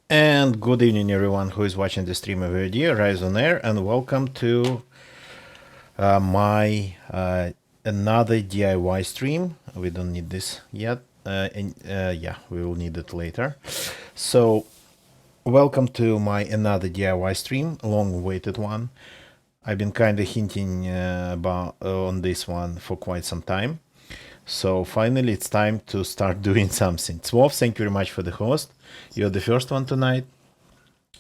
And good evening, everyone who is watching the stream of video, Rise on Air, and welcome to my another DIY stream. We don't need this yet, yeah, we will need it later. So, welcome to my another DIY stream, long-awaited one. I've been kind of hinting about on this one for quite some time. So finally, it's time to start doing something. Swov, thank you very much for the host. You're the first one tonight.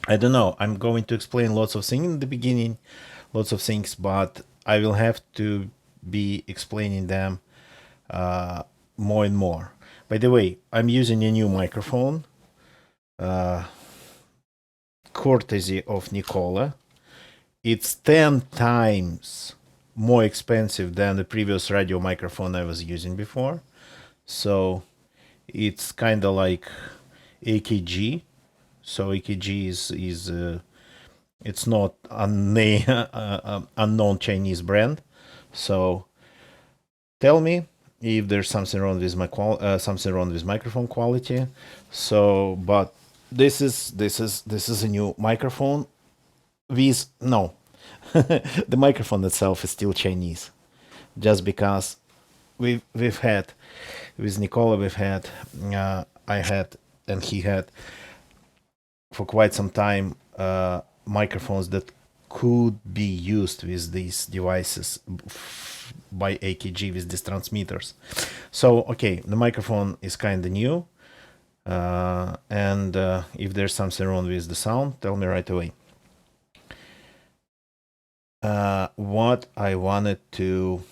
I don't know. I'm going to explain lots of things in the beginning, lots of things, but I will have to be explaining them more and more. By the way, I'm using a new microphone, courtesy of Nicola. It's 10 times more expensive than the previous radio microphone I was using before. So it's kind of like AKG. So AKG is it's not a unknown Chinese brand. So tell me if there's something wrong with my something wrong with microphone quality. So, but this is a new microphone with no. The microphone itself is still Chinese, just because we've had with Nicola I had and he had for quite some time microphones that could be used with these devices by AKG with these transmitters. So, okay, the microphone is kind of new. And if there's something wrong with the sound, tell me right away. What I wanted to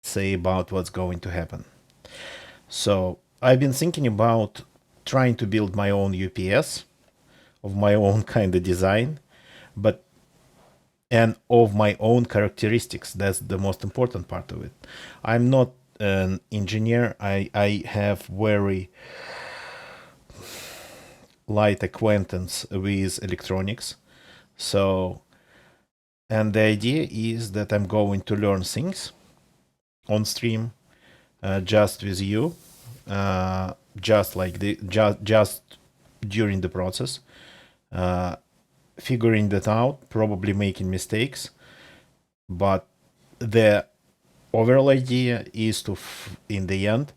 say about what's going to happen. So, I've been thinking about trying to build my own UPS of my own kind of design, but and of my own characteristics. That's the most important part of it. I'm not an engineer. I have very light acquaintance with electronics. So, and the idea is that I'm going to learn things on stream, just with you, just like just during the process, figuring that out, probably making mistakes, but the overall idea is to, in the end,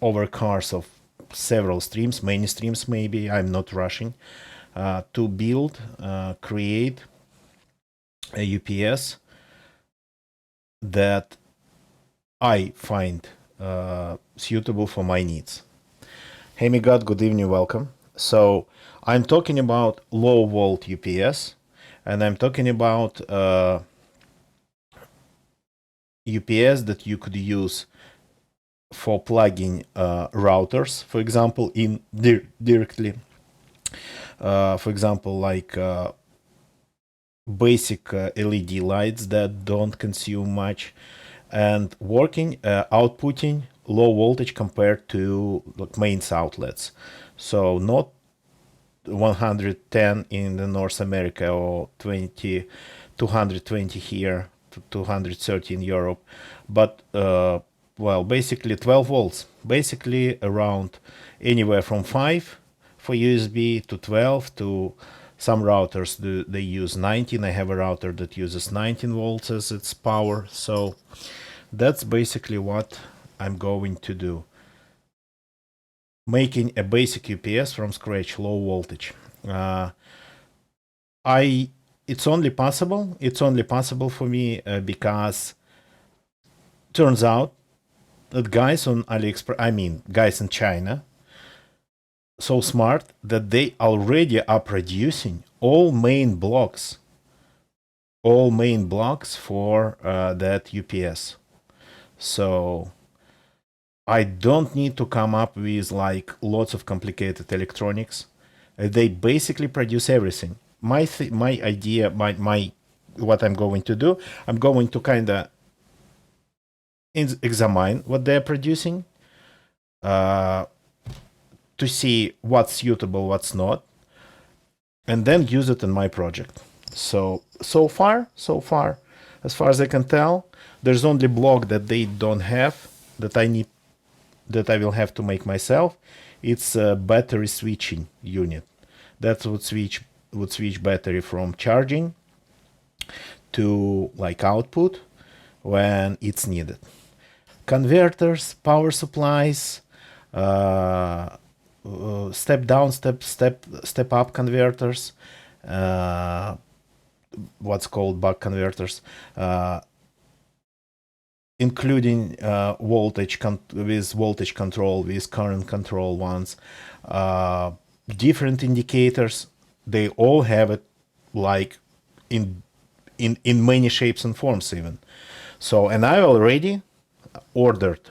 over course of several streams, many streams maybe, I'm not rushing, to build, create a UPS that I find suitable for my needs. Hey, Migad, good evening, welcome. So I'm talking about low volt UPS, and I'm talking about UPS that you could use for plugging routers, for example, in directly. For example, like basic LED lights that don't consume much, and working outputting low voltage compared to like mains outlets. So not 110 in the North America or 220 here, 230 in Europe, but well, basically 12 volts, basically around anywhere from 5 for USB to 12 to some routers they use 19. I have a router that uses 19 volts as its power. So that's basically what I'm going to do. Making a basic UPS from scratch, low voltage. It's only possible for me because turns out that guys on AliExpress, I mean guys in China, so smart that they already are producing all main blocks for that UPS. So I don't need to come up with like lots of complicated electronics. They basically produce everything. My idea, my what I'm going to do, I'm going to kind of examine what they're producing, to see what's suitable, what's not, and then use it in my project. So far, as far as I can tell, there's only block that they don't have that I will have to make myself. It's a battery switching unit. That would switch battery from charging to like output when it's needed. Converters, power supplies, step down, step up converters, what's called buck converters, including with voltage control, with current control ones, different indicators. They all have it like in many shapes and forms even. So, and I already ordered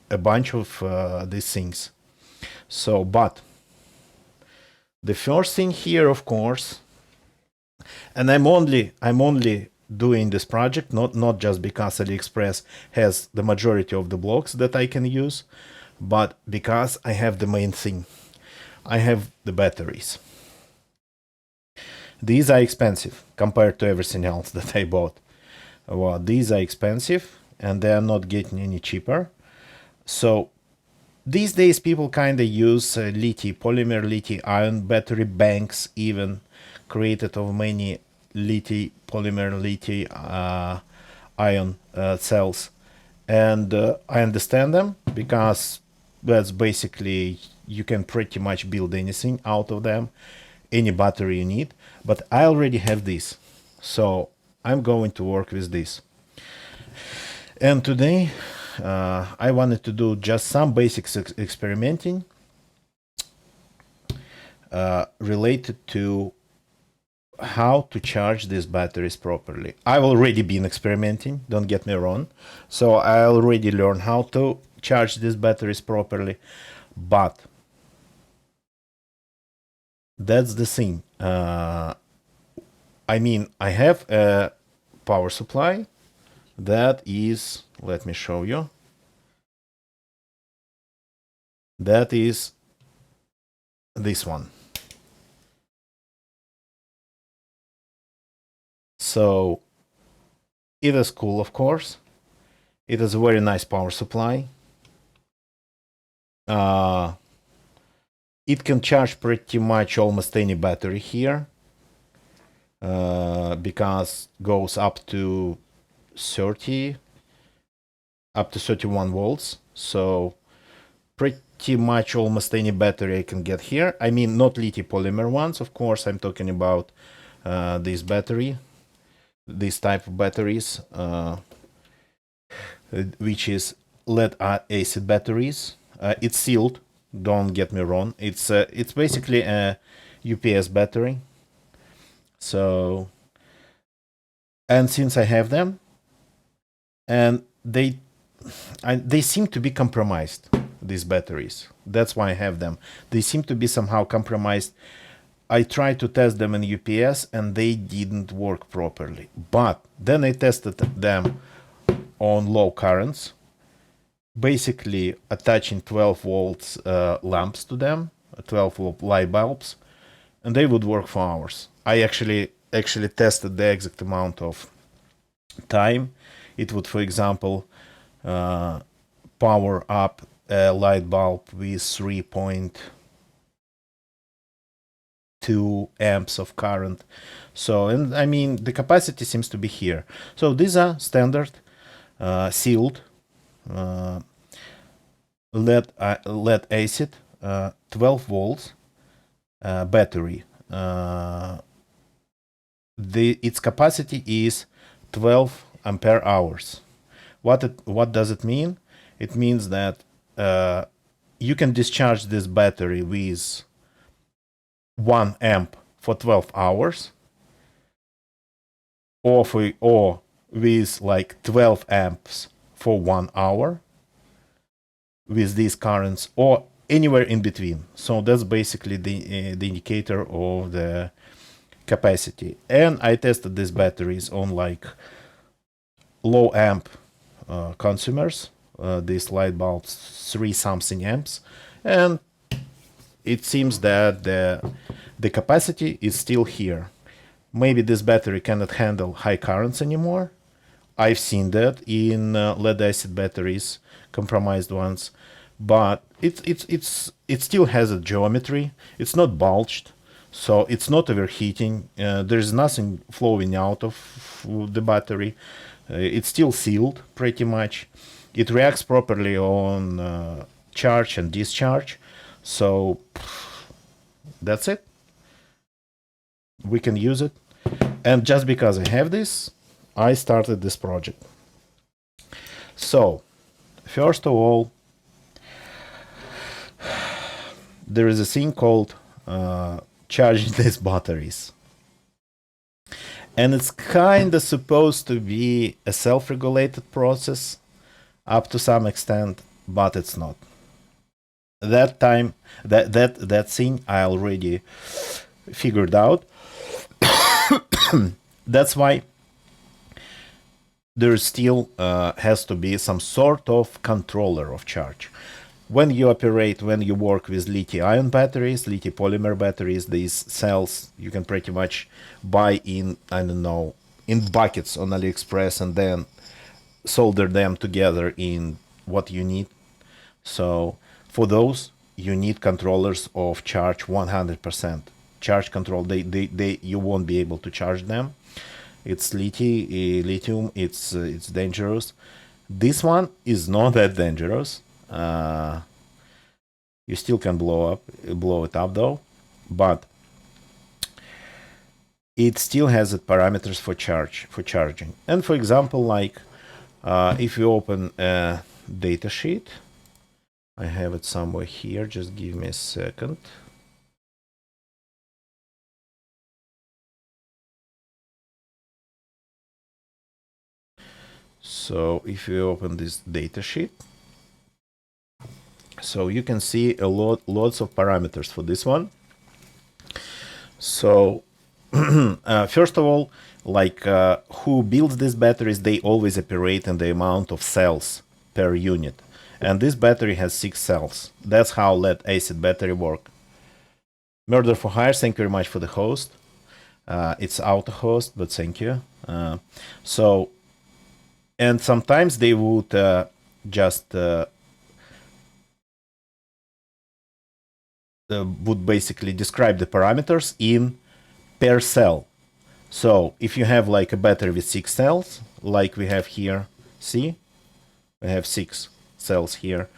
a bunch of these things. So, but the first thing here, of course, and I'm only doing this project not just because AliExpress has the majority of the blocks that I can use, but because I have the main thing. I have the batteries. These are expensive compared to everything else that I bought. Well, these are expensive and they are not getting any cheaper. So these days people kind of use polymer lithium-ion battery banks, even created of many polymer lithium-ion cells. And I understand them because that's basically, you can pretty much build anything out of them, any battery you need. But I already have this, so I'm going to work with this. And today I wanted to do just some basic experimenting related to how to charge these batteries properly. I've already been experimenting, don't get me wrong. So I already learned how to charge these batteries properly. But that's the thing. I mean, I have a power supply that is, let me show you. That is this one. So it is cool, of course. It is a very nice power supply. It can charge pretty much almost any battery here, because goes up to 31 volts. So pretty much almost any battery I can get here. I mean, not lithium polymer ones, of course. I'm talking about this type of batteries, which is lead acid batteries. It's sealed. Don't get me wrong. It's basically a UPS battery. So, and since I have them, and they seem to be compromised, these batteries. That's why I have them. They seem to be somehow compromised. I tried to test them in UPS and they didn't work properly. But then I tested them on low currents, basically attaching 12 volts lamps to them, 12 volt light bulbs, and they would work for hours. I actually tested the exact amount of time it would, for example, power up a light bulb with 3.2 amps of current. So, and I mean, the capacity seems to be here. So these are standard sealed lead acid 12 volts battery. Its capacity is 12 ampere hours. What does it mean? It means that you can discharge this battery with 1 amp for 12 hours, or with like 12 amps for 1 hour with these currents, or anywhere in between. So that's basically the indicator of the capacity. And I tested these batteries on like low amp consumers, these light bulbs, 3 something amps, and it seems that the capacity is still here. Maybe this battery cannot handle high currents anymore. I've seen that in lead acid batteries, compromised ones, but it still has a geometry. It's not bulged, so it's not overheating. There's nothing flowing out of the battery. It's still sealed pretty much. It reacts properly on charge and discharge. So that's it. We can use it. And just because I have this, I started this project. So first of all, there is a thing called charging these batteries. And it's kind of supposed to be a self-regulated process up to some extent, but it's not. That thing I already figured out. That's why there still has to be some sort of controller of charge. When you work with lithium-ion batteries, lithium polymer batteries, these cells you can pretty much buy in, I don't know, in buckets on AliExpress and then solder them together in what you need. So for those, you need controllers of charge 100%. Charge control, you won't be able to charge them. It's lithium, it's dangerous. This one is not that dangerous. You still can blow it up though, but it still has parameters for charging. And for example, like if you open a data sheet, I have it somewhere here. Just give me a second. So if you open this data sheet, so you can see lots of parameters for this one. So first of all, like who builds these batteries, they always operate in the amount of cells per unit. And this battery has 6 cells. That's how lead acid battery work. Murder for Hire, thank you very much for the host. It's auto host, but thank you. So, and sometimes they would just would basically describe the parameters in per cell. So if you have like a battery with 6 cells, like we have here, see, we have 6 cells here.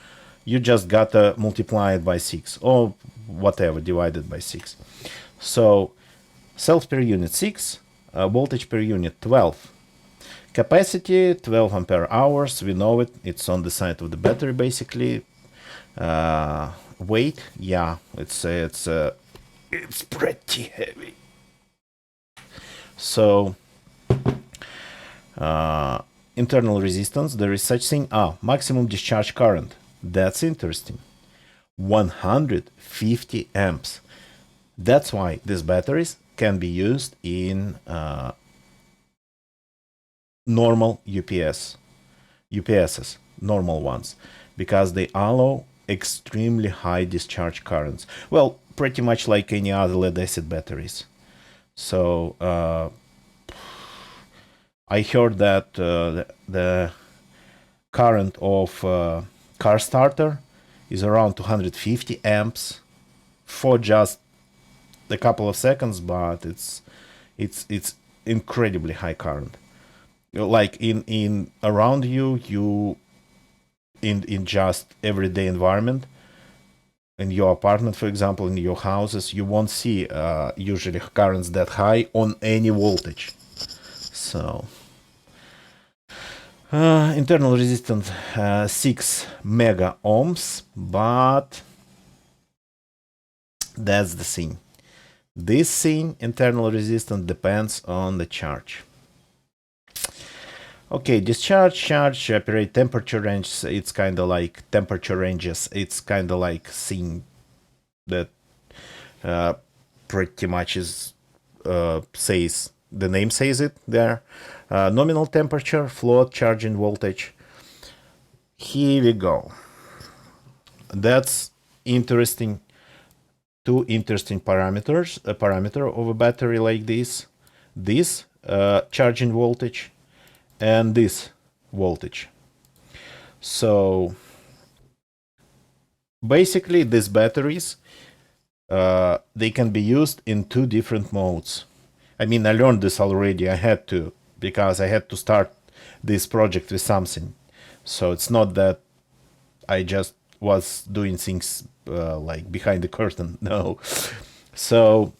You just gotta multiply it by 6 or whatever, divided by 6. So cells per unit 6, voltage per unit 12. Capacity 12 ampere hours, we know it, it's on the side of the battery basically. Weight, yeah, it's pretty heavy. So internal resistance, there is such thing. Maximum discharge current, that's interesting. 150 amps. That's why these batteries can be used in normal UPSs, normal ones, because they allow extremely high discharge currents. Well, pretty much like any other lead acid batteries. So I heard that the current of car starter is around 250 amps for just a couple of seconds, but it's incredibly high current. Like in around you in just everyday environment, in your apartment, for example, in your houses, you won't see usually currents that high on any voltage. So internal resistance 6 mega ohms, but that's the thing. This thing, internal resistance, depends on the charge. Okay, discharge, charge, operate temperature range. It's kind of like temperature ranges. It's kind of like thing that pretty much is says, the name says it there. Nominal temperature, float, charging voltage. Here we go. That's interesting. Two interesting parameters. A parameter of a battery like this charging voltage, and this voltage. So Basically, these batteries, they can be used in two different modes. I mean, I learned this already. I had to, because I had to start this project with something. So it's not that I just was doing things like behind the curtain. No. So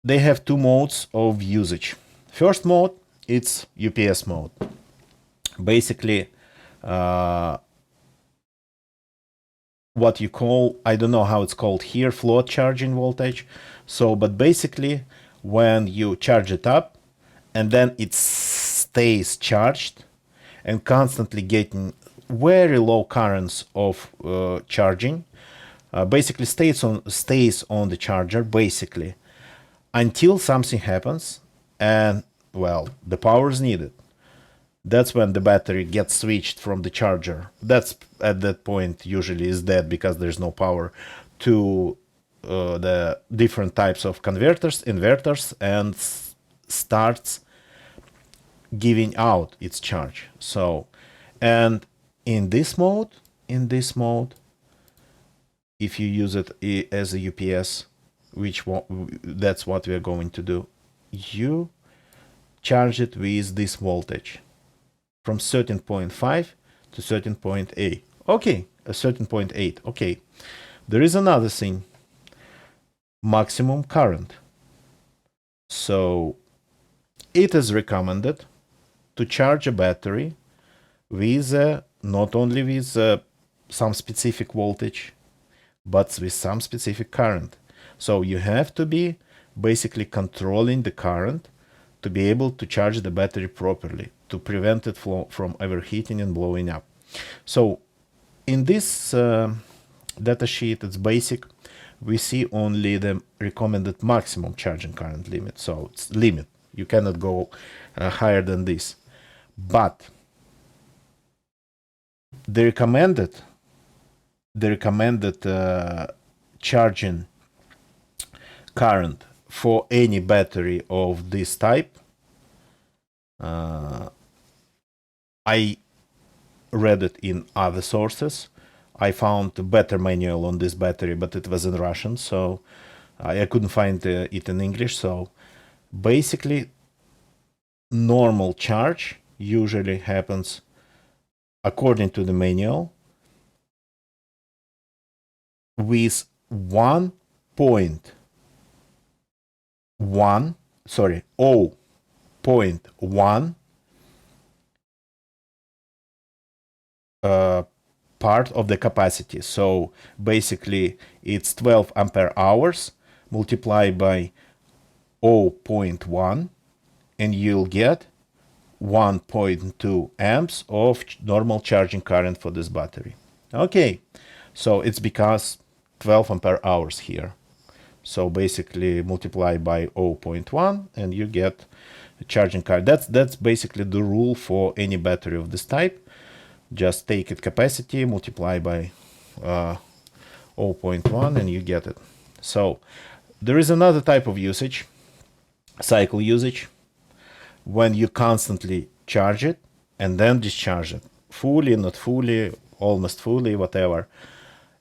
they have two modes of usage. First mode, it's UPS mode. Basically, what you call, I don't know how it's called here, float charging voltage. So, but basically, when you charge it up and then it stays charged and constantly getting very low currents of charging, basically stays on the charger basically until something happens and, well, the power is needed. That's when the battery gets switched from the charger. That's at that point usually is dead because there's no power, to the different types of converters, inverters, and starts giving out its charge. So, and in this mode, if you use it as a UPS, that's what we are going to do, you charge it with this voltage from 13.5 to 13.8. Okay, a 13.8. Okay, there is another thing, maximum current. So it is recommended to charge a battery with not only with some specific voltage, but with some specific current. So you have to be basically controlling the current to be able to charge the battery properly, to prevent it from overheating and blowing up. So in this data sheet, it's basic. We see only the recommended maximum charging current limit. So it's limit. You cannot go higher than this. But the recommended charging current for any battery of this type, I read it in other sources. I found a better manual on this battery, but it was in Russian, so I couldn't find it in English. So basically, normal charge usually happens according to the manual with 0.1 part of the capacity. So basically it's 12 ampere hours multiplied by 0.1 and you'll get 1.2 amps of normal charging current for this battery. Okay, so it's because 12 ampere hours here. So basically multiply by 0.1 and you get a charging current. That's basically the rule for any battery of this type. Just take its capacity, multiply by 0.1 and you get it. So there is another type of usage, cycle usage, when you constantly charge it and then discharge it. Fully, not fully, almost fully, whatever.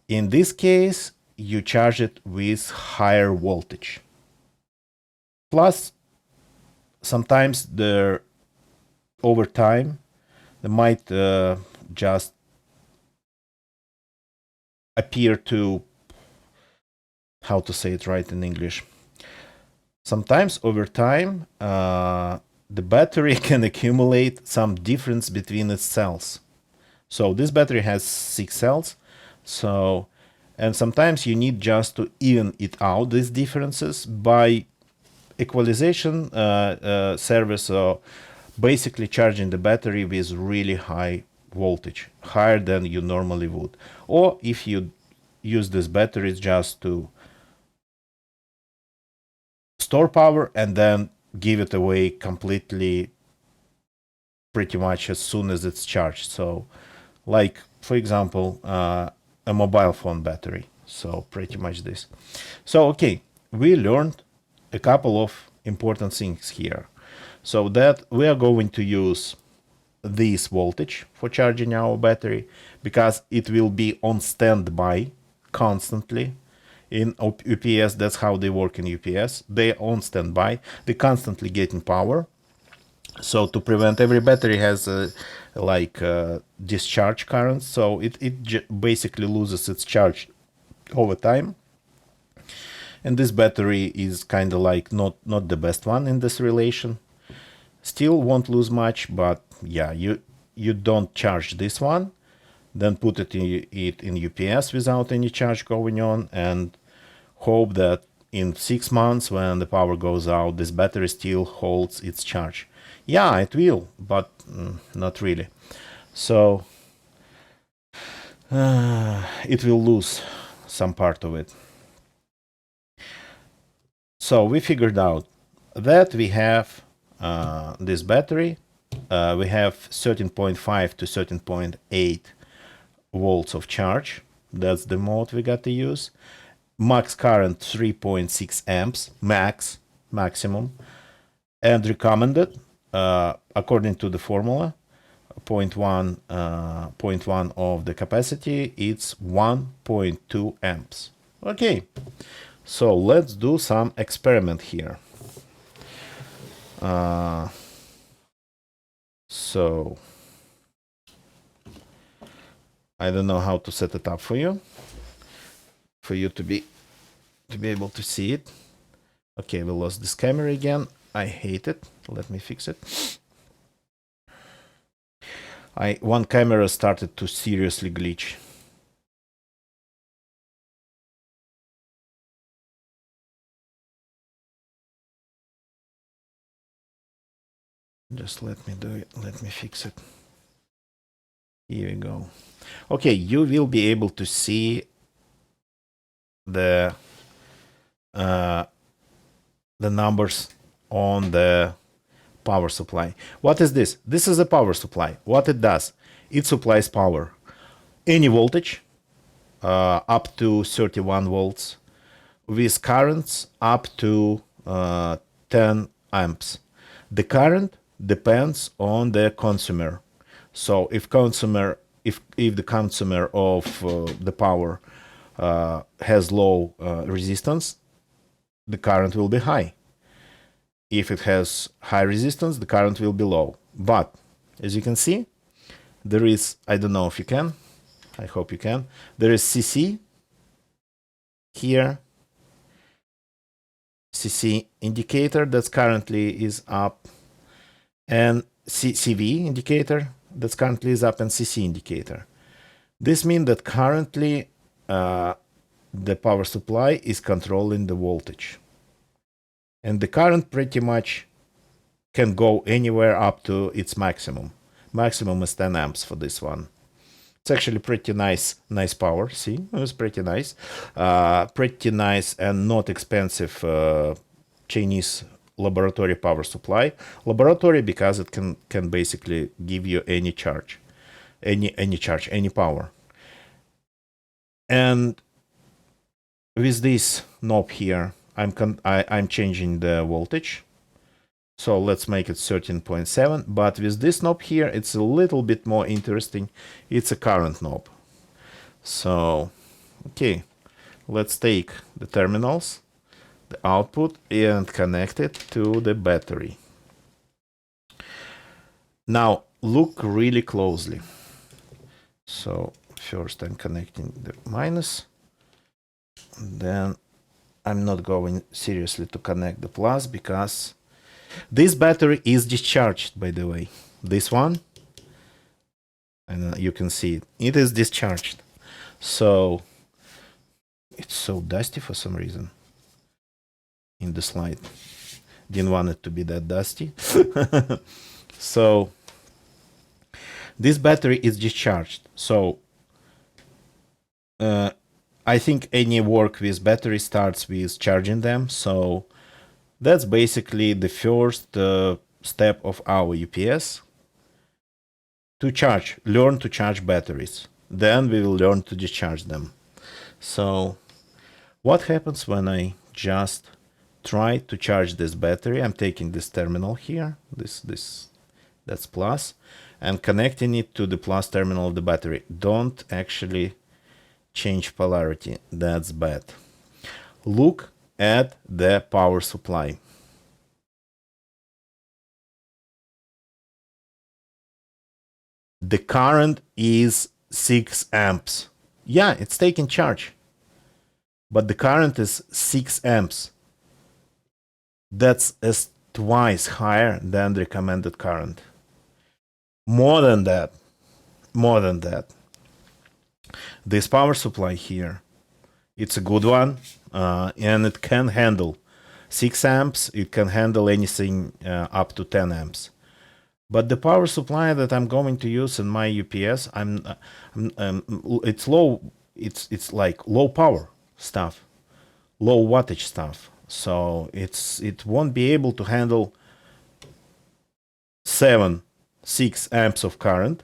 In this case, you charge it with higher voltage. Plus, sometimes over time, they might just appear to, how to say it right in English. Sometimes over time, the battery can accumulate some difference between its cells. So this battery has 6 cells. So, and sometimes you need just to even it out, these differences, by equalization service, or basically charging the battery with really high voltage, higher than you normally would. Or if you use this batteries just to store power and then give it away completely pretty much as soon as it's charged. So like, for example, a mobile phone battery. So pretty much this. So, okay, we learned a couple of important things here. So that we are going to use this voltage for charging our battery, because it will be on standby constantly. In UPS, that's how they work in UPS. They're on standby. They're constantly getting power. So to prevent, every battery has discharge current, so it basically loses its charge over time. And this battery is kind of like not the best one in this relation. Still won't lose much, but yeah, you don't charge this one, then put it in UPS without any charge going on, and hope that in 6 months when the power goes out, this battery still holds its charge. Yeah, it will, but not really. So it will lose some part of it. So we figured out that we have this battery. We have 13.5 to 13.8 volts of charge. That's the mode we got to use. Max current 3.6 amps, maximum. And recommended, according to the formula, 0.1 of the capacity, it's 1.2 amps. Okay, so let's do some experiment here. So I don't know how to set it up for you to be able to see it. Okay, we lost this camera again. I hate it. Let me fix it. One camera started to seriously glitch. Just let me do it. Let me fix it. Here we go. Okay, you will be able to see the numbers on the power supply. What is this? This is a power supply. What it does, it supplies power, any voltage, up to 31 volts, with currents up to 10 amps. The current depends on the consumer. So if the consumer of the power has low resistance, the current will be high. If it has high resistance, the current will be low. But as you can see, there is, I don't know if you can, I hope you can, there is CC here, CC indicator that's currently is up, and CV indicator that's currently is up, and CC indicator. This means that currently the power supply is controlling the voltage. And the current pretty much can go anywhere up to its maximum. Maximum is 10 amps for this one. It's actually pretty nice power. See, it was pretty nice. Pretty nice and not expensive Chinese laboratory power supply. Laboratory because it can basically give you any charge, any power. And with this knob here, I'm changing the voltage. So let's make it 13.7. But with this knob here, it's a little bit more interesting. It's a current knob. So, okay, let's take the terminals, the output, and connect it to the battery. Now, look really closely. So, first I'm connecting the minus. Then I'm not going seriously to connect the plus because this battery is discharged, by the way. This one, and you can see it. It is discharged. So it's so dusty for some reason in the slide. Didn't want it to be that dusty. So this battery is discharged. So I think any work with battery starts with charging them. So that's basically the first step of our UPS. Learn to charge batteries. Then we will learn to discharge them. So what happens when I just try to charge this battery? I'm taking this terminal here, this That's plus, and connecting it to the plus terminal of the battery. Don't actually change polarity. That's bad. Look at the power supply. The current is 6 amps. Yeah, it's taking charge, but the current is 6 amps. That's twice higher than the recommended current. More than that, more than that. This power supply here, it's a good one, and it can handle 6 amps. It can handle anything up to 10 amps. But the power supply that I'm going to use in my UPS, it's low. It's like low power stuff, low wattage stuff. So it won't be able to handle 6 amps of current,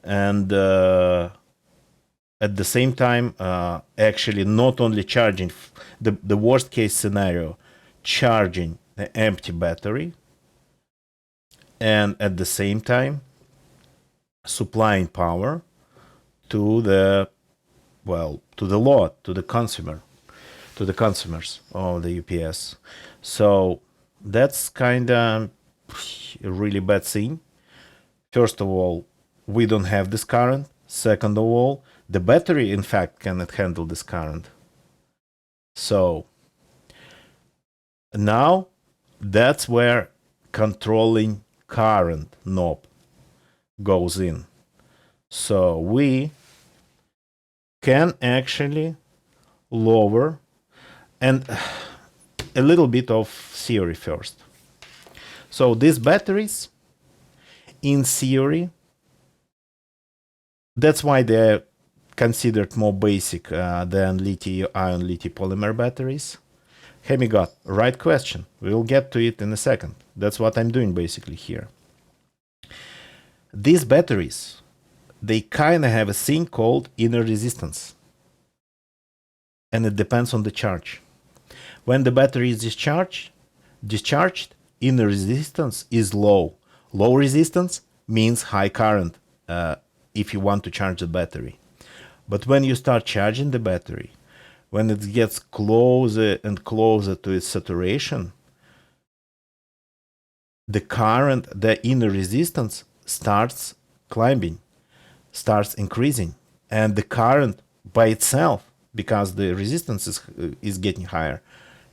and at the same time, actually not only charging the worst case scenario, charging the empty battery, and at the same time supplying power to the load, to the consumer, to the consumers of the UPS. So that's kind of a really bad thing. First of all, we don't have this current. Second of all, the battery in fact cannot handle this current. So now that's where controlling current knob goes in. So we can actually lower, and a little bit of theory first. So these batteries, in theory, that's why they're considered more basic than lithium-ion lithium polymer batteries. Hey, me God, right question. We'll get to it in a second. That's what I'm doing basically here. These batteries, they kind of have a thing called inner resistance. And it depends on the charge. When the battery is discharged, inner resistance is low. Low resistance means high current if you want to charge the battery. But when you start charging the battery, when it gets closer and closer to its saturation, the current, the inner resistance starts climbing, starts increasing. And the current by itself, because the resistance is getting higher,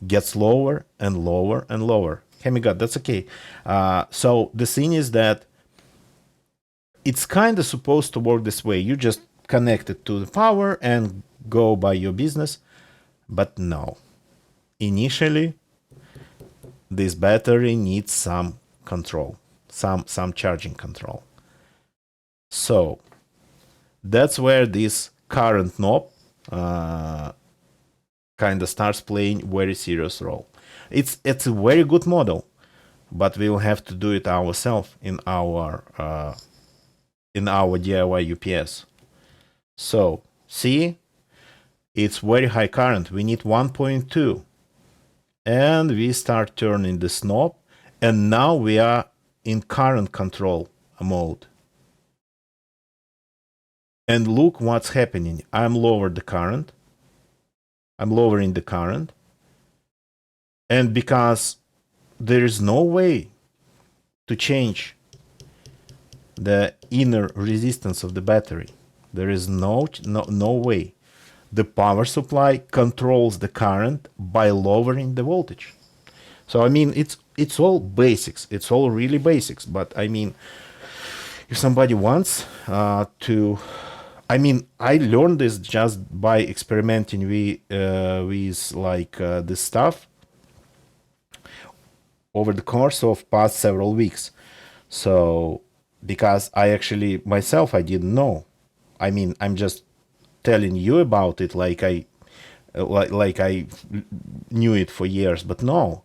gets lower and lower and lower. Hey, my God, that's okay. So the thing is that it's kind of supposed to work this way. You just connect it to the power and go by your business. But no. Initially, this battery needs some control, some charging control. So that's where this current knob kind of starts playing very serious role. It's a very good model, but we'll have to do it ourselves in our DIY UPS. So see, it's very high current. We need 1.2, and we start turning this knob, and now we are in current control mode. And look what's happening. I'm lowering the current. And because there is no way to change the inner resistance of the battery, there is no way. The power supply controls the current by lowering the voltage. So I mean, it's all basics. It's all really basics. But I mean, if somebody wants to, I mean, I learned this just by experimenting with like this stuff over the course of past several weeks. So because I actually myself I didn't know. I mean, I'm just telling you about it like I knew it for years, but no.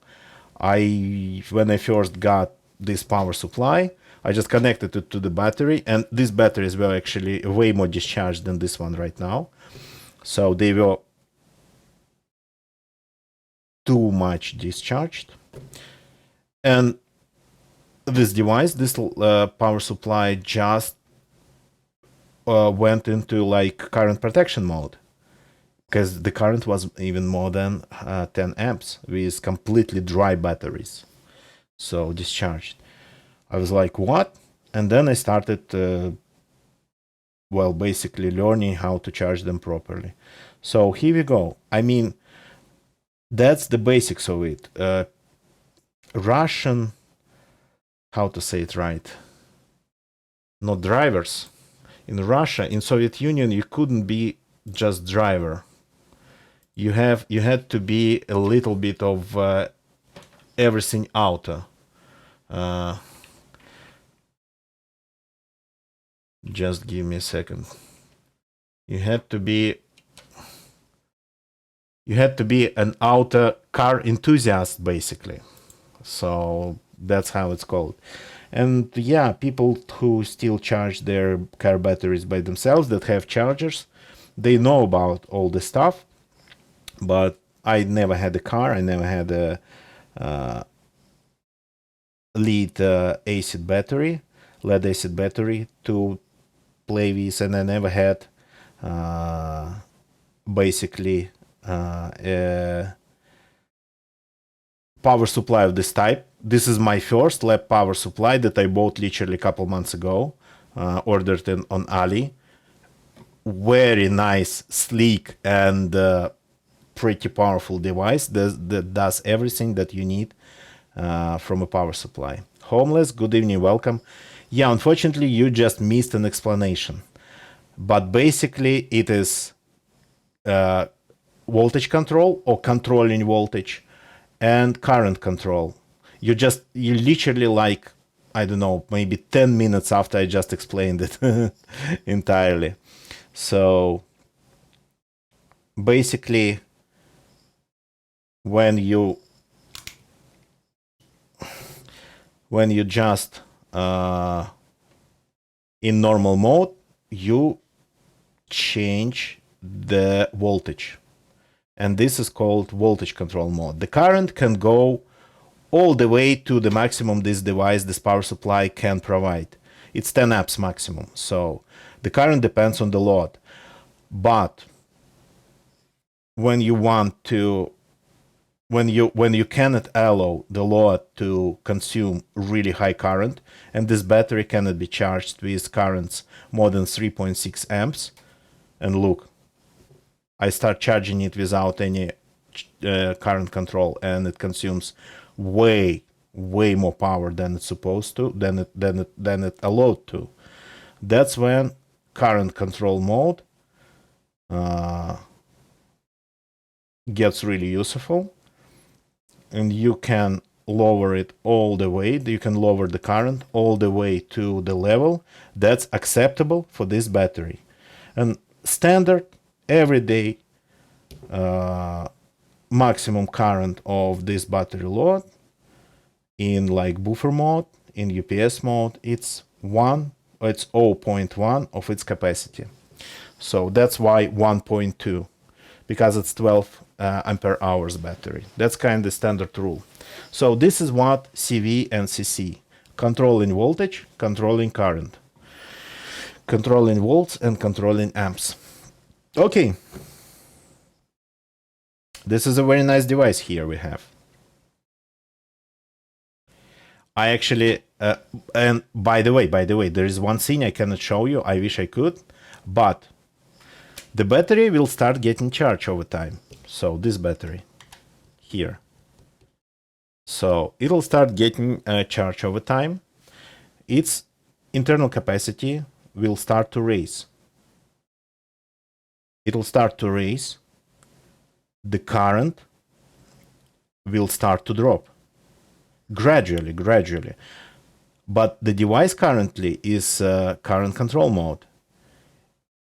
When I first got this power supply, I just connected it to the battery, and these batteries were actually way more discharged than this one right now. So they were too much discharged. And this device, this power supply just went into like current protection mode, because the current was even more than 10 amps with completely dry batteries. So discharged. I was like, what? And then I started, well, basically learning how to charge them properly. So here we go. I mean, that's the basics of it. Russian, how to say it right? Not drivers. In Russia, in Soviet Union, you couldn't be just driver. You had to be a little bit of everything auto. Just give me a second. You had to be an auto car enthusiast, basically. So that's how it's called. And yeah, people who still charge their car batteries by themselves, that have chargers, they know about all this stuff. But I never had a car. I never had a lead acid battery, lead acid battery to play with, and I never had basically a power supply of this type. This is my first lab power supply that I bought literally a couple months ago, ordered it on Ali. Very nice, sleek, and pretty powerful device that does everything that you need from a power supply. Homeless, good evening, welcome. Yeah, unfortunately, you just missed an explanation. But basically, it is voltage control or controlling voltage and current control. You literally, like, I don't know, maybe 10 minutes after I just explained it entirely. So basically, when you just in normal mode, you change the voltage, and this is called voltage control mode. The current can go all the way to the maximum this power supply can provide. It's 10 amps maximum, so the current depends on the load. But when you cannot allow the load to consume really high current, and this battery cannot be charged with currents more than 3.6 amps, and look, I start charging it without any current control, and it consumes way more power than it's supposed to, than it allowed to. That's when current control mode gets really useful, and you can lower it all the way. You can lower the current all the way to the level that's acceptable for this battery. And standard everyday maximum current of this battery load in like buffer mode, in UPS mode, it's 0.1 of its capacity. So that's why 1.2, because it's 12 ampere hours battery. That's kind of standard rule. So this is what CV and CC: controlling voltage, controlling current, controlling volts, and controlling amps. Okay. This is a very nice device here we have. I actually, and by the way, there is one thing I cannot show you. I wish I could, but the battery will start getting charged over time. So this battery here. So it'll start getting charged over time. Its internal capacity will start to raise. It'll start to raise. The current will start to drop gradually. But the device currently is current control mode.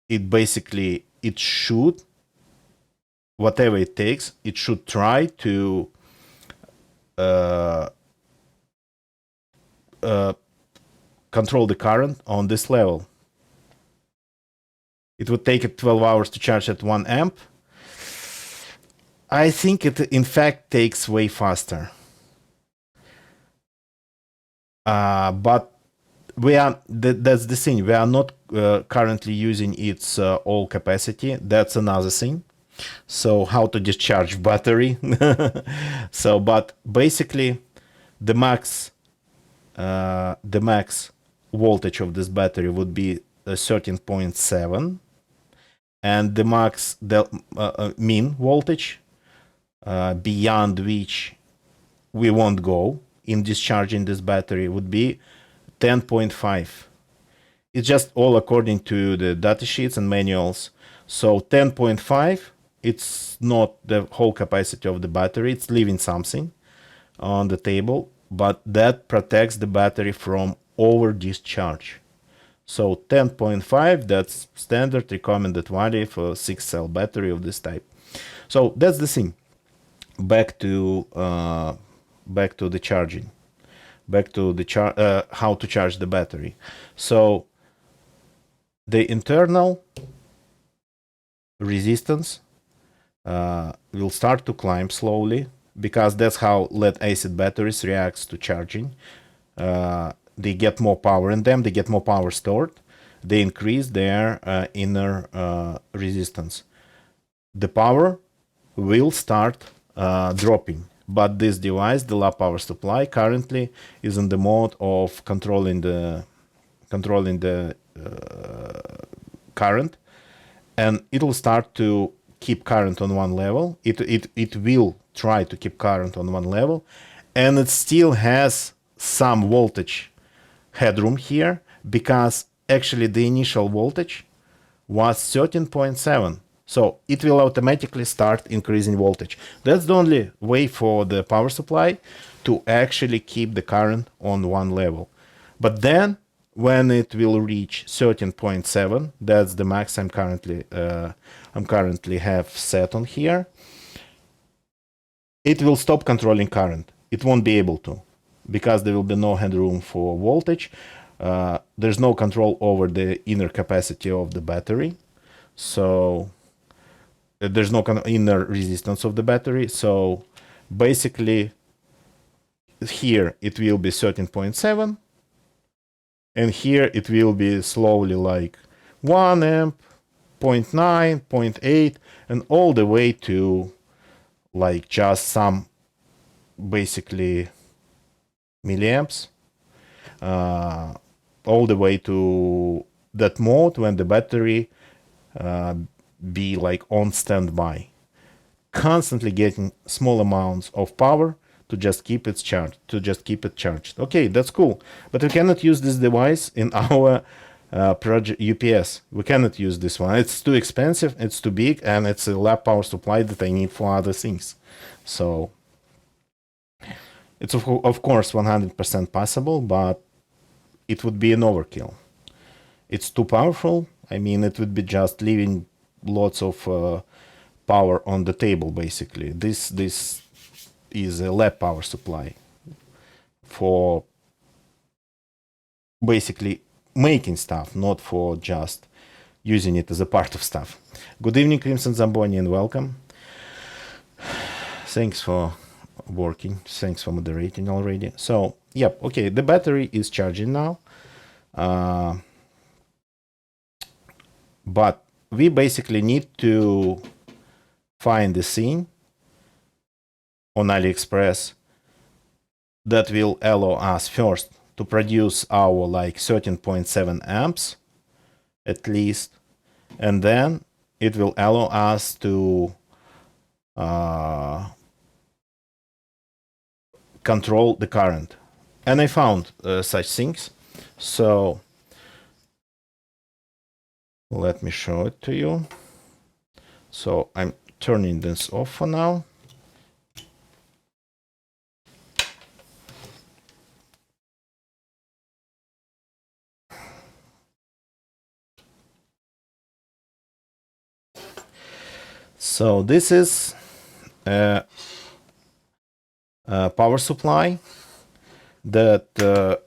It should, whatever it takes, it should try to control the current on this level. It would take it 12 hours to charge at 1 amp. I think it in fact takes way faster. But we are that's the thing. We are not currently using its all capacity. That's another thing. So how to discharge battery? So, but basically, the max voltage of this battery would be 13.7, and the max mean voltage beyond which we won't go in discharging this battery would be 10.5. It's just all according to the data sheets and manuals. So 10.5, it's not the whole capacity of the battery. It's leaving something on the table, but that protects the battery from over discharge. So 10.5, that's standard recommended value for 6-cell battery of this type. So that's the thing. Back to the charging. Back to the how to charge the battery. So the internal resistance will start to climb slowly, because that's how lead-acid batteries reacts to charging. They get more power in them, they get more power stored, they increase their inner resistance. The power will start dropping, but this device, the low power supply, currently is in the mode of controlling the current, and it will start to keep current on one level. It will try to keep current on one level, and it still has some voltage headroom here, because actually the initial voltage was 13.7. So it will automatically start increasing voltage. That's the only way for the power supply to actually keep the current on one level. But then when it will reach 13.7, that's the max I'm currently have set on here, it will stop controlling current. It won't be able to, because there will be no headroom for voltage. There's no control over the inner capacity of the battery. So there's no inner resistance of the battery. So basically here it will be 13.7, and here it will be slowly like 1 amp, 0.9, 0.8, and all the way to like just some basically milliamps, all the way to that mode when the battery be like on standby, constantly getting small amounts of power to just keep it charged. Okay, that's cool, but we cannot use this device in our project UPS. We cannot use this one. It's too expensive, it's too big, and it's a lab power supply that I need for other things. So it's of course 100% possible, but it would be an overkill. It's too powerful. I mean, it would be just leaving lots of power on the table, basically. This is a lab power supply for basically making stuff, not for just using it as a part of stuff. Good evening, Crimson Zamboni, and welcome. Thanks for working. Thanks for moderating already. So, yep, okay, the battery is charging now. But we basically need to find the thing on AliExpress that will allow us first to produce our like 13.7 amps at least, and then it will allow us to control the current. And I found such things. So let me show it to you. So I'm turning this off for now. So this is a power supply that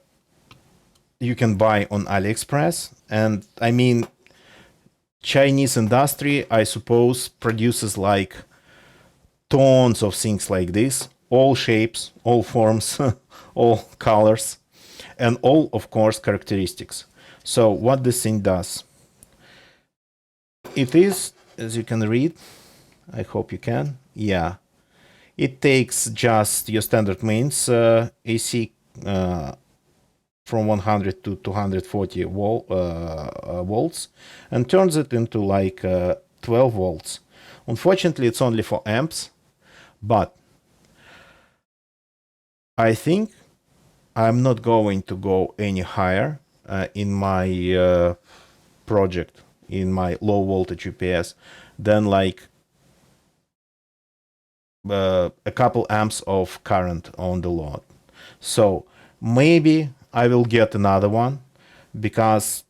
you can buy on AliExpress. And I mean, Chinese industry, I suppose, produces like tons of things like this, all shapes, all forms, all colors. and all, of course, characteristics. So what this thing does, it is, as you can read, I hope you can, yeah, it takes just your standard mains AC from 100 to 240 volts and turns it into like 12 volts. Unfortunately, it's only for amps, but I think I'm not going to go any higher in my project, in my low voltage UPS, than like a couple amps of current on the load. So maybe I will get another one, because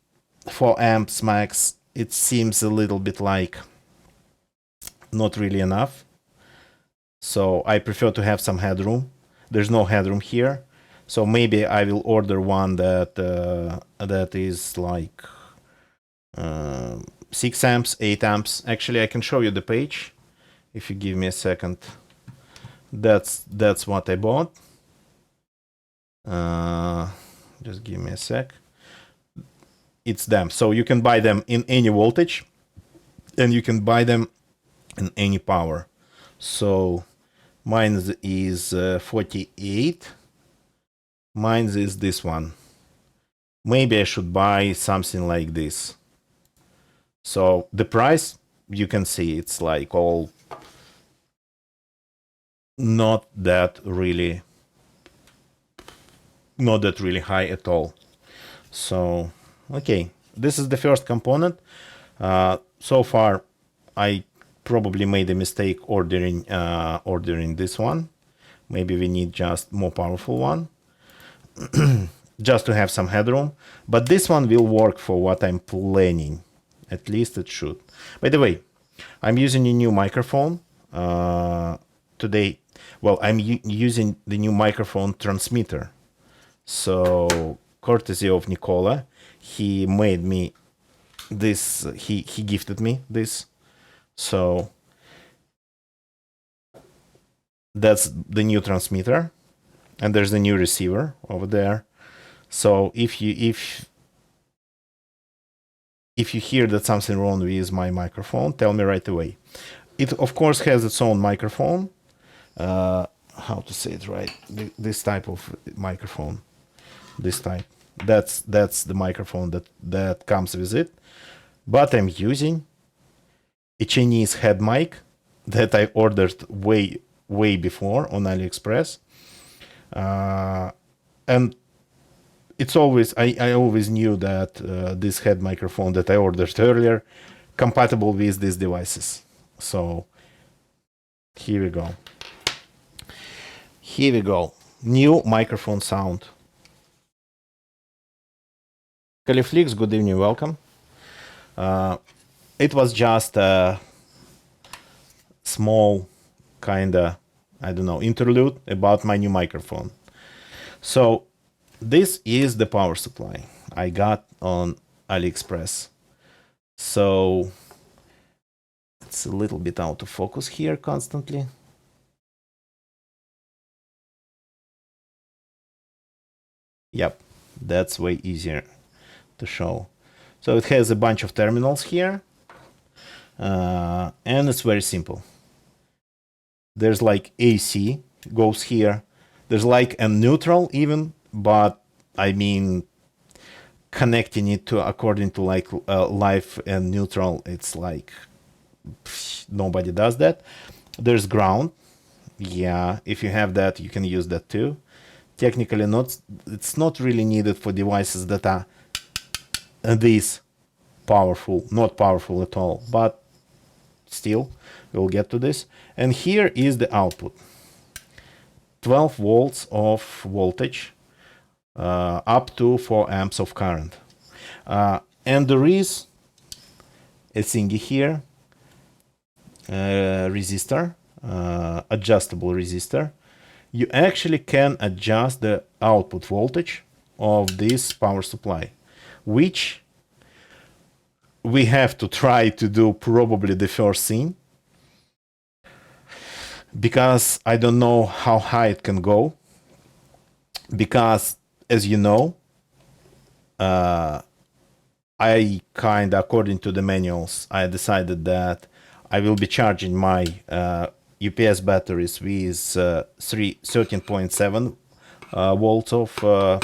4 amps max, it seems a little bit like not really enough. So I prefer to have some headroom. There's no headroom here. So maybe I will order one that that is like 6 amps, 8 amps. Actually, I can show you the page if you give me a second. That's what I bought. Just give me a sec. It's them. So you can buy them in any voltage, and you can buy them in any power. So mine is 48. Mine is this one. Maybe I should buy something like this. So the price, you can see, it's like all not that really high at all. So okay, this is the first component. So far I probably made a mistake ordering this one. Maybe we need just more powerful one just to have some headroom, but this one will work for what I'm planning. At least it should. By the way, I'm using a new microphone today. Well, I'm using the new microphone transmitter. So courtesy of Nicola, he made me this, he gifted me this. So that's the new transmitter, and there's the new receiver over there. So if you hear that something wrong with my microphone, tell me right away. It of course has its own microphone. How to say it right? This type of microphone. This type. That's the microphone that comes with it. But I'm using a Chinese head mic that I ordered way before on AliExpress, and it's always I always knew that this head microphone that I ordered earlier compatible with these devices. So here we go. Here we go. New microphone sound. Califlix, good evening, welcome. It was just a small kinda, I don't know, interlude about my new microphone. So this is the power supply I got on AliExpress. So it's a little bit out of focus here constantly. Yep, that's way easier to show. So it has a bunch of terminals here, and it's very simple. There's like AC goes here. There's like a neutral even, but I mean, connecting it to according to like live and neutral, it's like nobody does that. There's ground. Yeah, if you have that, you can use that too. Technically, it's not really needed for devices that are this powerful, not powerful at all, but still, we'll get to this. And here is the output. 12 volts of voltage, up to 4 amps of current. And there is a thingy here, resistor, adjustable resistor. You actually can adjust the output voltage of this power supply, which we have to try to do probably the first thing, because I don't know how high it can go, because as you know, I kind of, according to the manuals, I decided that I will be charging my UPS batteries with 13.7 volts of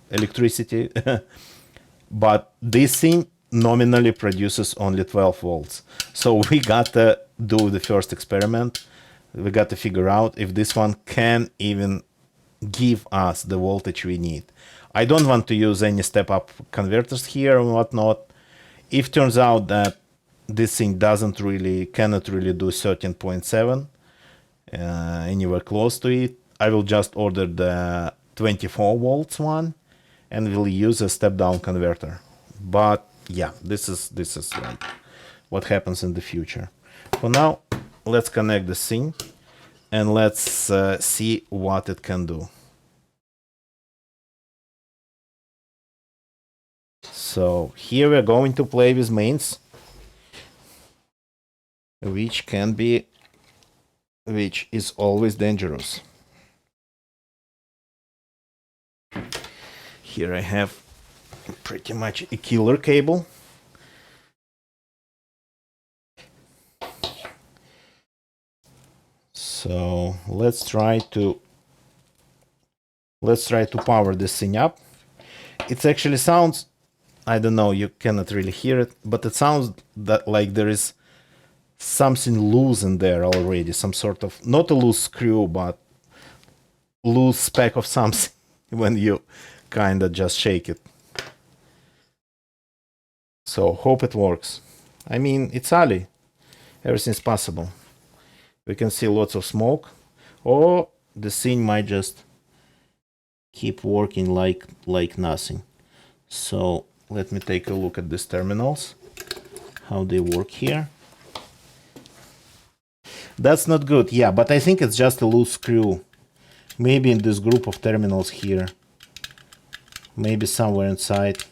electricity. But this thing nominally produces only 12 volts. So we got to do the first experiment. We got to figure out if this one can even give us the voltage we need. I don't want to use any step-up converters here and whatnot. If turns out that this thing cannot really do 13.7 anywhere close to it, I will just order the 24 volts one and will use a step-down converter. But yeah, this is like what happens in the future. For now, let's connect the thing and let's see what it can do. So here we're going to play with mains, which is always dangerous. Here I have pretty much a killer cable. So let's try to power this thing up. It actually sounds, I don't know, you cannot really hear it, but it sounds that like there is something loose in there already, some sort of, not a loose screw, but loose speck of something when you kind of just shake it. So hope it works. I mean, it's Ali. Everything's possible. We can see lots of smoke, or the thing might just keep working like nothing. So let me take a look at these terminals, how they work here. That's not good. Yeah, but I think it's just a loose screw. Maybe in this group of terminals here. Maybe somewhere inside.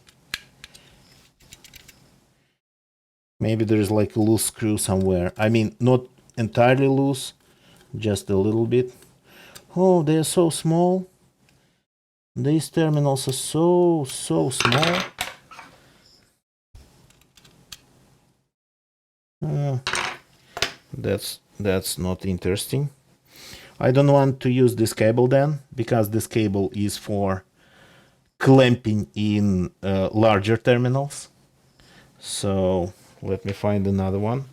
Maybe there's like a loose screw somewhere. I mean, not entirely loose, just a little bit. Oh, they are so small. These terminals are so small. That's not interesting. I don't want to use this cable then, because this cable is for clamping in larger terminals. So let me find another one.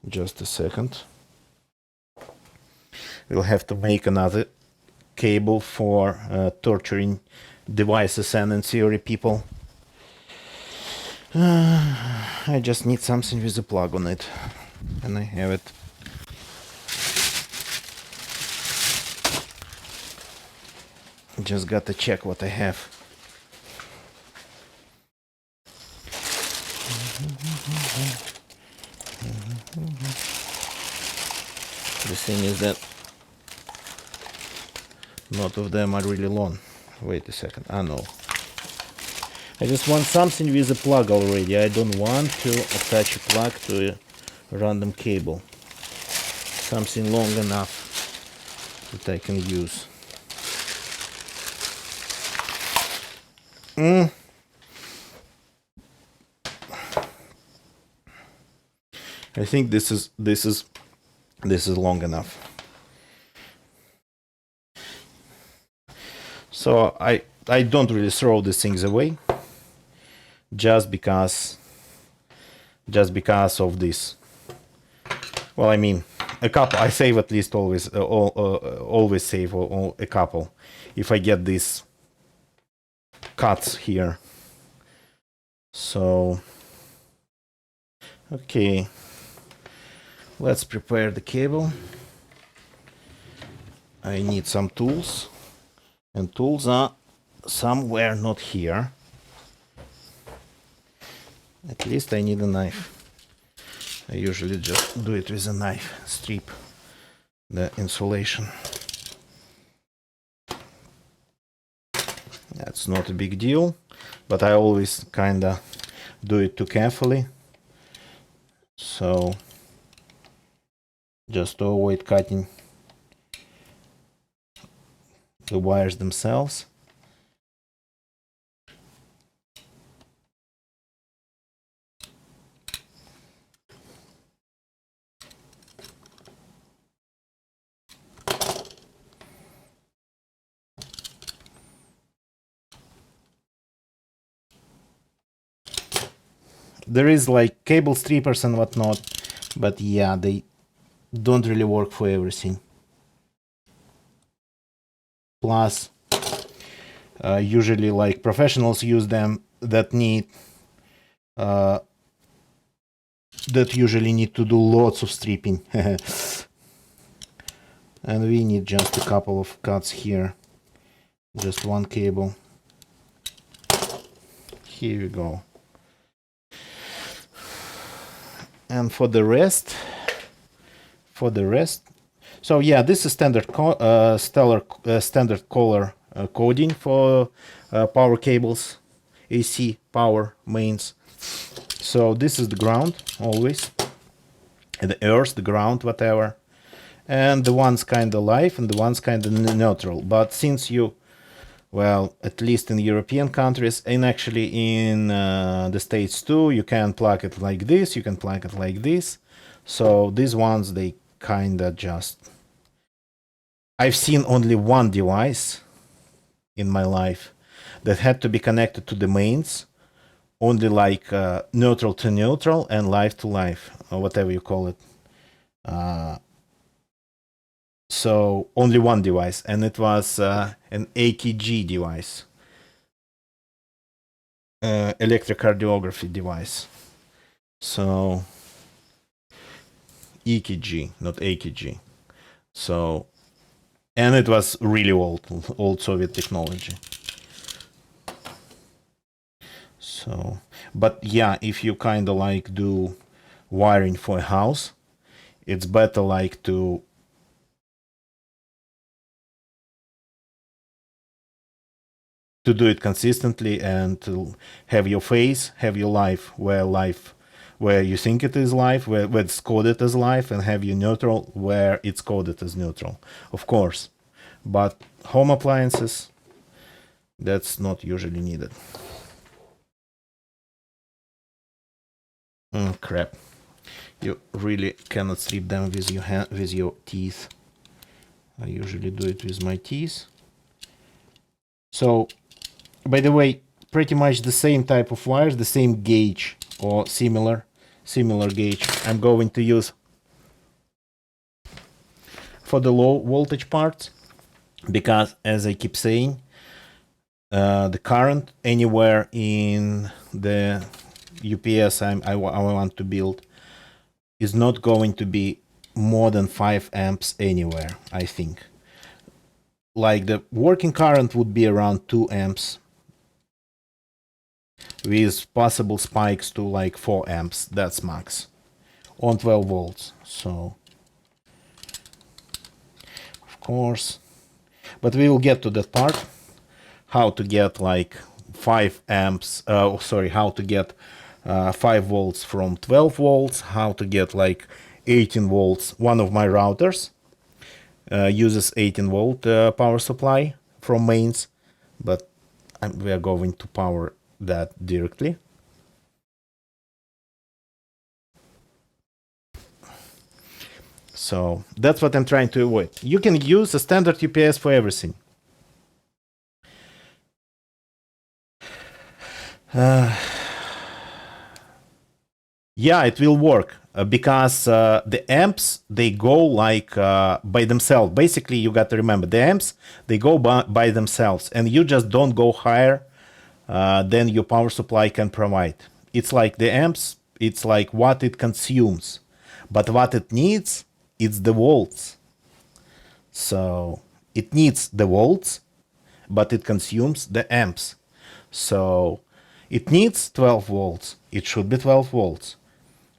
Just a second. We'll have to make another cable for torturing devices and in theory people. I just need something with a plug on it, and I have it. Just got to check what I have. The thing is that not of them are really long. Wait a second. No. I just want something with a plug already. I don't want to attach a plug to a random cable. Something long enough that I can use. I think this is long enough. So I don't really throw these things away just because of this. Well, I mean, a couple. I save at least always save a couple if I get these cuts here. So okay, let's prepare the cable. I need some tools, and tools are somewhere not here. At least I need a knife. I usually just do it with a knife, strip the insulation. That's not a big deal, but I always kinda do it too carefully. So just to avoid cutting the wires themselves. There is like cable strippers and whatnot, but yeah, they don't really work for everything. Plus, usually like professionals use them that usually need to do lots of stripping. And we need just a couple of cuts here. Just one cable. Here we go. And for the rest, so yeah, this is standard standard color coding for power cables, AC power mains. So this is the ground always, the earth, the ground, whatever, and the one's kind of live and the one's kind of neutral. But since you, well, at least in European countries, and actually in the States too, you can plug it like this, you can plug it like this. So these ones, they kind of just... I've seen only one device in my life that had to be connected to the mains, only like neutral to neutral and live to live, or whatever you call it. So only one device, and it was an AKG device, electrocardiography device. So EKG, not AKG. So, and it was really old Soviet technology. So, but yeah, if you kind of like do wiring for a house, it's better like to do it consistently and to have your phase, have your live where you think it is live, where it's coded as live, and have your neutral where it's coded as neutral, of course. But home appliances, that's not usually needed. Crap. You really cannot strip them with your hand, with your teeth. I usually do it with my teeth. So, by the way, pretty much the same type of wires, the same gauge or similar gauge I'm going to use for the low voltage parts, because as I keep saying, the current anywhere in the UPS I want to build is not going to be more than 5 amps anywhere, I think. Like the working current would be around 2 amps with possible spikes to like 4 amps, that's max, on 12 volts. So, of course, but we will get to that part, how to get like 5 amps, how to get 5 volts from 12 volts, how to get like 18 volts. One of my routers uses 18 volt power supply from mains, but we are going to power that directly. So that's what I'm trying to avoid. You can use a standard UPS for everything. Yeah, it will work because the amps, they go like by themselves. Basically, you got to remember the amps, they go by themselves, and you just don't go higher than your power supply can provide. It's like the amps, it's like what it consumes, but what it needs, it's the volts. So it needs the volts, but it consumes the amps. So it needs 12 volts. It should be 12 volts.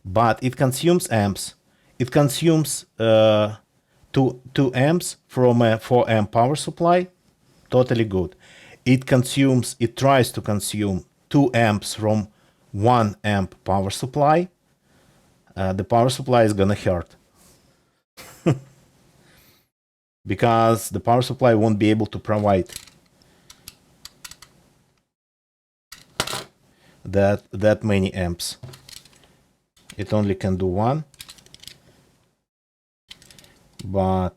But it consumes amps. It consumes 2 amps from a 4 amp power supply. Totally good. It tries to consume 2 amps from 1 amp power supply. The power supply is gonna hurt. Because the power supply won't be able to provide that many amps. It only can do 1, but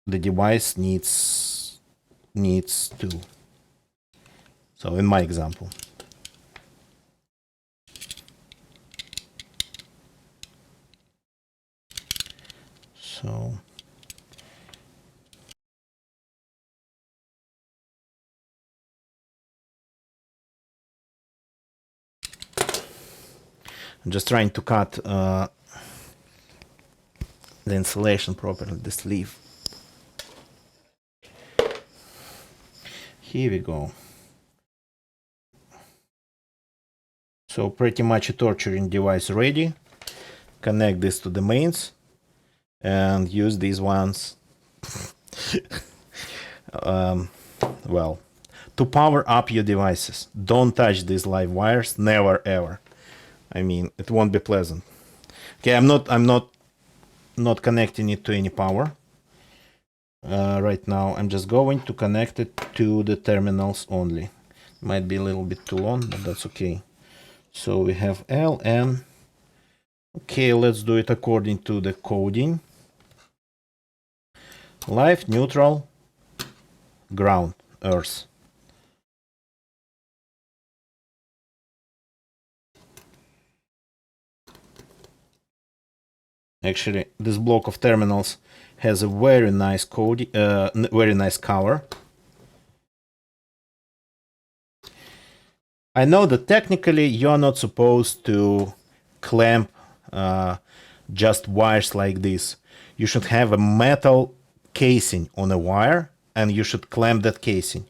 the device needs 2. So in my example. So I'm just trying to cut the insulation properly, the sleeve. Here we go. So pretty much a torturing device ready. Connect this to the mains and use these ones well, to power up your devices. Don't touch these live wires, never ever. I mean, it won't be pleasant. Okay, I'm not connecting it to any power. Right now, I'm just going to connect it to the terminals only. Might be a little bit too long, but that's okay. So we have L, N. Okay, let's do it according to the coding. Live, neutral, ground, earth. Actually, this block of terminals has a very nice code, very nice color. I know that technically you're not supposed to clamp just wires like this. You should have a metal casing on a wire and you should clamp that casing.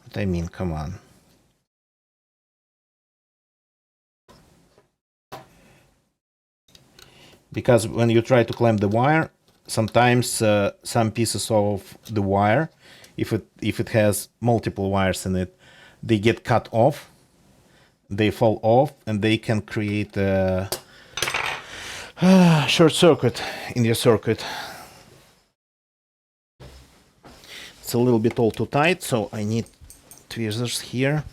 But I mean, come on. Because when you try to clamp the wire, sometimes some pieces of the wire, if it has multiple wires in it, they get cut off, they fall off, and they can create a short circuit in your circuit. It's a little bit all too tight, so I need tweezers here.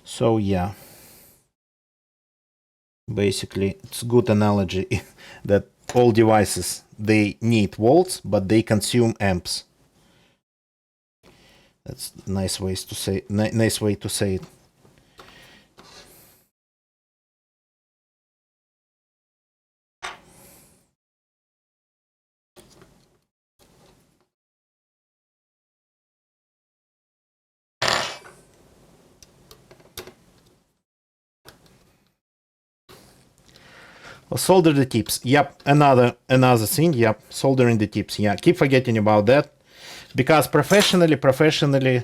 So yeah, basically it's a good analogy that all devices, they need volts, but they consume amps. That's nice ways to say, nice way to say it. Solder the tips. Yep, another thing. Yep, soldering the tips. Yeah, keep forgetting about that, because professionally,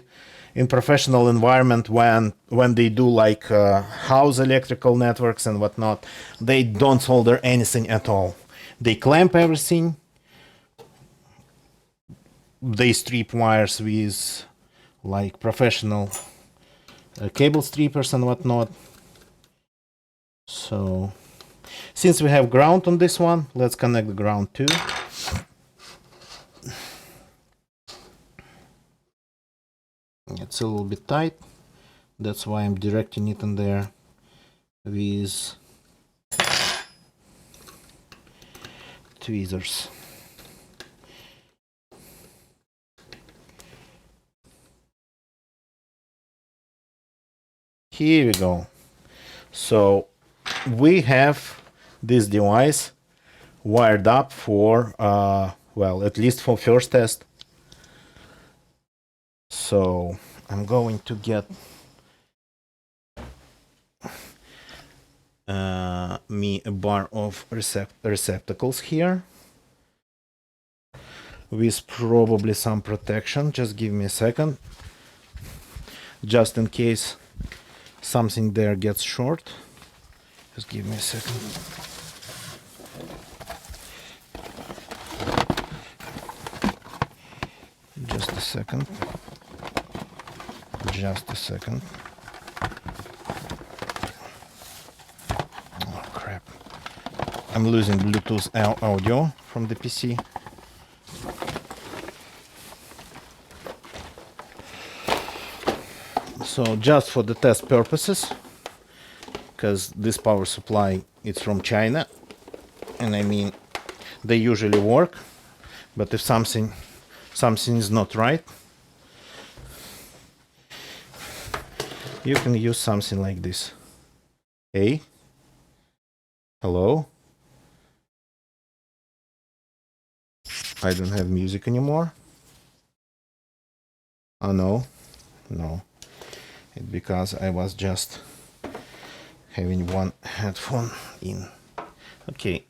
in professional environment, when they do like house electrical networks and whatnot, they don't solder anything at all. They clamp everything. They strip wires with like professional cable strippers and whatnot. So since we have ground on this one, let's connect the ground too. It's a little bit tight. That's why I'm directing it in there with tweezers. Here we go. So we have this device wired up for, well, at least for first test. So I'm going to get me a bar of receptacles here with probably some protection. Just give me a second, just in case something there gets short. Just give me a second. Just a second. Just a second. Oh crap. I'm losing Bluetooth audio from the PC. So just for the test purposes, because this power supply is from China, and I mean They usually work, but if something is not right, you can use something like this. Hey, hello. I don't have music anymore. Oh no, it's because I was just having one headphone in. Okay.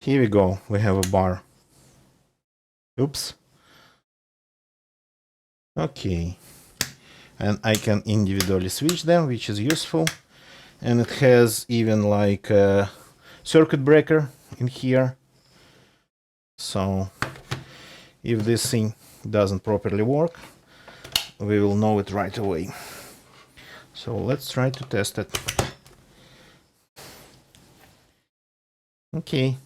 Here we go. We have a bar. Oops. Okay. And I can individually switch them, which is useful. And it has even like a circuit breaker in here. So if this thing doesn't properly work, we will know it right away. So let's try to test it. Okay.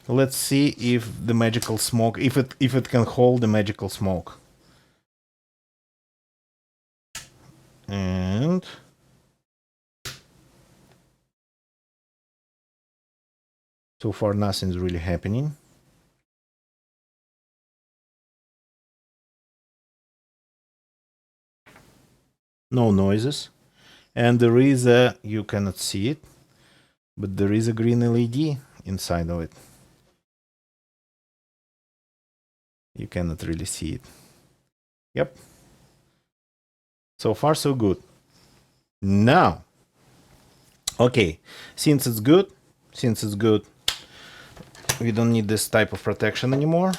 Let's see if the magical smoke, if it can hold the magical smoke. And so far nothing's really happening. No noises. And there is a, you cannot see it, but there is a green LED inside of it. You cannot really see it. Yep. So far so good. Now, okay, since it's good, we don't need this type of protection anymore.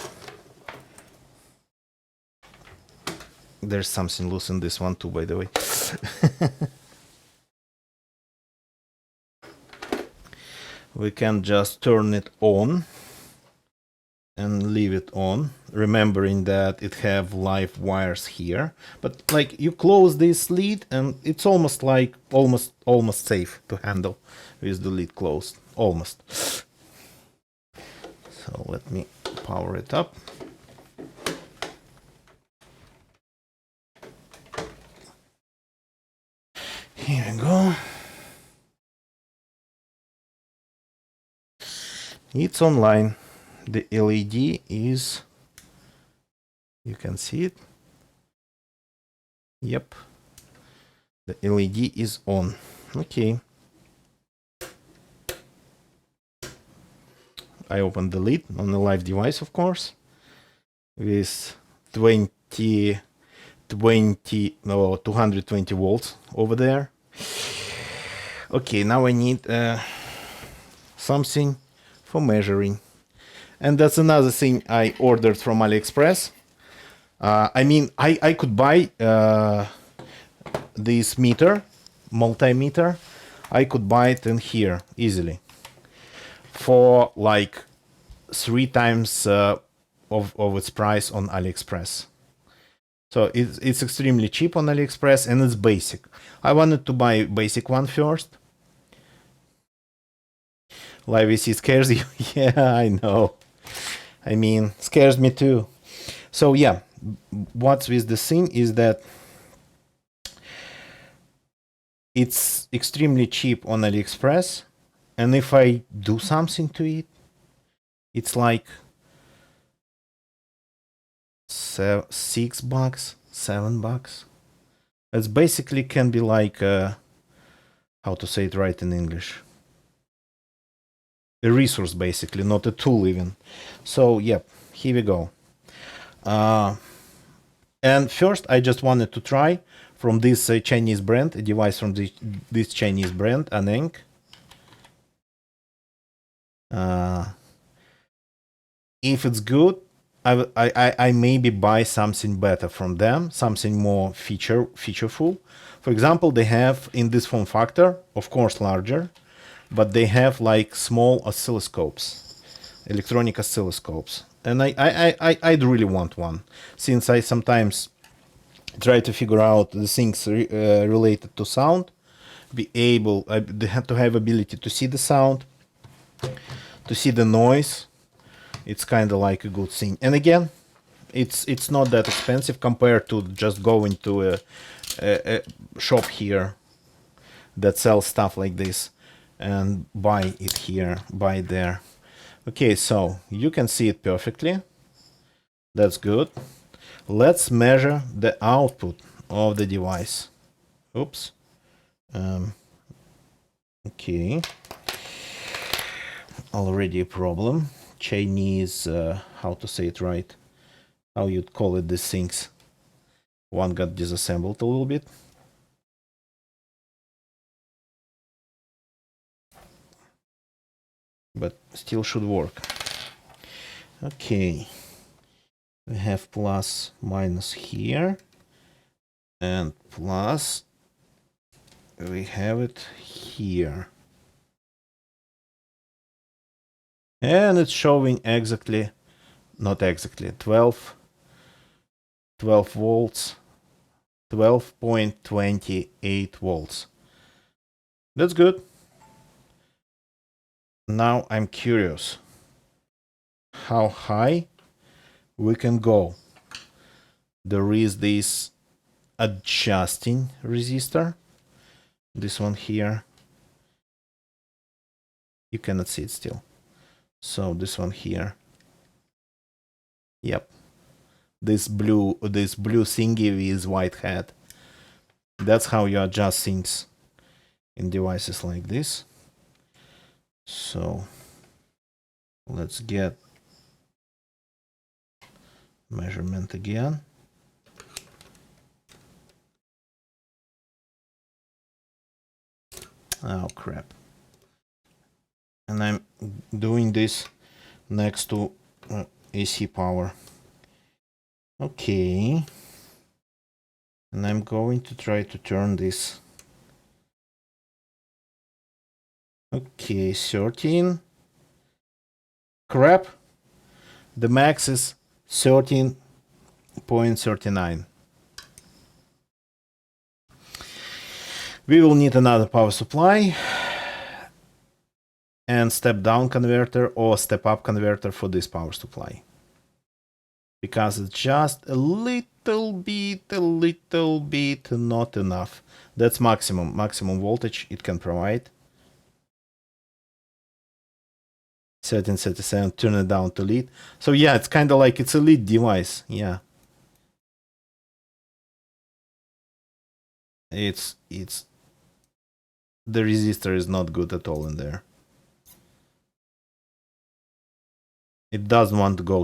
There's something loose in this one too, by the way. We can just turn it on and leave it on, remembering that it have live wires here. But like you close this lid and it's almost like almost safe to handle with the lid closed, almost. So let me power it up. Here we go. It's online. The LED is, you can see it. Yep. The LED is on. Okay. I opened the lid on the live device, of course, with 220 volts over there. Okay, now I need something for measuring. And that's another thing I ordered from AliExpress. I mean, I could buy this meter, multimeter. I could buy it in here easily for like 3 times of its price on AliExpress. So it's extremely cheap on AliExpress and it's basic. I wanted to buy basic one first. Live VC scares you? Yeah, I know. I mean, scares me too. So yeah, what's with the thing is that it's extremely cheap on AliExpress, and if I do something to it, it's like $6, $7. It's basically can be like how to say it right in English, a resource basically, not a tool even. So yeah, here we go. And first I just wanted to try from this Chinese brand, a device from this Chinese brand, Aneng. If it's good, I maybe buy something better from them, something more featureful. For example, they have in this form factor, of course larger, but they have like small oscilloscopes, electronic oscilloscopes. And I'd really want one, since I sometimes try to figure out the things related to sound, be able to have ability to see the sound, to see the noise. It's kind of like a good thing. And again, it's not that expensive compared to just going to a shop here that sells stuff like this and buy it here, buy it there. Okay, so you can see it perfectly. That's good. Let's measure the output of the device. Oops. Okay. Already a problem. Chinese, how to say it right? How you'd call it, these things. One got disassembled a little bit. But still should work. Okay. We have plus minus here. And plus we have it here. And it's showing exactly, not exactly, 12 volts, 12.28 volts. That's good. Now I'm curious how high we can go. There is this adjusting resistor, this one here. You cannot see it still. So this one here. Yep. This blue thingy with white hat. That's how you adjust things in devices like this. So let's get measurement again. Oh crap. And I'm doing this next to AC power. Okay. And I'm going to try to turn this. Okay, 13. Crap. The max is 13.39. We will need another power supply and step down converter or step up converter for this power supply, because it's just a little bit not enough. That's maximum voltage it can provide. 1337, turn it down to lead. So yeah, it's kind of like it's a lead device. Yeah, it's the resistor is not good at all in there. It doesn't want to go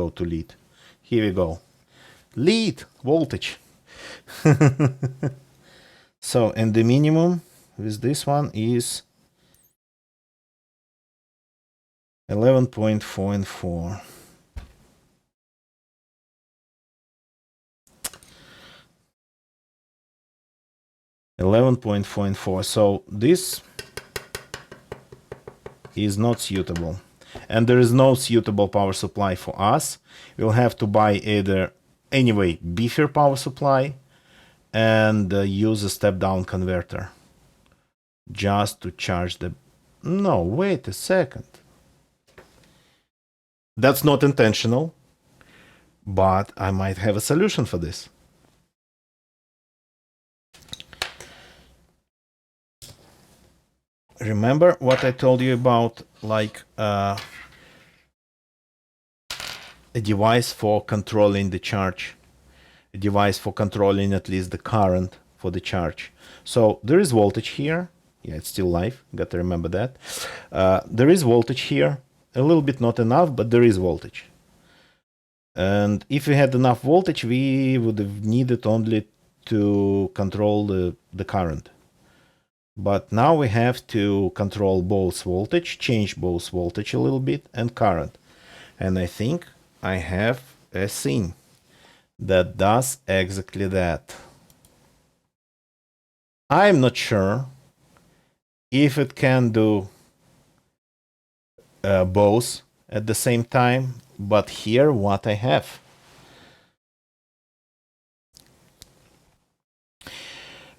to lead. Here we go. Lead voltage. So, and the minimum with this one is 11.44. So this is not suitable. And there is no suitable power supply for us. We'll have to buy either, anyway, beefier power supply and use a step-down converter just to charge the... No, wait a second. That's not intentional, but I might have a solution for this. Remember what I told you about, like a device for controlling the charge, a device for controlling at least the current for the charge. So there is voltage here. Yeah, it's still live. Got to remember that. There is voltage here. A little bit not enough, but there is voltage. And if we had enough voltage, we would have needed only to control the current. But now we have to control both voltage, change both voltage a little bit, and current. And I think I have a thing that does exactly that. I'm not sure if it can do both at the same time, but here what I have.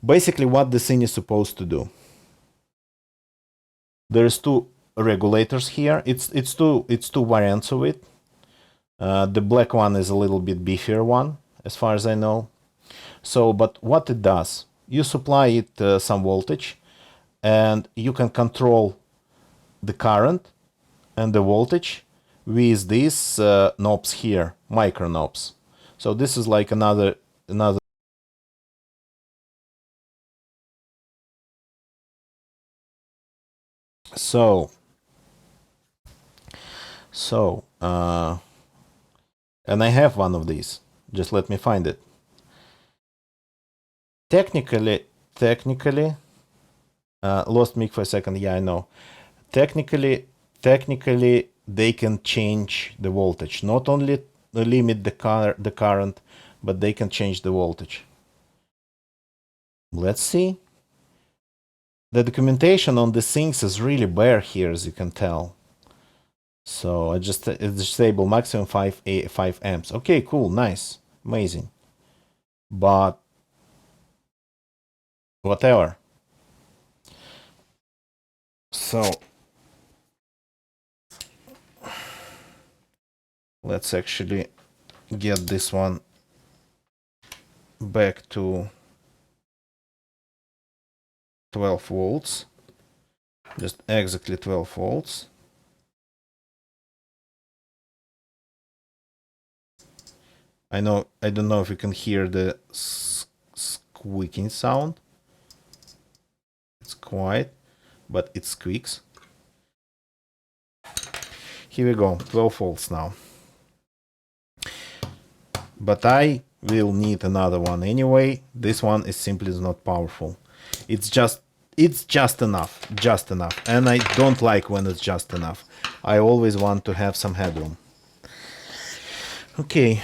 Basically what the thing is supposed to do. There's two regulators here. It's two variants of it. The black one is a little bit beefier one, as far as I know. So, but what it does, you supply it some voltage, and you can control the current and the voltage with these knobs here, micro knobs. So this is like another. So and I have one of these. Just let me find it. Technically, lost mic for a second. Yeah, I know. Technically, they can change the voltage. Not only limit the current, but they can change the voltage. Let's see. The documentation on these things is really bare here, as you can tell. So I just disable maximum 5 amps. Okay, cool, nice, amazing. But whatever. So let's actually get this one back to 12 volts. Just exactly 12 volts. I don't know if you can hear the squeaking sound. It's quiet, but it squeaks. Here we go, 12 volts now. But I will need another one anyway. This one is simply not powerful. It's just enough, and I don't like when it's just enough. I always want to have some headroom. Okay.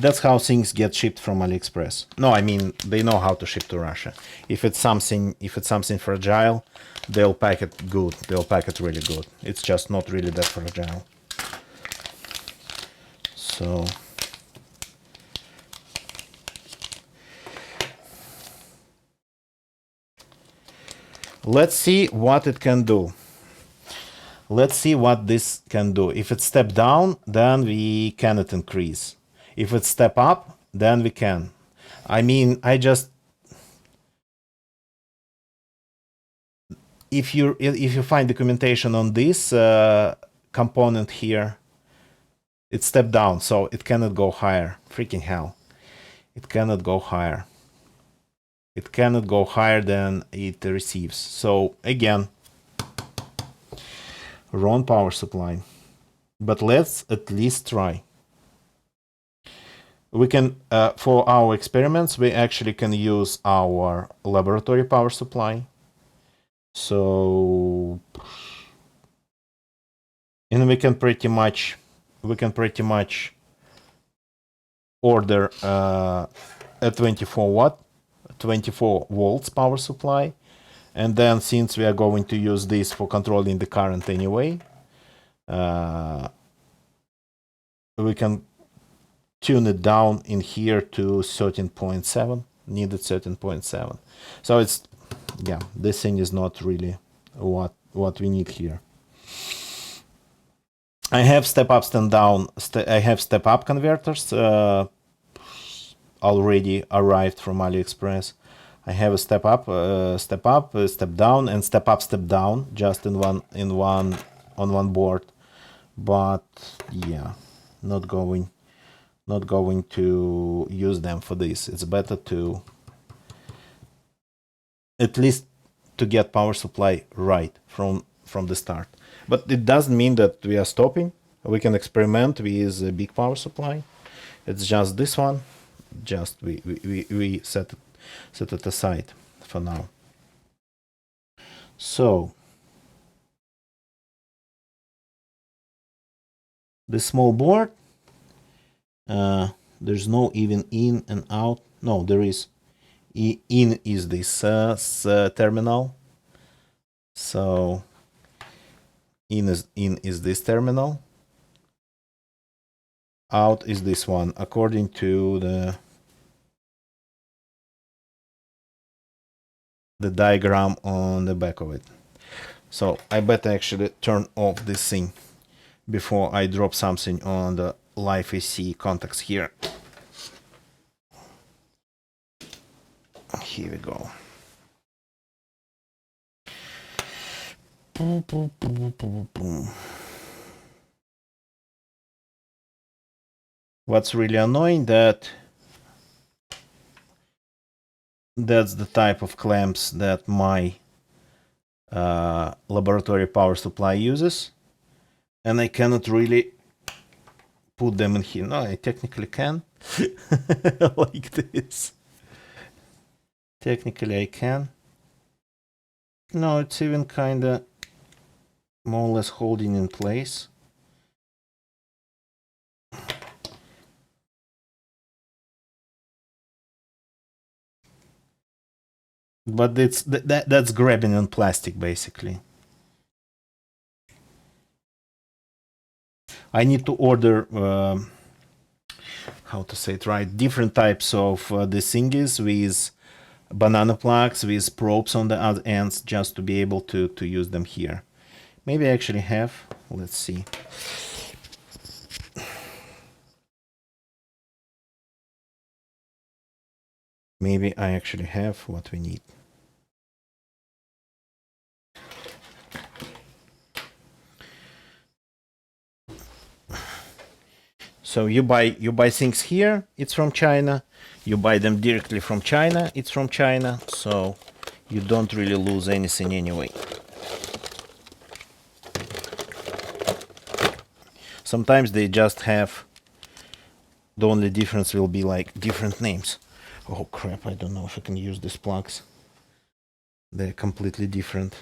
That's how things get shipped from AliExpress. No, I mean, they know how to ship to Russia. If it's something fragile, they'll pack it good. They'll pack it really good. It's just not really that fragile. So let's see what it can do. Let's see what this can do. If it's step down, then we cannot increase. If it's step up, then we can. I mean, if you find documentation on this component here, it's step down, so it cannot go higher. Freaking hell. It cannot go higher. It cannot go higher than it receives. So again, wrong power supply. But let's at least try. We can, for our experiments, we actually can use our laboratory power supply. So, and we can pretty much order a 24 volts power supply, and then since we are going to use this for controlling the current anyway, we can tune it down in here to 13.7, needed 13.7. So it's, yeah, this thing is not really what we need here. I have step up, step down. I have step up converters already arrived from AliExpress. I have a step up, step down, and step up, step down, just in one on one board. But yeah, not going to use them for this. It's better to at least to get power supply right from the start. But it doesn't mean that we are stopping. We can experiment with a big power supply. It's just this one. Just we set it aside for now. So the small board, there's no even in and out. No, there is. In is this terminal. So in is this terminal, out is this one, according to the diagram on the back of it. So I better actually turn off this thing before I drop something on the live AC contacts here. Here we go. Boom, boom, boom, boom, boom. What's really annoying that's the type of clamps that my laboratory power supply uses, and I cannot really put them in here. No, I technically can. Like this. Technically I can. No, it's even kinda more or less holding in place. But it's that's grabbing on plastic basically. I need to order how to say it right, different types of the thingies with banana plugs with probes on the other ends, just to be able to use them here. Maybe I actually have. Let's see. Maybe I actually have what we need. So you buy things here, it's from China. You buy them directly from China, it's from China. So you don't really lose anything anyway. Sometimes they just have, the only difference will be like different names. Oh crap, I don't know if I can use these plugs. They're completely different.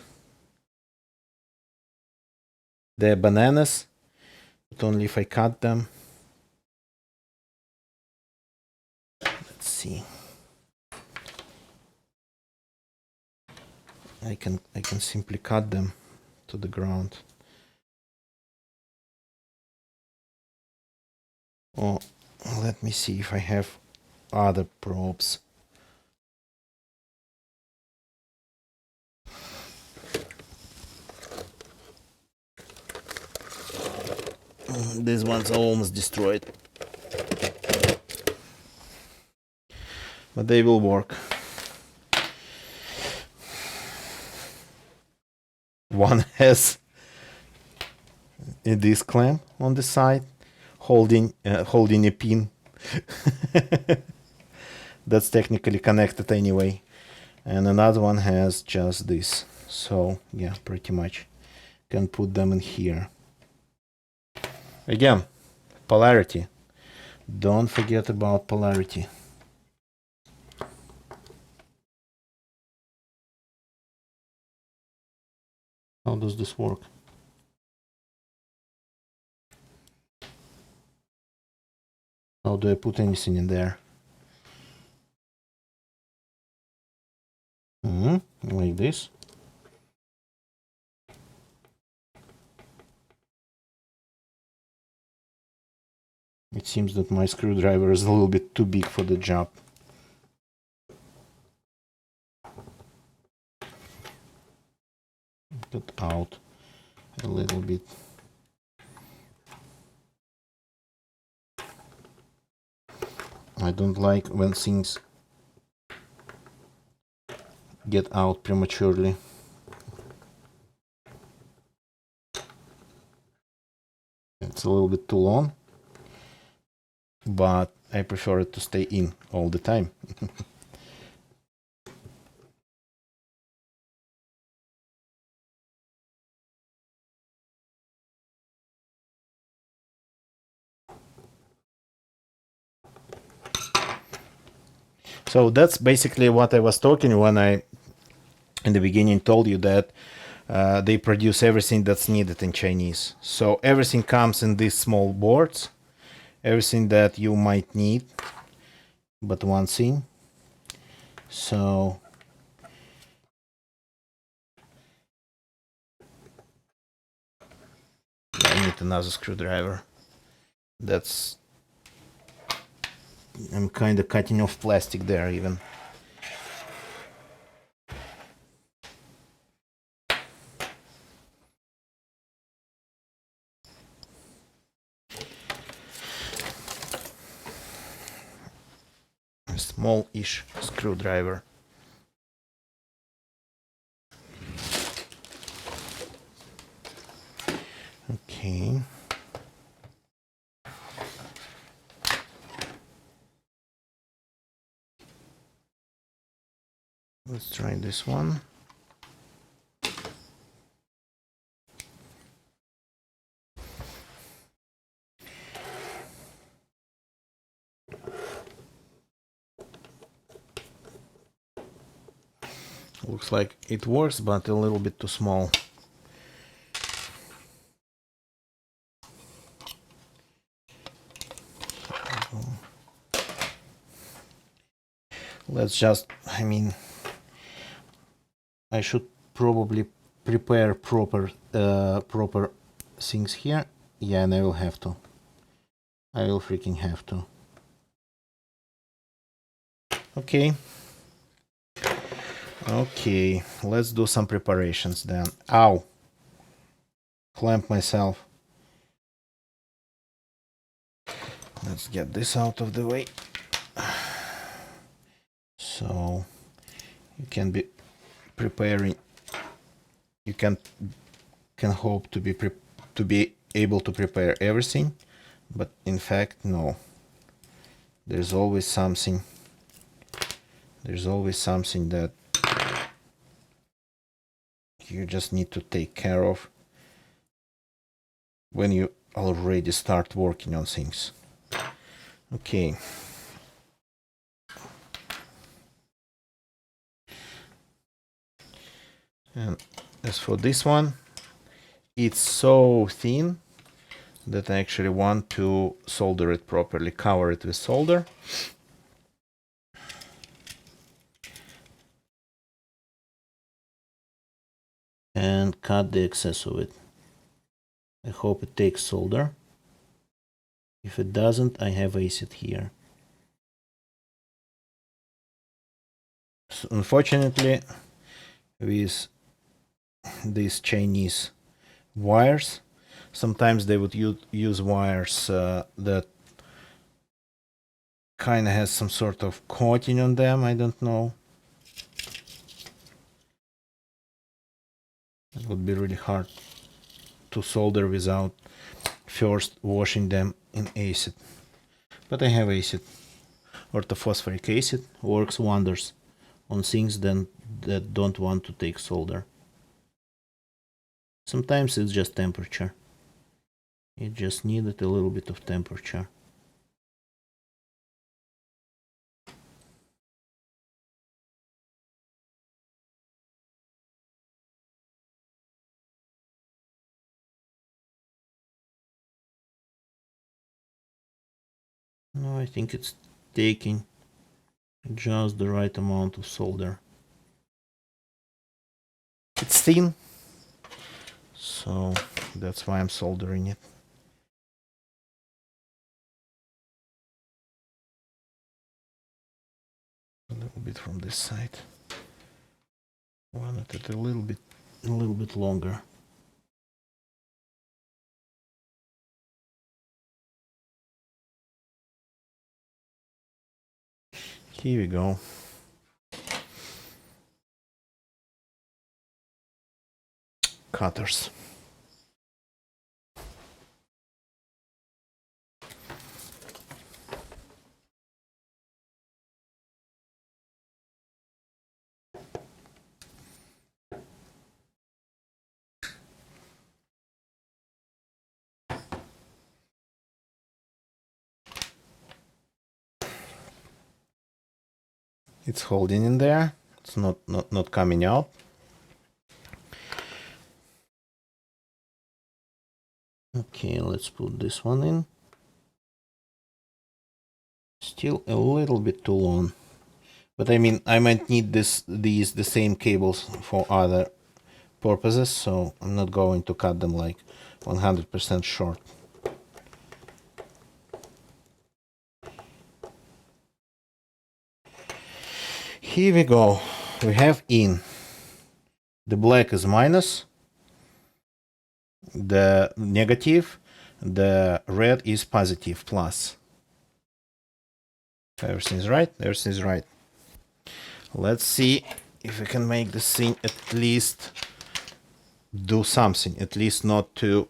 They're bananas, but only if I cut them. Let's see. I can simply cut them to the ground. Oh, let me see if I have other probes. These ones are almost destroyed, but they will work. One has this clamp on the side, holding a pin. That's technically connected anyway, and another one has just this. So yeah, pretty much can put them in here. Again, polarity. Don't forget about polarity. How does this work? How do I put anything in there? Like this. It seems that my screwdriver is a little bit too big for the job. Get out a little bit. I don't like when things get out prematurely. It's a little bit too long, but I prefer it to stay in all the time. So that's basically what I was talking when I in the beginning told you that they produce everything that's needed in Chinese. So everything comes in these small boards, everything that you might need, but one thing. So I need another screwdriver. That's I'm kind of cutting off plastic there even. A small-ish screwdriver. Okay. Let's try this one. Looks like it works, but a little bit too small. Let's just, I should probably prepare proper things here. Yeah, and I will have to. I will freaking have to. Okay. Okay, let's do some preparations then. Ow! Clamp myself. Let's get this out of the way. So you can be preparing. You can hope to be able to prepare everything, but in fact, no. There's always something. There's always something that you just need to take care of when you already start working on things. Okay. And as for this one, it's so thin that I actually want to solder it properly, cover it with solder. And cut the excess of it. I hope it takes solder. If it doesn't, I have acid here. So unfortunately, with these Chinese wires, sometimes they would use wires that kind of has some sort of coating on them. I don't know. It would be really hard to solder without first washing them in acid. But I have acid. Orthophosphoric acid works wonders on things that don't want to take solder. Sometimes it's just temperature. It just needed a little bit of temperature. No, I think it's taking just the right amount of solder. It's thin, so that's why I'm soldering it. A little bit from this side. Want it a little bit longer. Here we go. Cutters. It's holding in there. It's not coming out. Okay, let's put this one in. Still a little bit too long. But I mean, I might need the same cables for other purposes, so I'm not going to cut them like 100% short. here we go. We have in. The black is minus, the negative, the red is positive, plus. Everything's right, everything's right. Let's see if we can make this thing at least do something, at least not to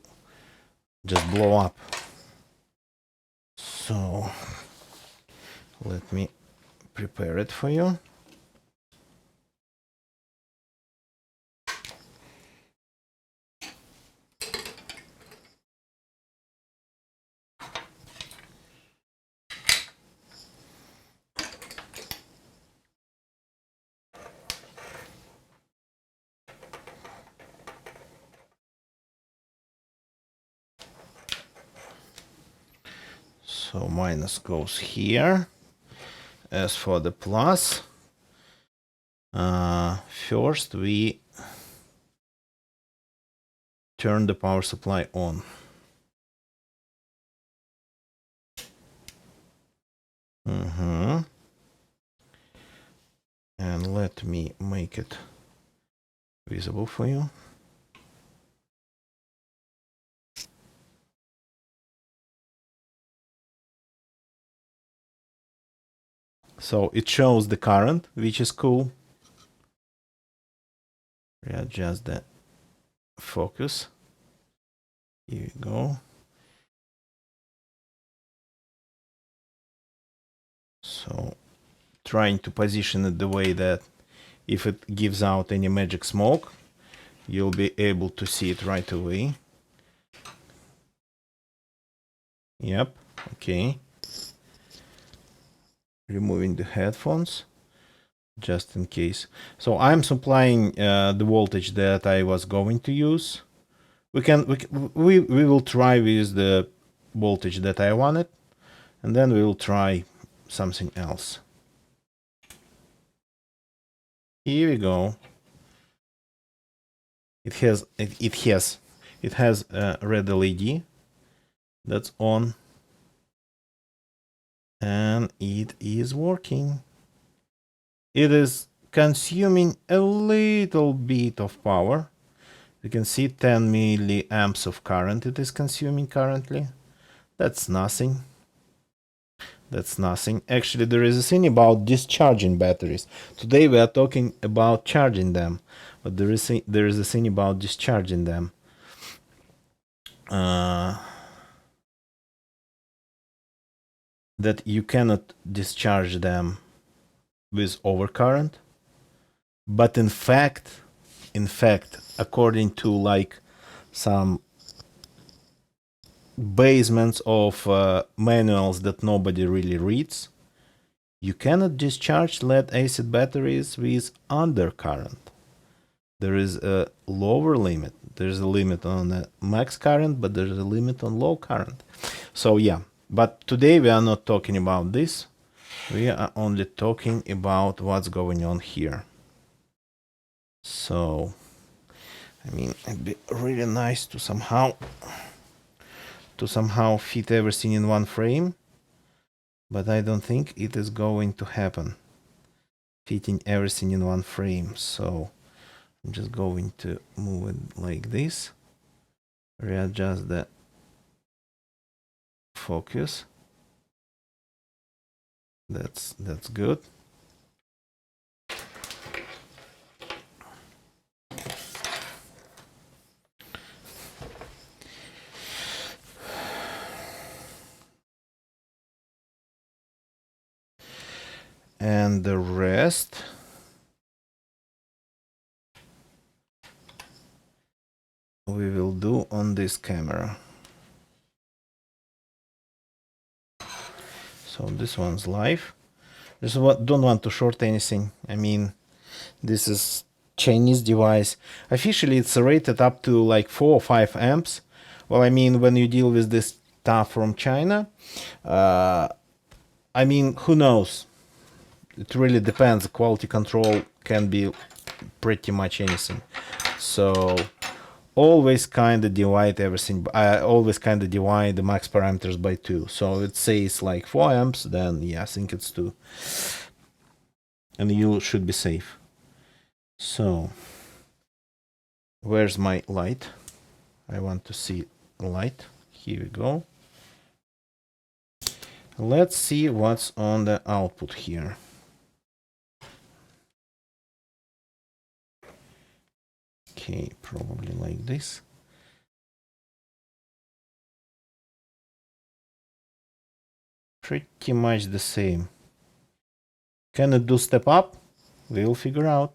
just blow up. So let me prepare it for you. So minus goes here. As for the plus, first we turn the power supply on. And let me make it visible for you. So it shows the current, which is cool. Readjust the focus. Here we go. So trying to position it the way that if it gives out any magic smoke, you'll be able to see it right away. Yep, okay. Removing the headphones just in case. So I'm supplying the voltage that I was going to use. We will try with the voltage that I wanted, and then we will try something else. Here we go. It has a red LED that's on, and it is working. It is consuming a little bit of power. You can see 10 milliamps of current it is consuming currently. That's nothing. That's nothing. Actually, there is a thing about discharging batteries. Today we are talking about charging them, but there is a thing about discharging them. That you cannot discharge them with overcurrent, but in fact, according to like some basements of manuals that nobody really reads, you cannot discharge lead acid batteries with undercurrent. There is a lower limit. There's a limit on the max current, but there's a limit on low current. So yeah, but today we are not talking about this. We are only talking about what's going on here. So, I mean, it'd be really nice to somehow fit everything in one frame, but I don't think it is going to happen, fitting everything in one frame. So I'm just going to move it like this, readjust the focus. That's good. And the rest we will do on this camera. So this one's live. Don't want to short anything. I mean, this is Chinese device. Officially it's rated up to like 4 or 5 amps. Well, I mean, when you deal with this stuff from China, I mean, who knows? It really depends. Quality control can be pretty much anything. So always kind of divide everything. I always kind of divide the max parameters by 2. So it says like 4 amps, then yeah, I think it's 2. and you should be safe. So where's my light? I want to see the light. Here we go. Let's see what's on the output here. Okay, probably like this. Pretty much the same. Can it do step up? We'll figure out.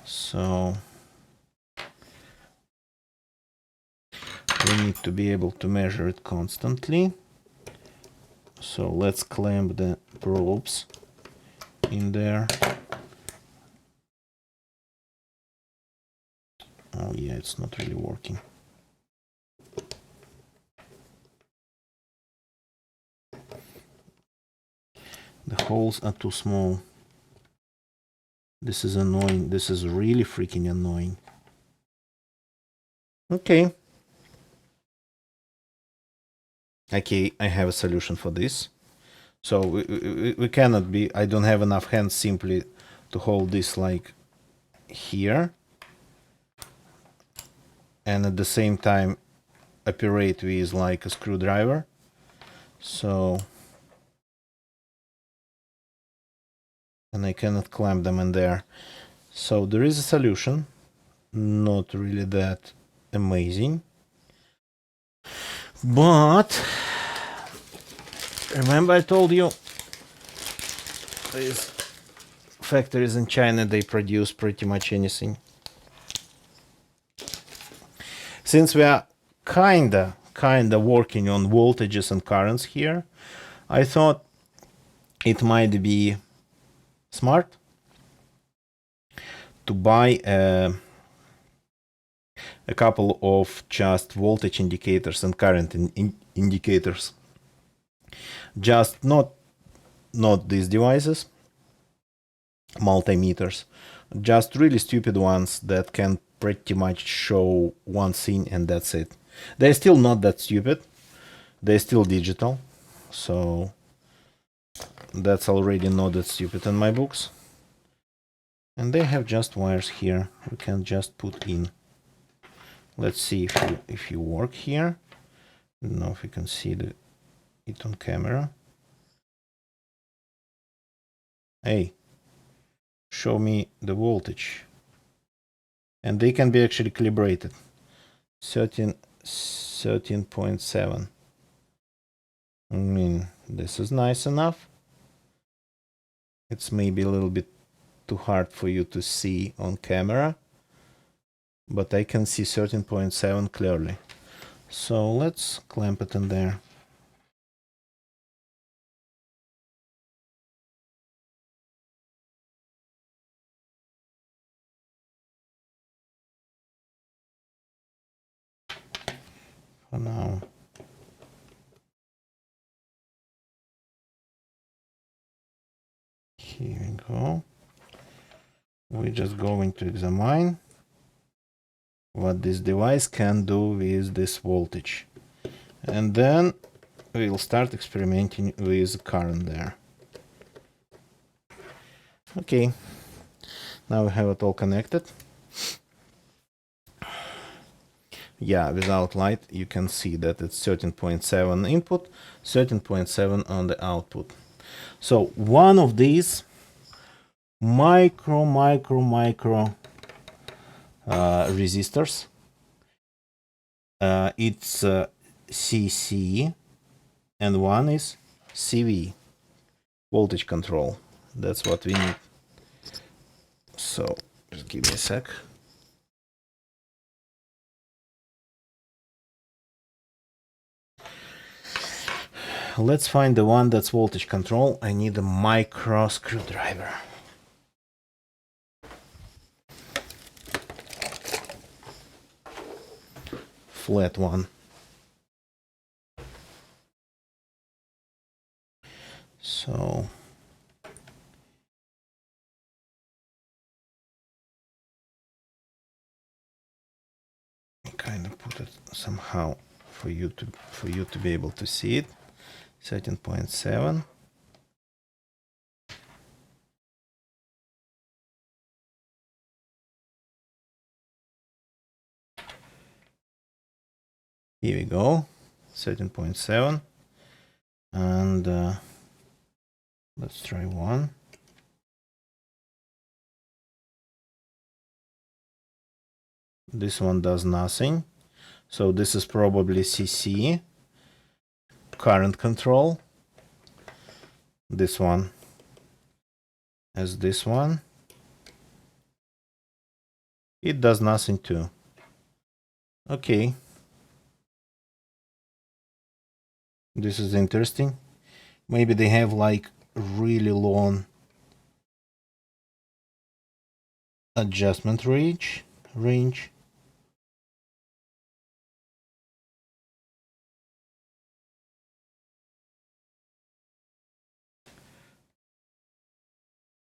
So we need to be able to measure it constantly. So let's clamp the probes in there. Oh yeah, it's not really working. The holes are too small. This is annoying. This is really freaking annoying. Okay. Okay, I have a solution for this. So we cannot be, I don't have enough hands simply to hold this like here. And at the same time operate with like a screwdriver. So, and I cannot clamp them in there. So there is a solution. Not really that amazing. But remember I told you these factories in China, they produce pretty much anything. Since we are kinda working on voltages and currents here, I thought it might be smart to buy a couple of just voltage indicators and current indicators. Just not these devices, multimeters, just really stupid ones that can pretty much show one thing and that's it. They're still not that stupid. They're still digital. So that's already not that stupid in my books. And they have just wires here. We can just put in. Let's see if you work here. I don't know if you can see it on camera. Hey, show me the voltage. And they can be actually calibrated. 13.7. I mean, this is nice enough. It's maybe a little bit too hard for you to see on camera, but I can see 13.7 clearly. So let's clamp it in there. For now. Here we go. We're just going to examine what this device can do with this voltage. And then we'll start experimenting with current there. Okay, now we have it all connected. Yeah, without light you can see that it's 13.7 input, 13.7 on the output. So one of these micro resistors, it's CC, and one is CV, voltage control. That's what we need. So just give me a sec. Let's find the one that's voltage control. I need a micro screwdriver. Flat one. So I kind of put it somehow for you to be able to see it. 13.7. Here we go, 13.7, and let's try one. This one does nothing, so this is probably CC, current control. This one as this one. It does nothing too. Okay. This is interesting. Maybe they have like really long adjustment range.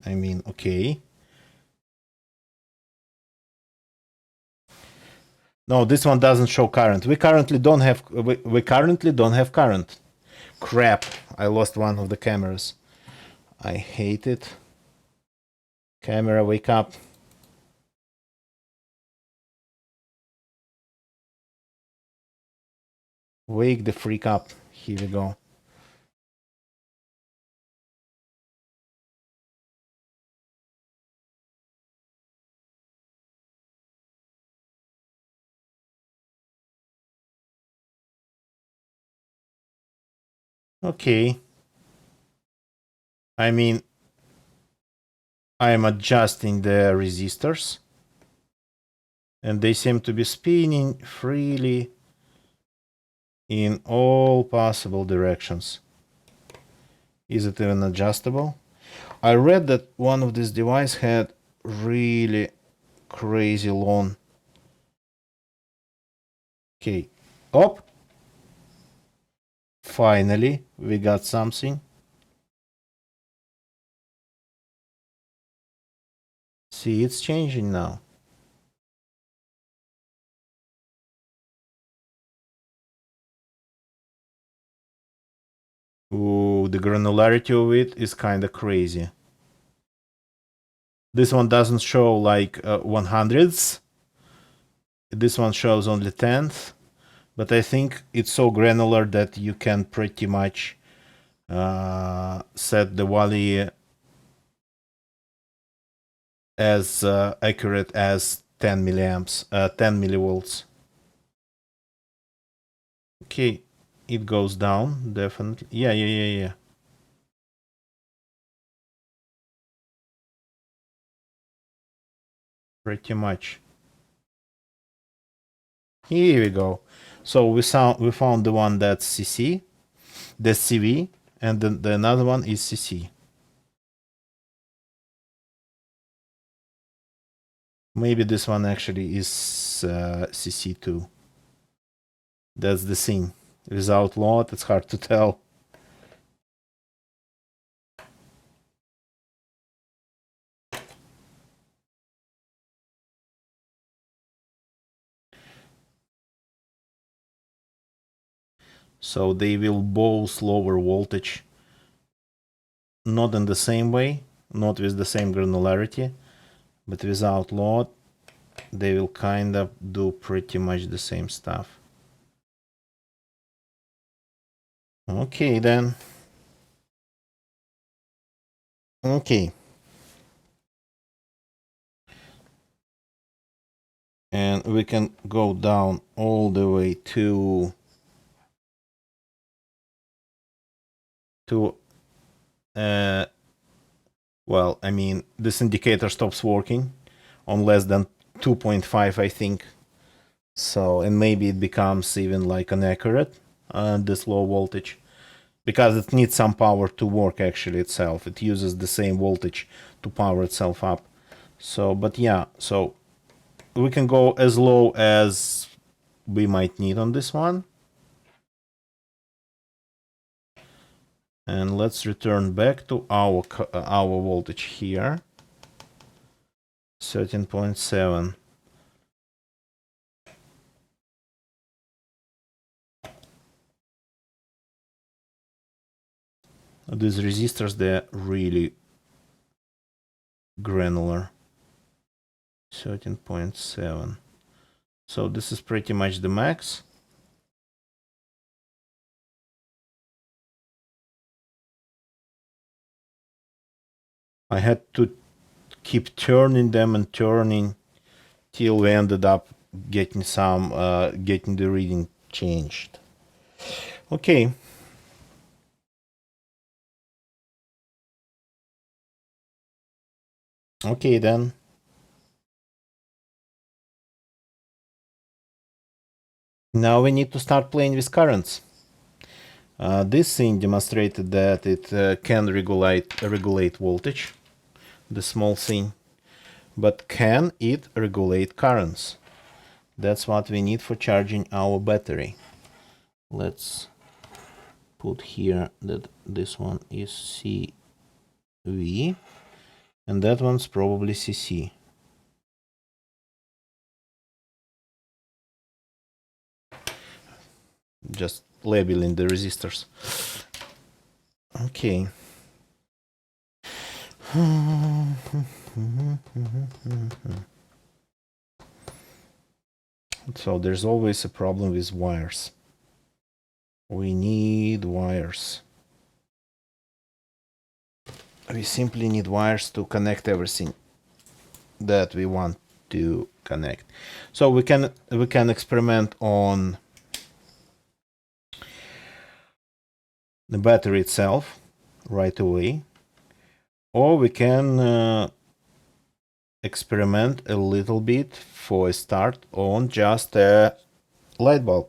I mean, okay. No, this one doesn't show current. We currently don't have current. Crap, I lost one of the cameras. I hate it. Camera, wake up. Wake the freak up. Here we go. Okay. I mean, I am adjusting the resistors, and they seem to be spinning freely in all possible directions. Is it even adjustable? I read that one of these devices had really crazy long. Okay, up. Finally, we got something. See, it's changing now. Ooh, the granularity of it is kind of crazy. This one doesn't show like 100ths. This one shows only 10th. But I think it's so granular that you can pretty much set the value as accurate as 10 milliamps, 10 millivolts. Okay, it goes down, definitely. Yeah. Pretty much. Here we go. So we found the one that's CC, that's CV, and then the another one is CC. Maybe this one actually is CC too. That's the thing. Without lot, it's hard to tell. So they will both lower voltage, not in the same way, not with the same granularity, but without load, they will kind of do pretty much the same stuff. Okay, then. Okay. And we can go down all the way to well, I mean, this indicator stops working on less than 2.5, I think. So, and maybe it becomes even like inaccurate, this low voltage, because it needs some power to work actually itself. It uses the same voltage to power itself up. So, but yeah, so we can go as low as we might need on this one. And let's return back to our voltage here. 13.7. These resistors, they're really granular. 13.7. So this is pretty much the max. I had to keep turning them and turning till we ended up getting getting the reading changed. Okay. Okay then. Now we need to start playing with currents. This thing demonstrated that it can regulate voltage, the small thing, but can it regulate currents? That's what we need for charging our battery. Let's put here that this one is CV and that one's probably CC. Just labeling the resistors. Okay. So there's always a problem with wires. We need wires. We simply need wires to connect everything that we want to connect. So we can experiment on the battery itself right away, or we can experiment a little bit for a start on just a light bulb.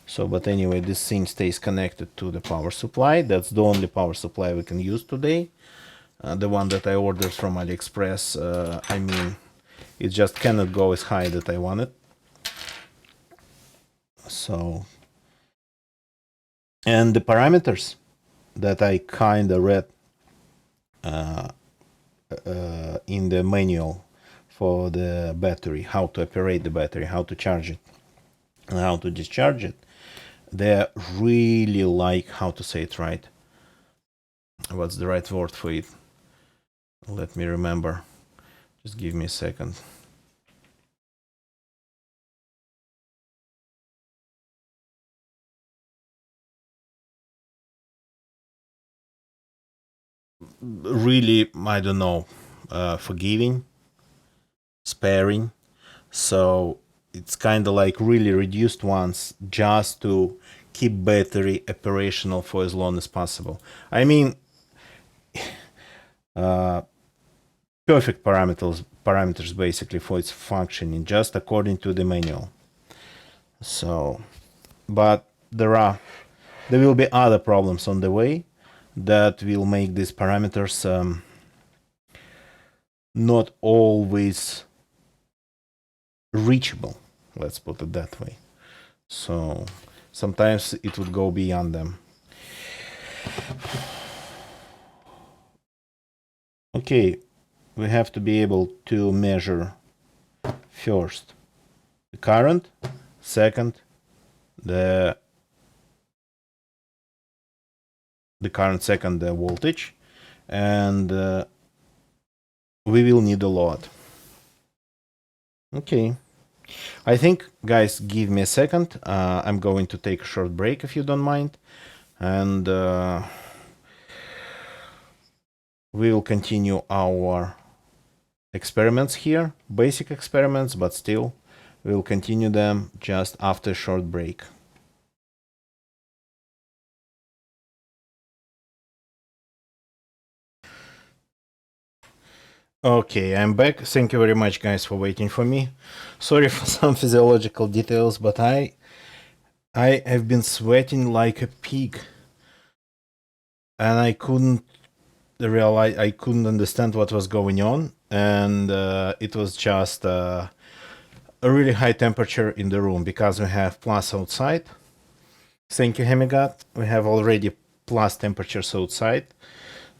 So, but anyway, this thing stays connected to the power supply. That's the only power supply we can use today. The one that I ordered from AliExpress, I mean, it just cannot go as high that I want it. So, and the parameters that I kind of read in the manual for the battery, how to operate the battery, how to charge it, and how to discharge it, they're really like, how to say it right? What's the right word for it? Let me remember. Just give me a second. Really, I don't know, forgiving, sparing. So it's kind of like really reduced ones just to keep battery operational for as long as possible. I mean, perfect parameters basically for its functioning, just according to the manual. So, but there will be other problems on the way that will make these parameters not always reachable, let's put it that way. So sometimes it would go beyond them. Okay, we have to be able to measure first the current, second the current, second the voltage, and we will need a load. Okay, I think, guys, give me a second. I'm going to take a short break if you don't mind, and we will continue our experiments here, basic experiments, but still we'll continue them just after a short break. Okay, I'm back. Thank you very much, guys, for waiting for me. Sorry for some physiological details, but I have been sweating like a pig, and I couldn't realize, I couldn't understand what was going on, and it was just a really high temperature in the room because we have plus outside. Thank you, Hemigod. We have already plus temperatures outside,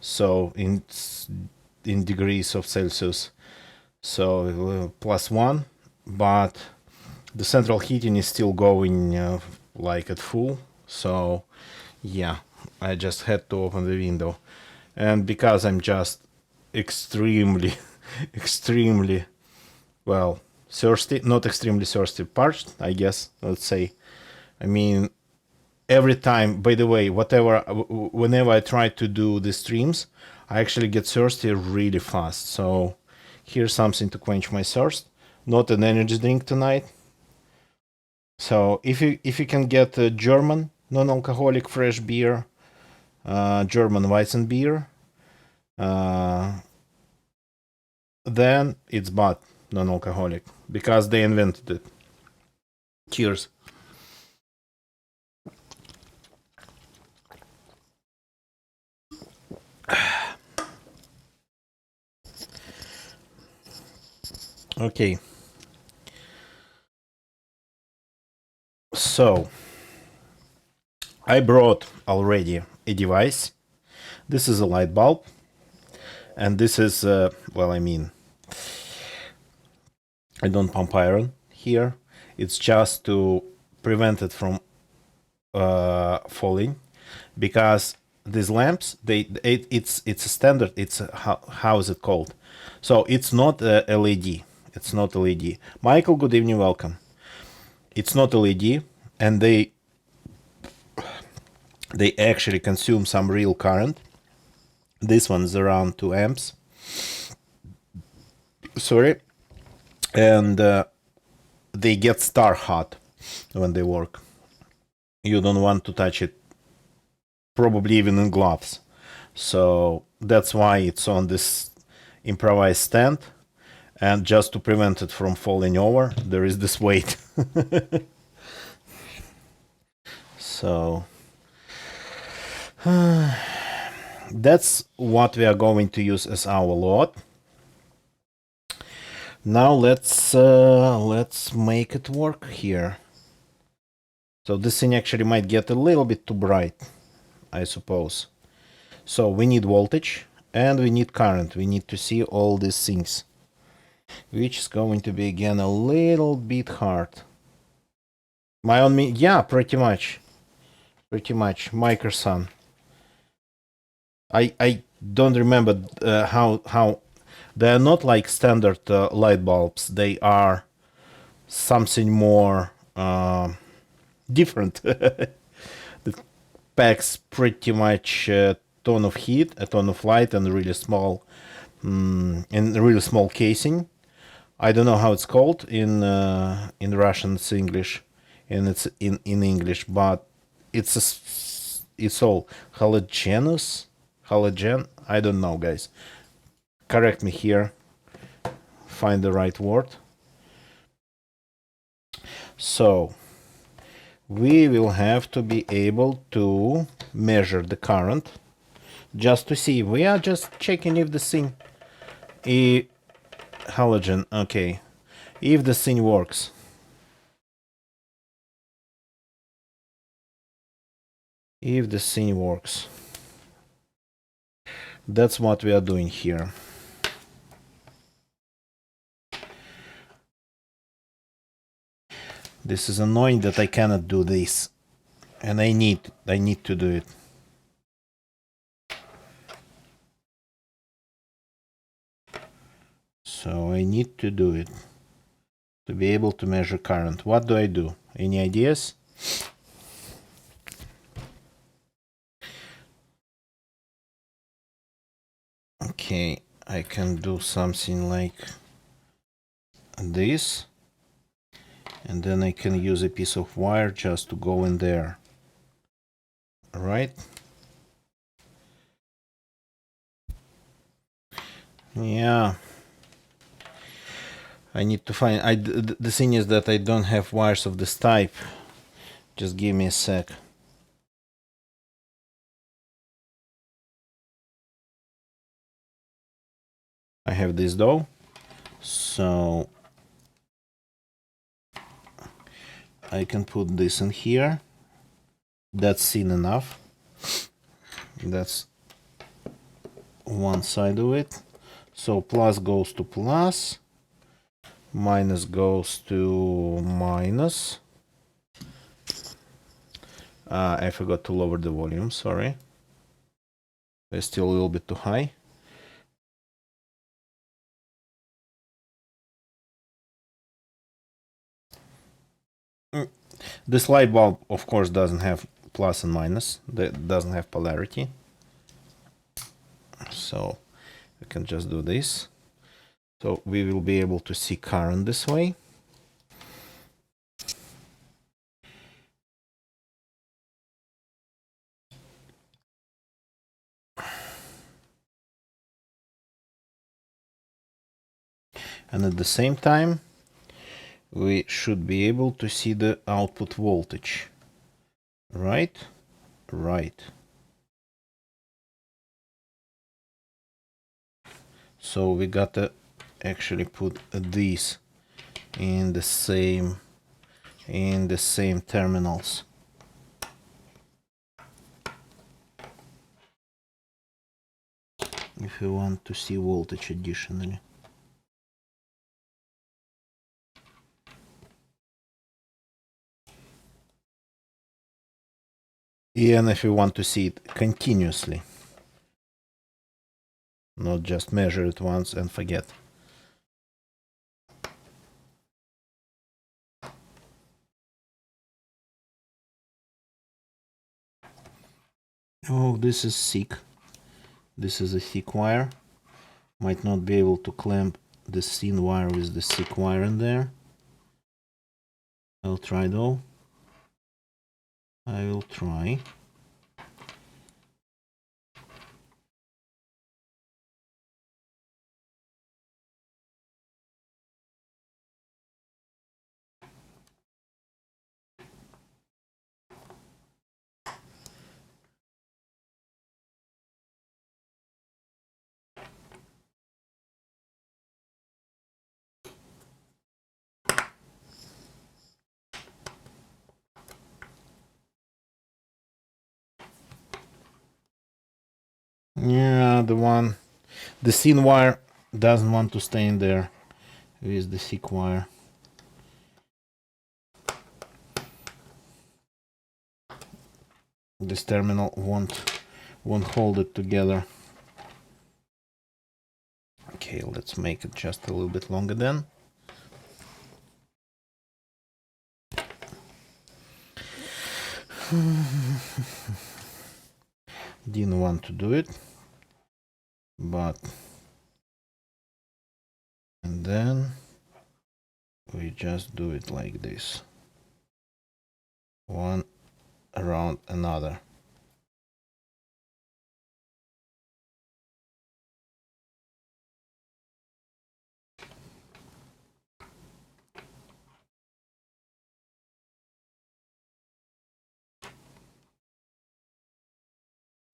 so in degrees of Celsius, so +1, but the central heating is still going like at full. So yeah, I just had to open the window, and because I'm just extremely extremely well, thirsty, not extremely thirsty, parched, I guess, let's say. I mean, every time, by the way, whenever I try to do the streams, I actually get thirsty really fast. So here's something to quench my thirst. Not an energy drink tonight. So if you can get a German non-alcoholic fresh beer, German Weizen beer, then it's bad non-alcoholic because they invented it. Cheers. Okay. So I brought already a device. This is a light bulb, and this is well, I mean, I don't pump iron here. It's just to prevent it from falling, because these lamps, it's a standard. It's how is it called? So it's not a LED. It's not LED. Michael, good evening, welcome. It's not LED, and they actually consume some real current. This one's around 2 amps. Sorry, and they get star hot when they work. You don't want to touch it, probably even in gloves. So that's why it's on this improvised stand, and just to prevent it from falling over, there is this weight. So that's what we are going to use as our load. Now let's make it work here. So this thing actually might get a little bit too bright, I suppose. So we need voltage and we need current. We need to see all these things, which is going to be again a little bit hard. My own me, yeah, pretty much, Microsun. I don't remember how they are not like standard light bulbs. They are something more different. That packs pretty much a ton of heat, a ton of light, and really small, and really small casing. I don't know how it's called in Russian. It's English, and it's in English, but it's all halogenous, halogen. I don't know, guys. Correct me here. Find the right word. So we will have to be able to measure the current just to see. We are just checking if the thing halogen, okay, if the thing works. If the thing works. That's what we are doing here. This is annoying that I cannot do this, and I need to do it. So I need to do it to be able to measure current. What do I do? Any ideas? Okay, I can do something like this, and then I can use a piece of wire just to go in there. All right. Yeah. I need to find. The thing is that I don't have wires of this type. Just give me a sec. I have this though, so I can put this in here. That's thin enough. That's one side of it. So plus goes to plus, minus goes to minus. I forgot to lower the volume, sorry. It's still a little bit too high. This light bulb, of course, doesn't have plus and minus. That doesn't have polarity. So we can just do this. So we will be able to see current this way. And at the same time, we should be able to see the output voltage. Right? Right. So we gotta actually put these in the same terminals. If you want to see voltage additionally. And if you want to see it continuously, not just measure it once and forget. Oh, this is thick. This is a thick wire. Might not be able to clamp the thin wire with the thick wire in there. I'll try though. I will try. Yeah, the thin wire doesn't want to stay in there with the thick wire. This terminal won't hold it together. Okay, let's make it just a little bit longer then. Didn't want to do it, but and then we just do it like this, one around another.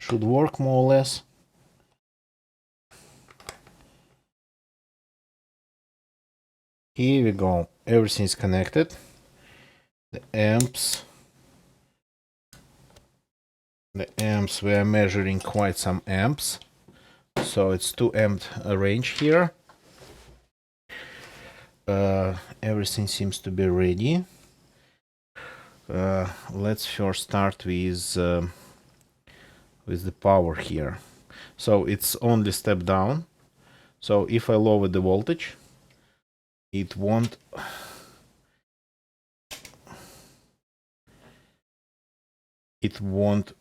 Should work more or less. Here we go. Everything's connected. The amps, we are measuring quite some amps. So it's 2 amp range here. Everything seems to be ready. Let's first start with the power here. So it's only step down. So if I lower the voltage, it won't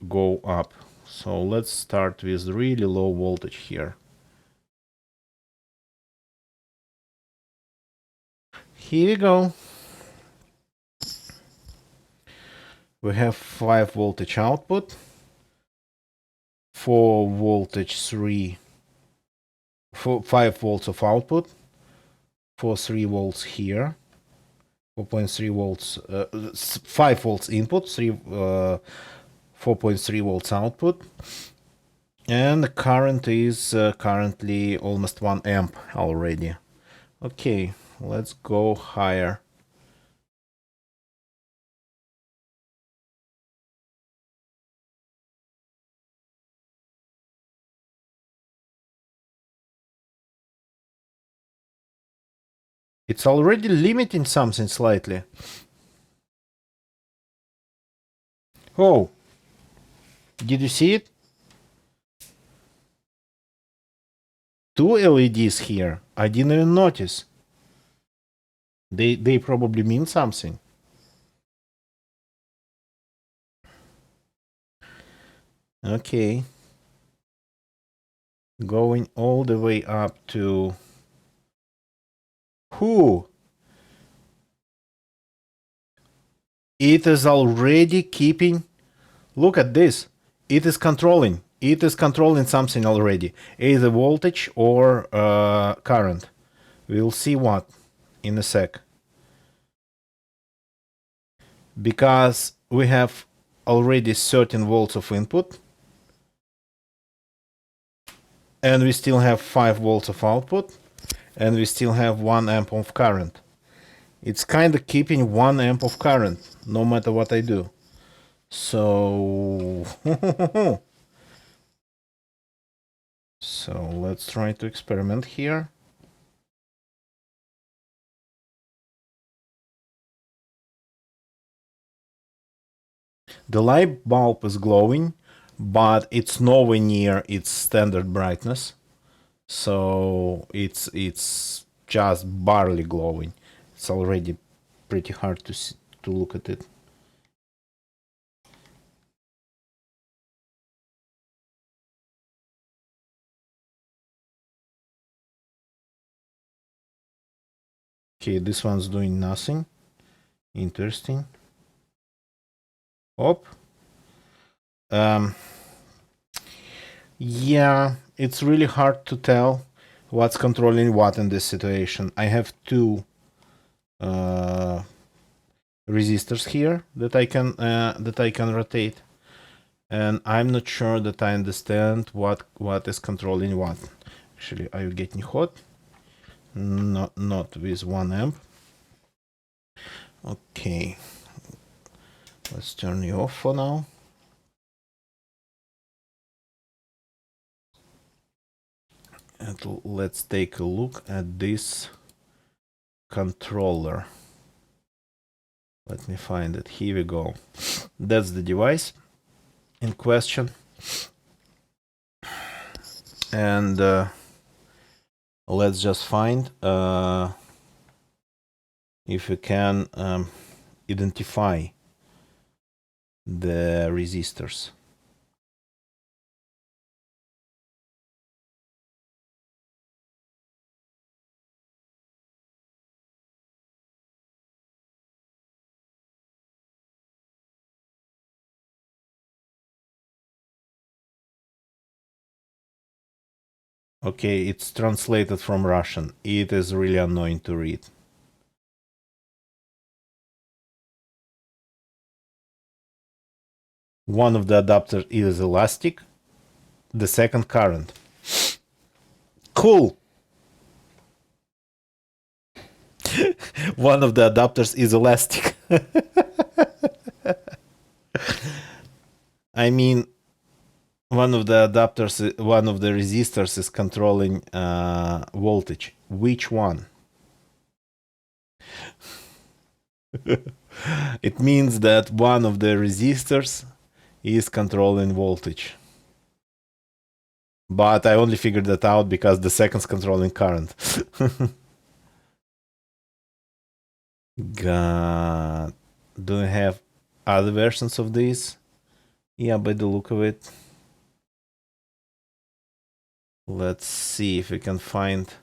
go up. So let's start with really low voltage here. Here we go. We have 5 voltage output, 4 voltage 5 volts of output, 3 volts here, 4.3 volts, 5 volts input, 4.3 volts output, and the current is currently almost 1 amp already. Okay, let's go higher. It's already limiting something slightly. Oh, did you see it? 2 LEDs here. I didn't even notice. They probably mean something. Okay. Going all the way up to... Who? It is already keeping... Look at this. It is controlling. It is controlling something already. Either voltage or current. We'll see what in a sec. Because we have already 13 volts of input. And we still have 5 volts of output. And we still have 1 amp of current. It's kind of keeping 1 amp of current, no matter what I do. So... So let's try to experiment here. The light bulb is glowing, but it's nowhere near its standard brightness. So it's just barely glowing. It's already pretty hard to look at it. Okay, this one's doing nothing. Interesting. Op. Yeah, it's really hard to tell what's controlling what in this situation. I have two resistors here that I can rotate, and I'm not sure that I understand what is controlling what. Actually, are you getting hot? Not with 1 amp. Okay, let's turn you off for now. And let's take a look at this controller. Let me find it. Here we go. That's the device in question. And let's just find if we can identify the resistors. Okay, it's translated from Russian. It is really annoying to read. One of the adapters is elastic, the second current. Cool! One of the adapters is elastic. I mean, one of the adapters, one of the resistors is controlling voltage. Which one? It means that one of the resistors is controlling voltage. But I only figured that out because the second's controlling current. God. Do I have other versions of this? Yeah, by the look of it. Let's see if we can find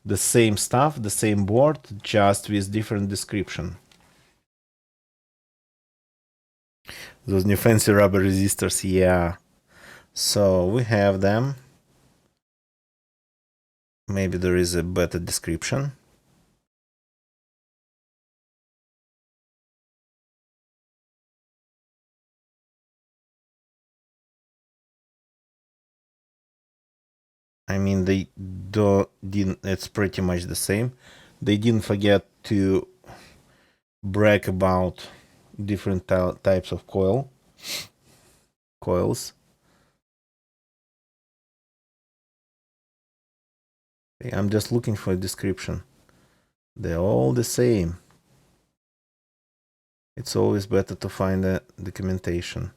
the same stuff, the same board, just with different description. Those new fancy rubber resistors, yeah. So we have them. Maybe there is a better description. I mean, they didn't. It's pretty much the same. They didn't forget to brag about different types of coils. I'm just looking for a description. They're all the same. It's always better to find a documentation.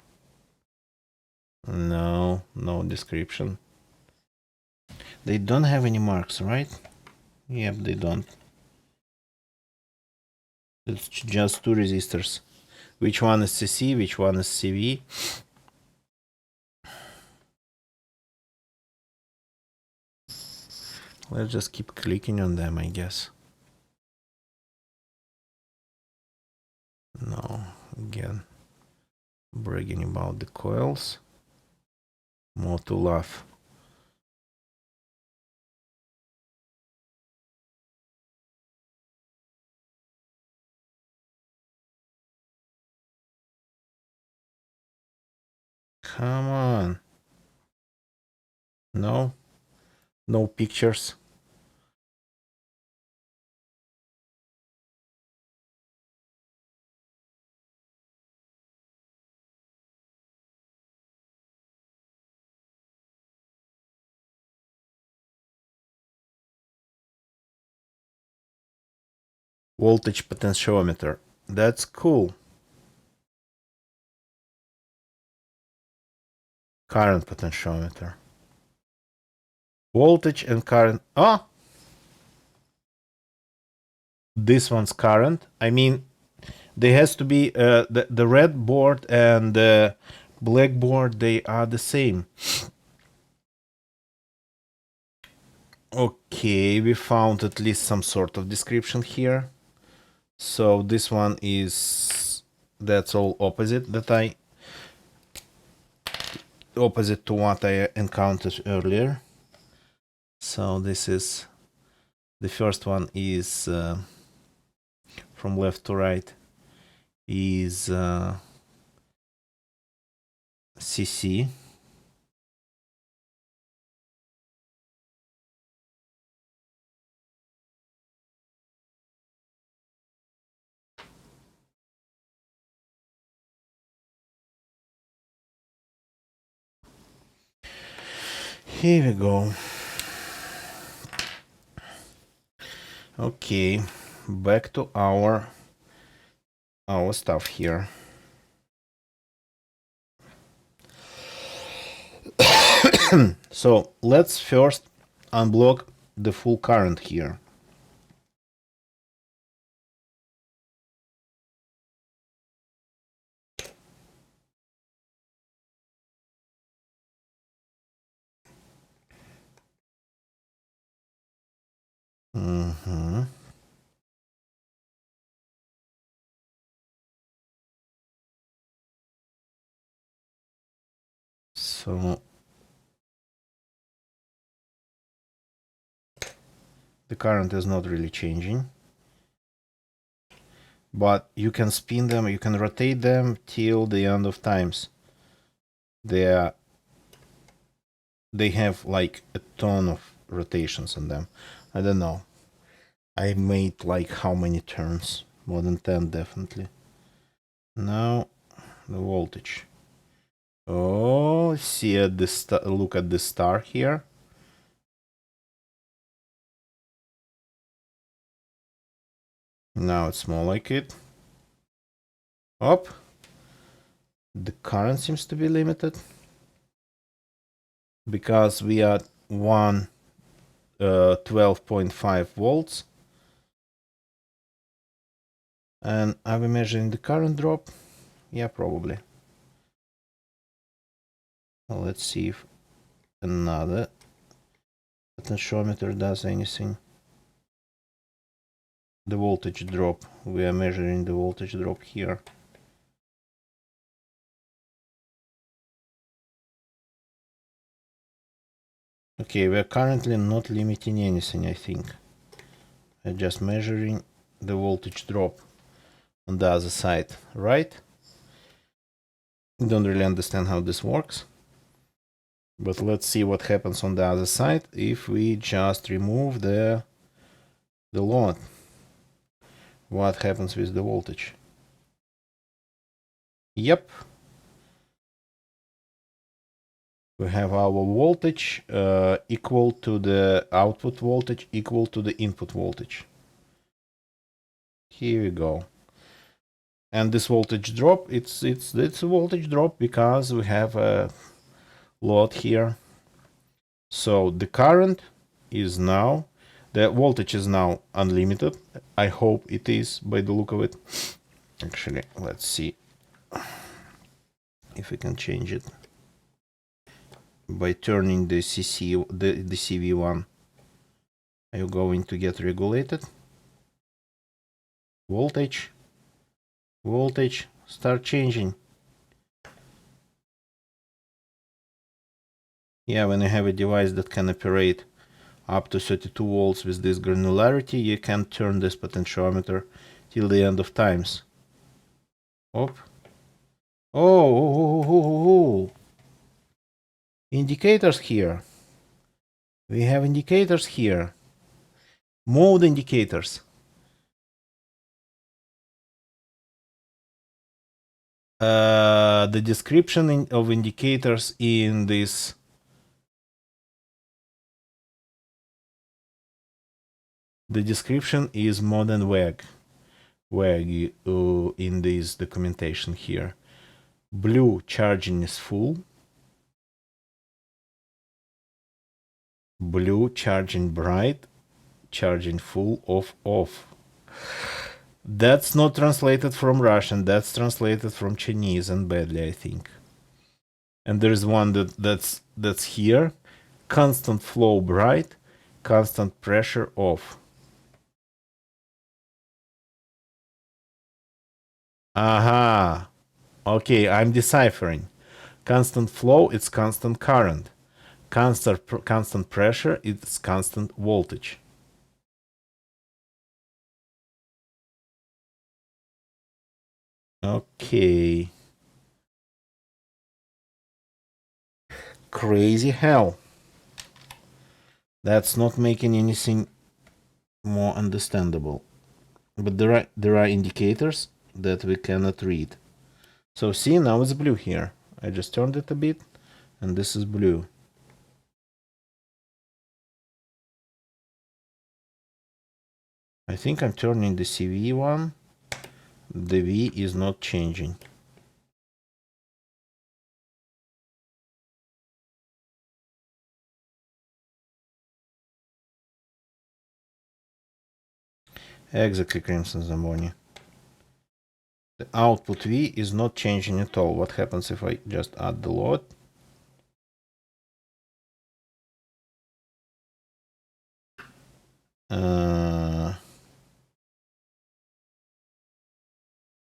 No description. They don't have any marks, right? Yep, they don't. It's just two resistors. Which one is CC, which one is CV? Let's just keep clicking on them, I guess. No, again, bragging about the coils. More to laugh. Come on. No? No pictures? Voltage potentiometer. That's cool. Current potentiometer. Voltage and current. Oh! This one's current. I mean, there has to be the red board and the black board, they are the same. Okay, we found at least some sort of description here. So this one is, that's all opposite opposite to what I encountered earlier. So this is, the first one is from left to right is CC. Here we go. Okay, back to our stuff here. So let's first unblock the full current here. So the current is not really changing, but you can spin them, you can rotate them till the end of times. They have like a ton of rotations on them. I don't know. I made like how many turns? More than 10 definitely. Now the voltage. Oh, see at this, look at the star here. Now it's more like it. Up. The current seems to be limited because we are 12.5 volts. And are we measuring the current drop? Yeah, probably. Well, let's see if another potentiometer does anything. The voltage drop. We are measuring the voltage drop here. Okay, we are currently not limiting anything, I think. We're just measuring the voltage drop on the other side, right? Don't really understand how this works. But let's see what happens on the other side if we just remove the load. What happens with the voltage? Yep. We have our voltage equal to the output voltage equal to the input voltage. Here we go. And this voltage drop, it's a voltage drop because we have a load here. So the current is now, the voltage is now unlimited. I hope it is by the look of it. Actually, let's see if we can change it by turning the CC, the CV1. are you going to get regulated? Voltage, start changing. Yeah, when you have a device that can operate up to 32 volts with this granularity, you can turn this potentiometer till the end of times. Op. Oh. Indicators here. We have indicators here. Mode indicators. The description of indicators in this. The description is mode and WAG. WAG in this documentation here. Blue, charging is full. Blue, charging bright. Charging full, off. That's not translated from Russian. That's translated from Chinese and badly, I think. And there's one that's here. Constant flow bright, constant pressure off. Aha. Okay, I'm deciphering. Constant flow, it's constant current. Constant pressure, it's constant voltage. Okay. Crazy hell. That's not making anything more understandable. But there are indicators that we cannot read. So see, now it's blue here. I just turned it a bit, and this is blue. I think I'm turning the CV one. The V is not changing. Exactly, Crimson Zamboni. The output V is not changing at all. What happens if I just add the load?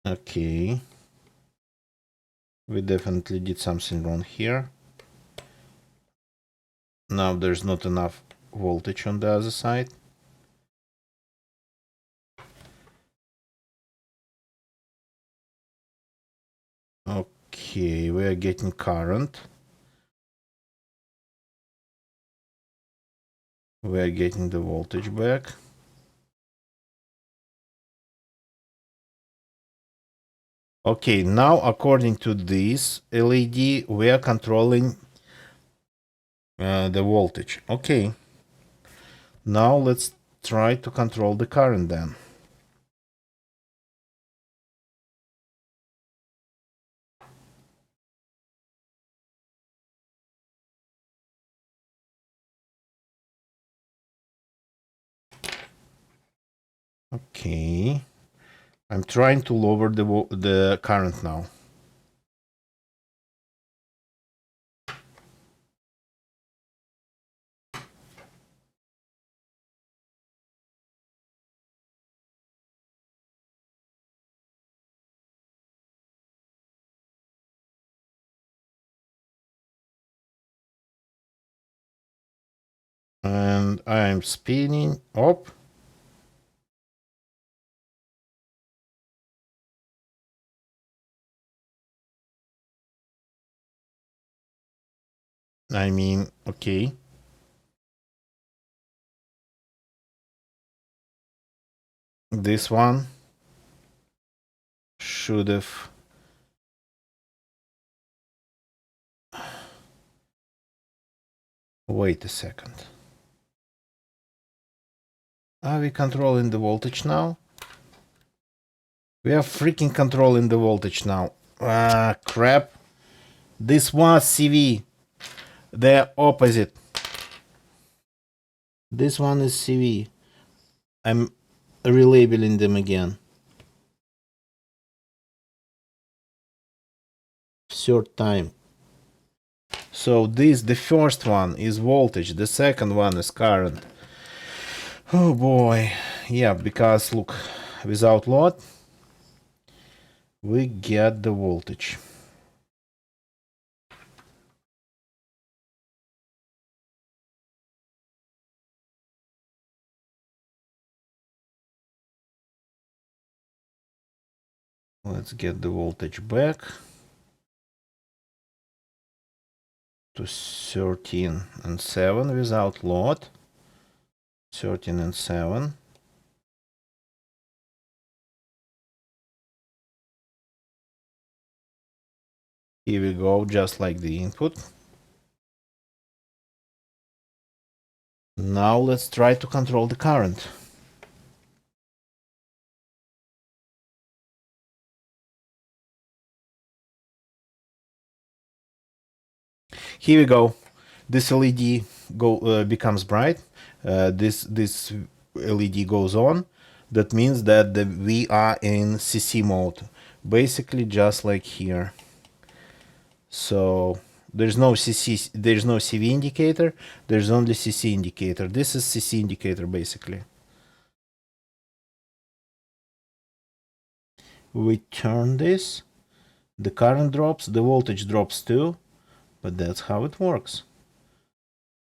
Okay. We definitely did something wrong here. Now there's not enough voltage on the other side. Okay, we are getting current. We are getting the voltage back. Okay, now according to this LED, we are controlling the voltage. Okay. Now let's try to control the current then. Okay. I'm trying to lower the current now. And I'm spinning up. I mean, okay. This one should have... Wait a second. Are we controlling the voltage now? We are freaking controlling the voltage now. Ah, crap. This was CV. They're opposite. This one is CV. I'm relabeling them again. Third time. So the first one is voltage, the second one is current. Oh boy. Yeah, because look, without load, we get the voltage. Let's get the voltage back to 13 and 7 without load. 13 and 7. Here we go, just like the input. Now let's try to control the current. Here we go. This LED becomes bright. This LED goes on. That means that we are in CC mode, basically just like here. So there's no CV indicator. There's only CC indicator. This is CC indicator basically. We turn this. The current drops. The voltage drops too. But that's how it works.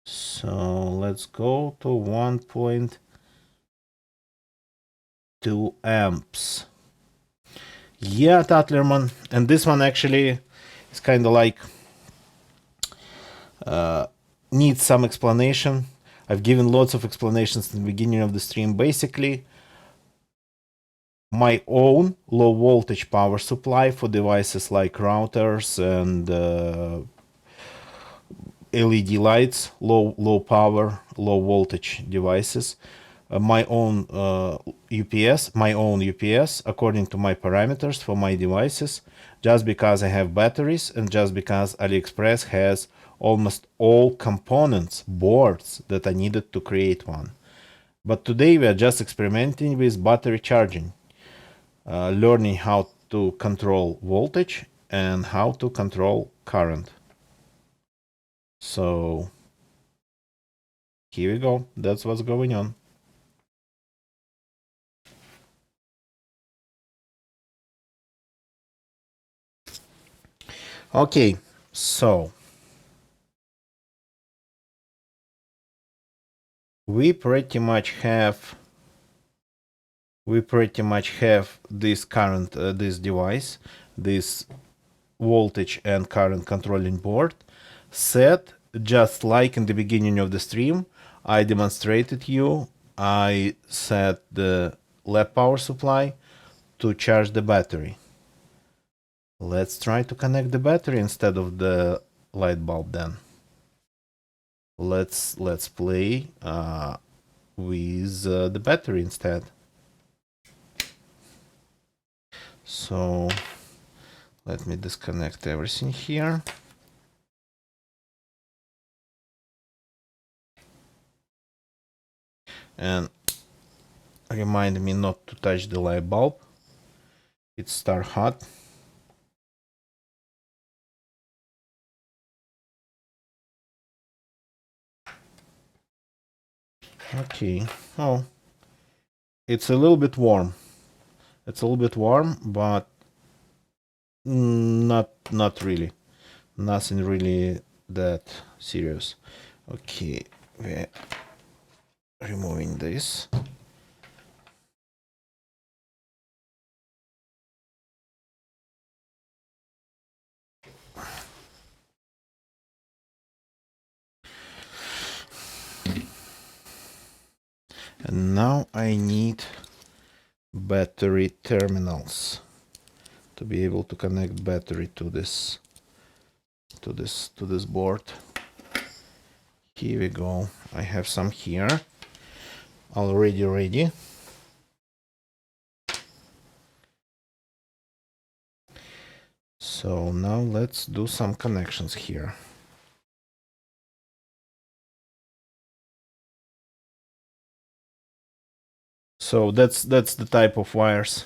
So let's go to 1.2 amps. Yeah, Tatlerman. And this one actually is kind of like needs some explanation. I've given lots of explanations in the beginning of the stream. Basically, my own low voltage power supply for devices like routers and LED lights, low power, low voltage devices. My own UPS, according to my parameters for my devices, just because I have batteries and just because AliExpress has almost all components, boards that I needed to create one. But today we are just experimenting with battery charging, learning how to control voltage and how to control current. So here we go. That's what's going on. Okay, so we pretty much have this current, this device, this voltage and current controlling board set just like in the beginning of the stream. I demonstrated you. I set the lab power supply to charge the battery. Let's try to connect the battery instead of the light bulb then. Let's play with the battery instead. So let me disconnect everything here. And remind me not to touch the light bulb. It's start hot. Okay. Oh, it's a little bit warm. It's a little bit warm, but not really. Nothing really that serious. Okay, we're removing this. And now I need battery terminals to be able to connect battery to this board. Here we go. I have some here already ready. So now let's do some connections here. So that's the type of wires.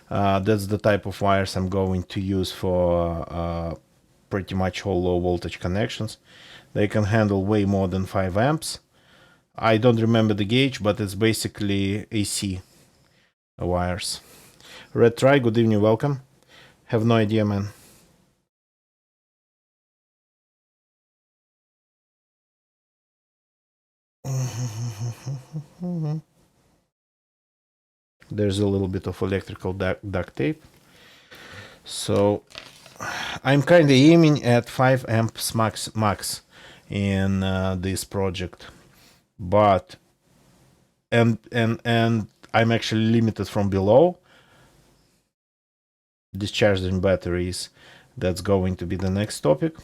That's the type of wires I'm going to use for pretty much all low voltage connections. They can handle way more than 5 amps. I don't remember the gauge, but it's basically AC wires. Red Try, good evening, welcome. Have no idea, man. There's a little bit of electrical duct tape. So I'm kind of aiming at 5 amps max in this project, but and I'm actually limited from below. Discharging batteries, that's going to be the next topic,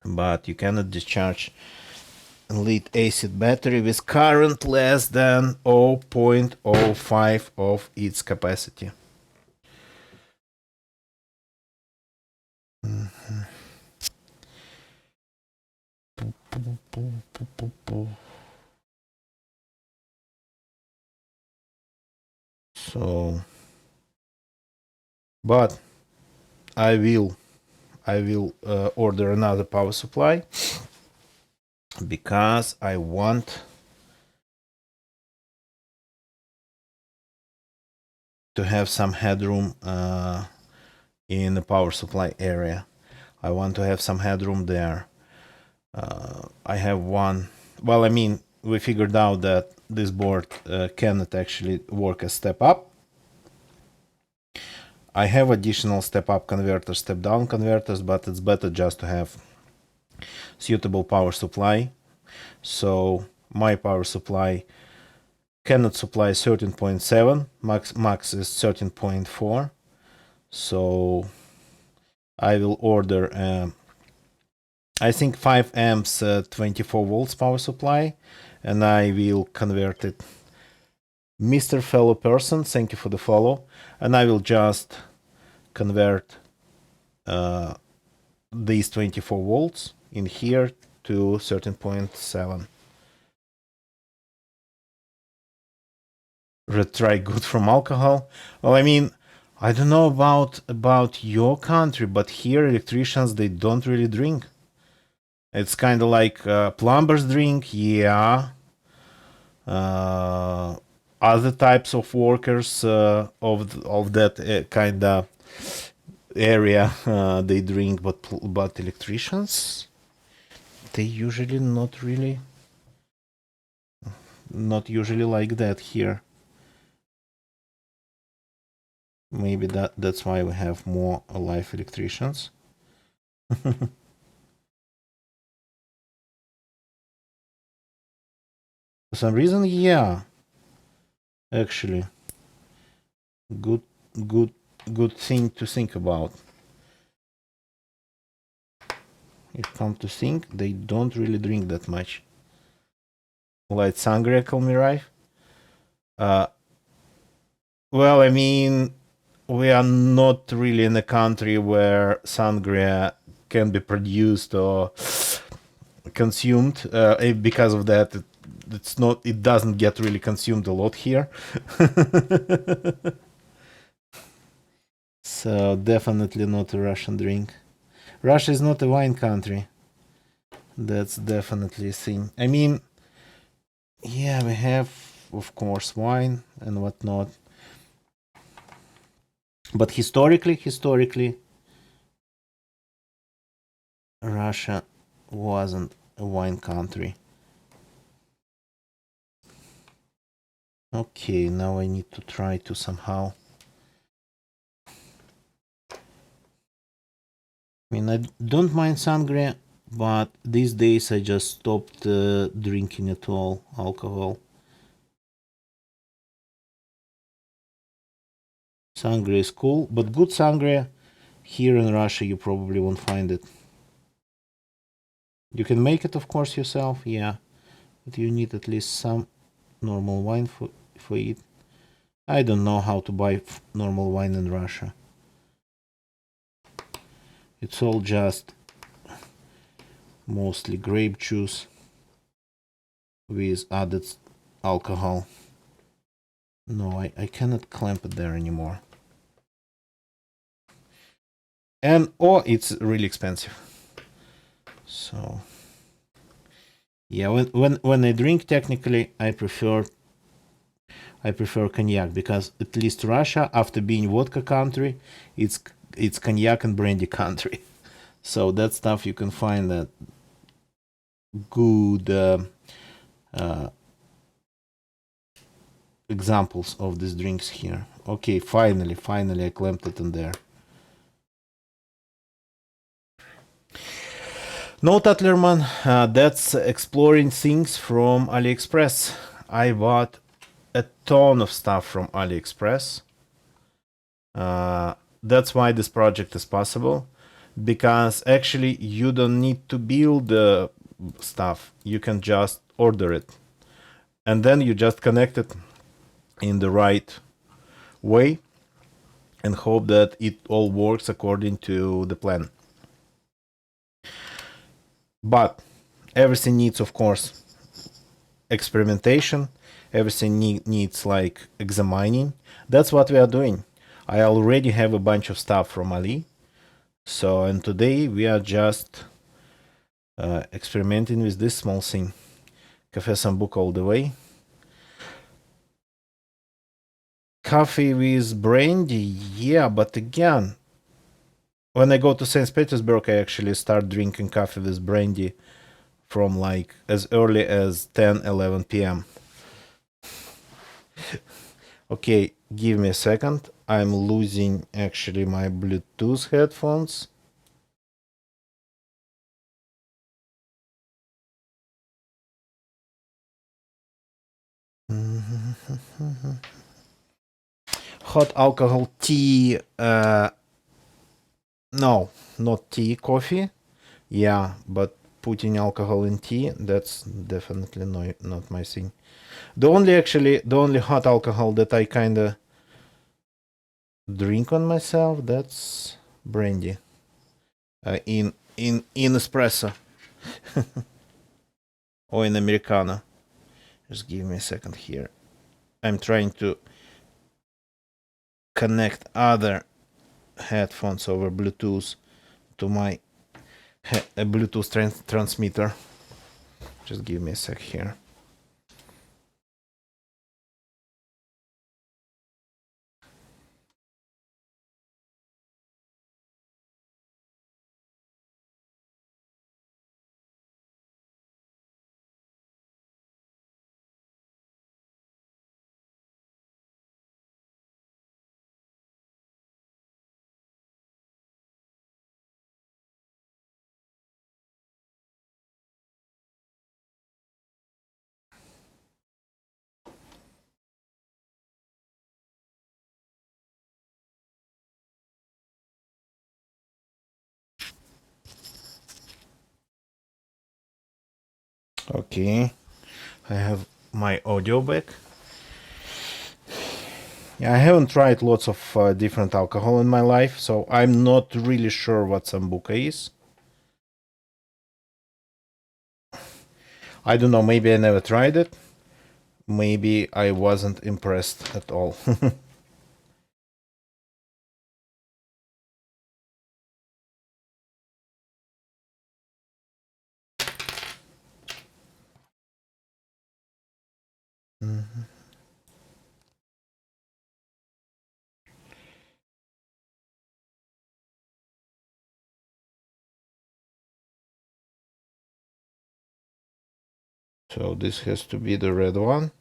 but you cannot discharge lead acid battery with current less than 0.05 of its capacity. So, but I will order another power supply because I want to have some headroom in the power supply area. I want to have some headroom there. I have one. Well, I mean, we figured out that this board cannot actually work as step up. I have additional step up converters, step down converters, but it's better just to have suitable power supply. So my power supply cannot supply 13.7, max is 13.4. So I will order I think 5 amps 24 volts power supply, and I will convert it. Mr. Fellow Person, thank you for the follow, and I will just convert these 24 volts in here to 13.7. Retry good from alcohol. Well, I mean, I don't know about your country, but here electricians, they don't really drink. It's kind of like plumbers drink, yeah. Other types of workers of that kind of area, they drink, but electricians, they usually not usually like that here. Maybe that's why we have more live electricians. For some reason, yeah. Actually, good thing to think about. If come to think, they don't really drink that much. Light sangria, call me right. Well, I mean, we are not really in a country where sangria can be produced or consumed. Because of that, it doesn't get really consumed a lot here. So definitely not a Russian drink. Russia is not a wine country. That's definitely a thing. I mean, yeah, we have, of course, wine and whatnot. But historically, Russia wasn't a wine country. Okay, now I need to try to somehow... I mean, I don't mind sangria, but these days I just stopped drinking at all alcohol. Sangria is cool, but good sangria here in Russia you probably won't find it. You can make it, of course, yourself, yeah, but you need at least some normal wine for it. I don't know how to buy normal wine in Russia. It's all just mostly grape juice with added alcohol. No, I cannot clamp it there anymore. Or it's really expensive. So Yeah, when I drink, technically, I prefer cognac because at least Russia, after being vodka country, it's cognac and brandy country. So that stuff you can find that good examples of these drinks here. Okay, finally I clamped it in there. No, Tatlerman, that's exploring things from AliExpress. I bought a ton of stuff from AliExpress. That's why this project is possible, because actually you don't need to build the stuff. You can just order it, and then you just connect it in the right way and hope that it all works according to the plan. But everything needs, of course, experimentation. Everything needs like examining. That's what we are doing. I already have a bunch of stuff from Ali. So, and today we are just experimenting with this small thing. Cafe Sambuca all the way. Coffee with brandy, yeah, but again, when I go to St. Petersburg, I actually start drinking coffee with brandy from like as early as 10-11 p.m. Okay, give me a second. I'm losing actually my Bluetooth headphones. Hot alcohol tea. No, not tea, coffee. Yeah, but putting alcohol in tea, that's definitely not my thing. The only hot alcohol that I kinda drink on myself, that's brandy. In espresso or in Americano. Just give me a second here. I'm trying to connect other headphones over Bluetooth to my Bluetooth transmitter. Just give me a sec here. Okay, I have my audio back. Yeah, I haven't tried lots of different alcohol in my life, so I'm not really sure what Sambuca is. I don't know, maybe I never tried it. Maybe I wasn't impressed at all. Mhm. So this has to be the red one.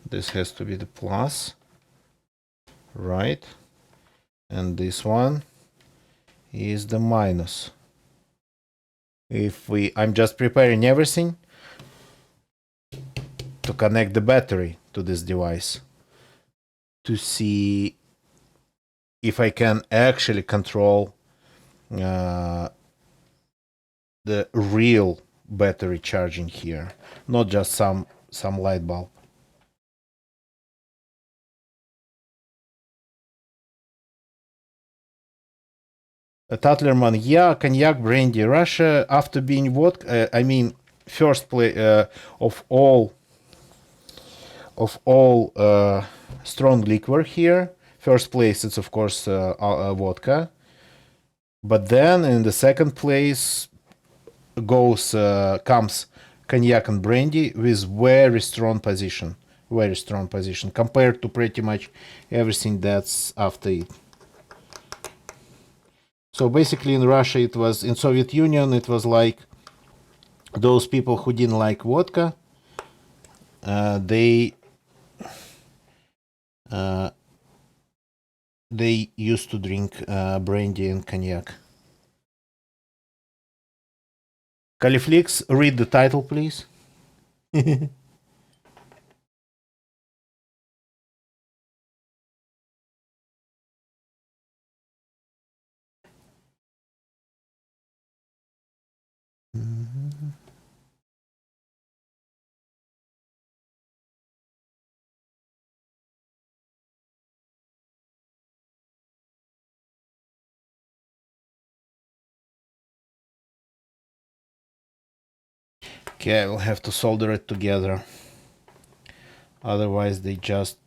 This has to be the plus, right? And this one is the minus. I'm just preparing everything to connect the battery to this device to see if I can actually control the real battery charging here, not just some light bulb. Tatlerman, yeah, cognac, brandy, Russia. After being vodka, I mean, first place of all strong liquor here. First place, it's of course vodka, but then in the second place, comes cognac and brandy with very strong position compared to pretty much everything that's after it. So basically in Russia it was, in Soviet Union it was like those people who didn't like vodka, they used to drink brandy and cognac. Califlix, read the title, please. Okay, I will have to solder it together. Otherwise, they just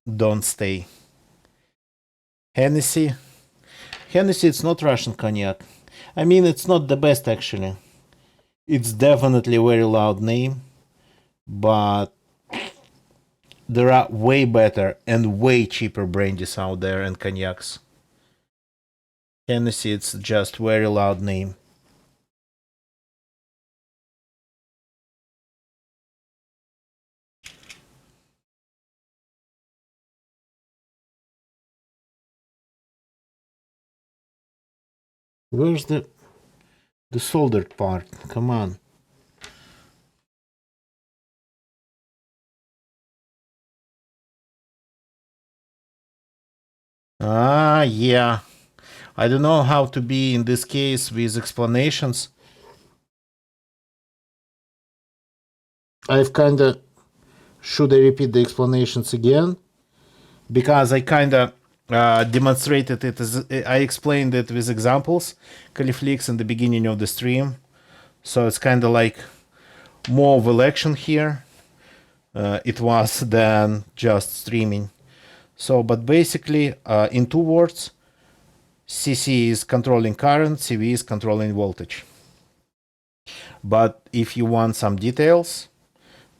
don't stay. Hennessy. Hennessy, it's not Russian cognac. I mean, it's not the best, actually. It's definitely a very loud name, but there are way better and way cheaper brandies out there and cognacs. Hennessy, it's just very loud name. Where's the soldered part? Come on. Ah, yeah. I don't know how to be in this case with explanations. I've kinda... Should I repeat the explanations again? Because I kinda demonstrated it as... I explained it with examples, Califlix, in the beginning of the stream. So it's kinda like more of a lecture here. It was than just streaming. So, but basically, in 2 words, CC is controlling current, CV is controlling voltage. But if you want some details,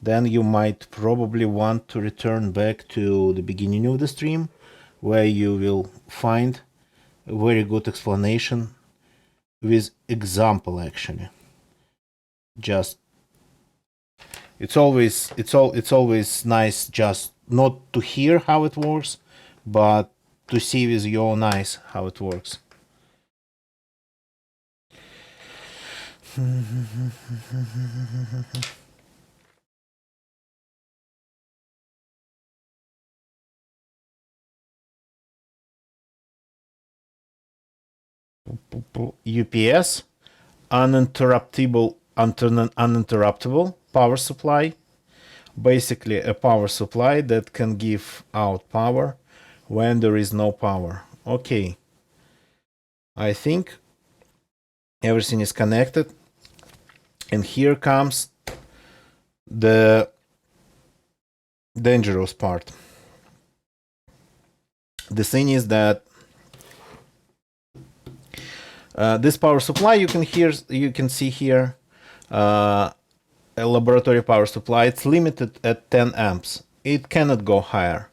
then you might probably want to return back to the beginning of the stream, where you will find a very good explanation with example, actually. Just it's always nice just not to hear how it works, but to see with your own eyes how it works. UPS, uninterruptible power supply. Basically a power supply that can give out power when there is no power. Okay, I think everything is connected, and here comes the dangerous part. The thing is that this power supply, you can see here, a laboratory power supply, it's limited at 10 amps. It cannot go higher.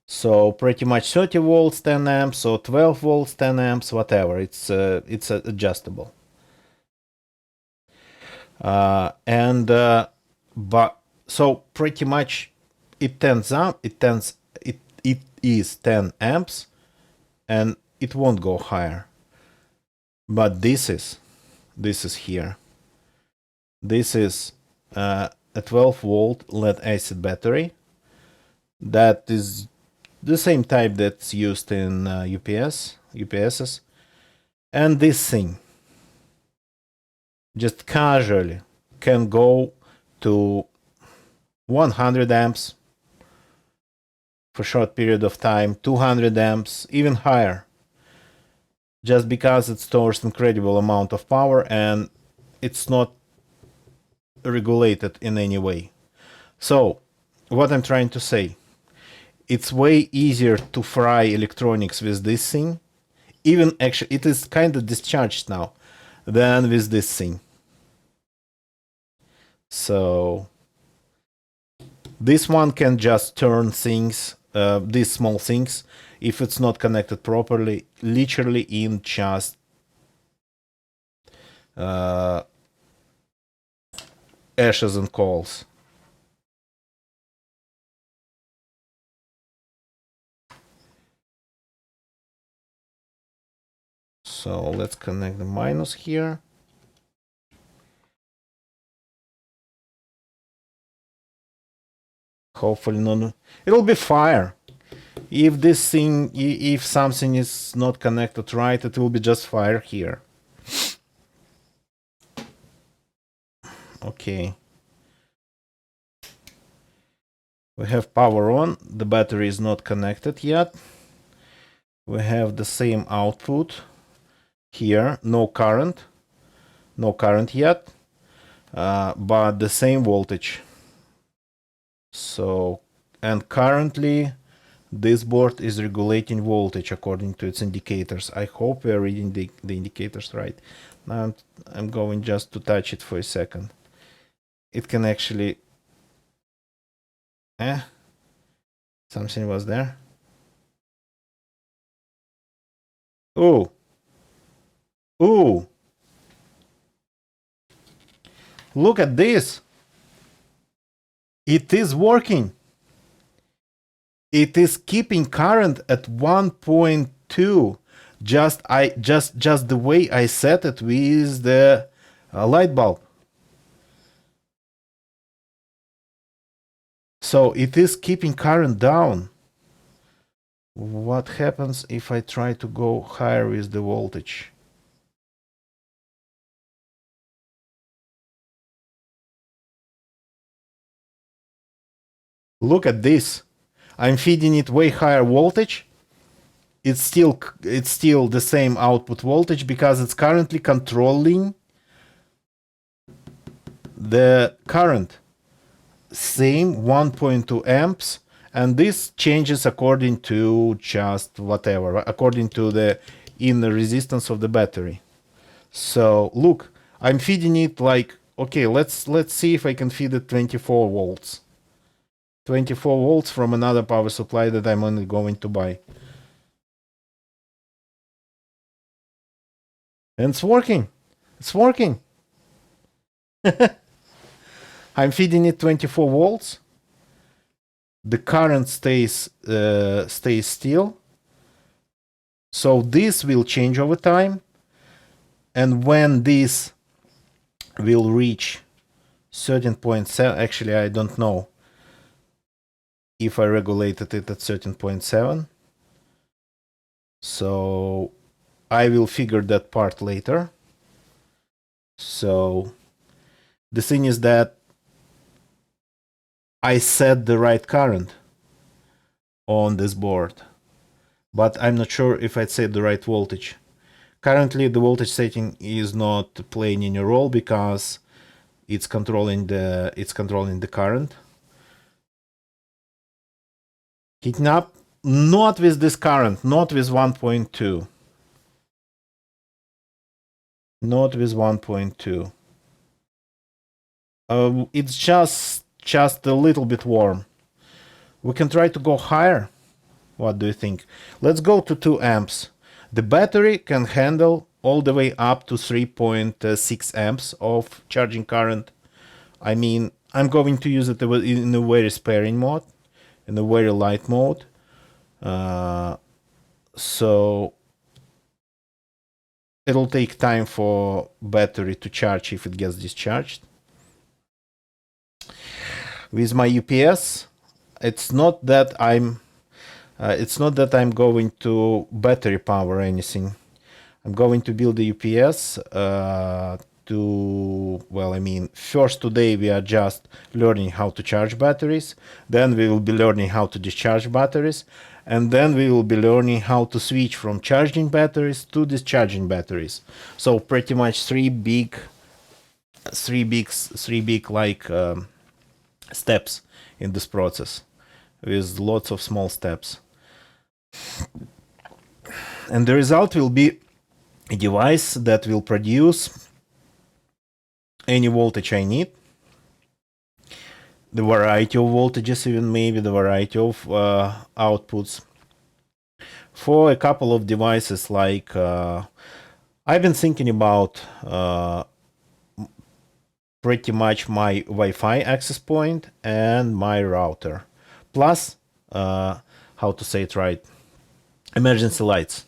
So pretty much 30 volts 10 amps or 12 volts 10 amps, whatever. It's adjustable. But so pretty much it turns up. It is 10 amps, and it won't go higher. But this is here. This is a 12 volt lead acid battery. That is the same type that's used in UPSs. And this thing just casually can go to 100 amps for a short period of time, 200 amps, even higher, just because it stores incredible amount of power and it's not regulated in any way. So what I'm trying to say, it's way easier to fry electronics with this thing. Even actually, it is kind of discharged now than with this thing. So this one can just turn things, these small things, if it's not connected properly, literally in just ashes and coals. So let's connect the minus here. Hopefully not. It'll be fire. If this thing, if something is not connected right, it will be just fire here. Okay. We have power on. The battery is not connected yet. We have the same output here. No current. No current yet. But the same voltage. So, and currently this board is regulating voltage according to its indicators. I hope we are reading the indicators right. Now I'm going just to touch it for a second. It can actually... something was there. Oh. Ooh. Look at this. It is working. It is keeping current at 1.2. Just the way I set it with the light bulb. So it is keeping current down. What happens if I try to go higher with the voltage? Look at this. I'm feeding it way higher voltage. It's still the same output voltage because it's currently controlling the current. Same 1.2 amps, and this changes according to just whatever, according to the inner resistance of the battery. So look, I'm feeding it like, okay, let's see if I can feed it 24 volts. 24 volts from another power supply that I'm only going to buy. And it's working. It's working. I'm feeding it 24 volts. The current stays still. So this will change over time. And when this will reach 13.7, actually I don't know if I regulated it at 13.7. So I will figure that part later. So the thing is that I set the right current on this board, but I'm not sure if I set the right voltage. Currently the voltage setting is not playing any role because it's controlling the current. Heating up, not with this current, not with 1.2. Not with 1.2. It's just a little bit warm. We can try to go higher. What do you think? Let's go to 2 amps. The battery can handle all the way up to 3.6 amps of charging current. I mean, I'm going to use it in a very sparing mode, in a very light mode. So it'll take time for battery to charge if it gets discharged. With my UPS, it's not that I'm going to battery power anything. I'm going to build the UPS well, I mean, first today we are just learning how to charge batteries, then we will be learning how to discharge batteries, and then we will be learning how to switch from charging batteries to discharging batteries. So pretty much three big like steps in this process, with lots of small steps. And the result will be a device that will produce any voltage I need. the variety of voltages, even maybe the variety of outputs. For a couple of devices, like I've been thinking about pretty much my Wi-Fi access point and my router, plus how to say it right, emergency lights,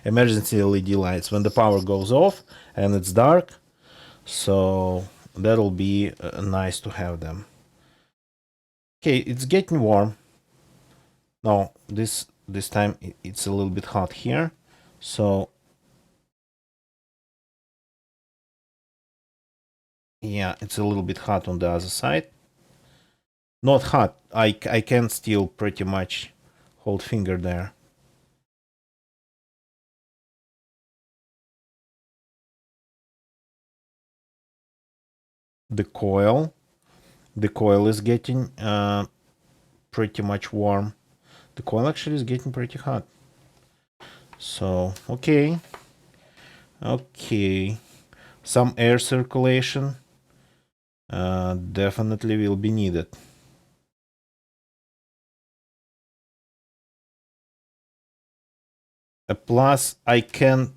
emergency LED lights when the power goes off and it's dark. So that'll be nice to have them. Okay, it's getting warm. No, this time it's a little bit hot here. So yeah, it's a little bit hot on the other side. Not hot. I can still pretty much hold finger there. The coil is getting pretty much warm. The coil actually is getting pretty hot. So okay, some air circulation definitely will be needed. Plus, I can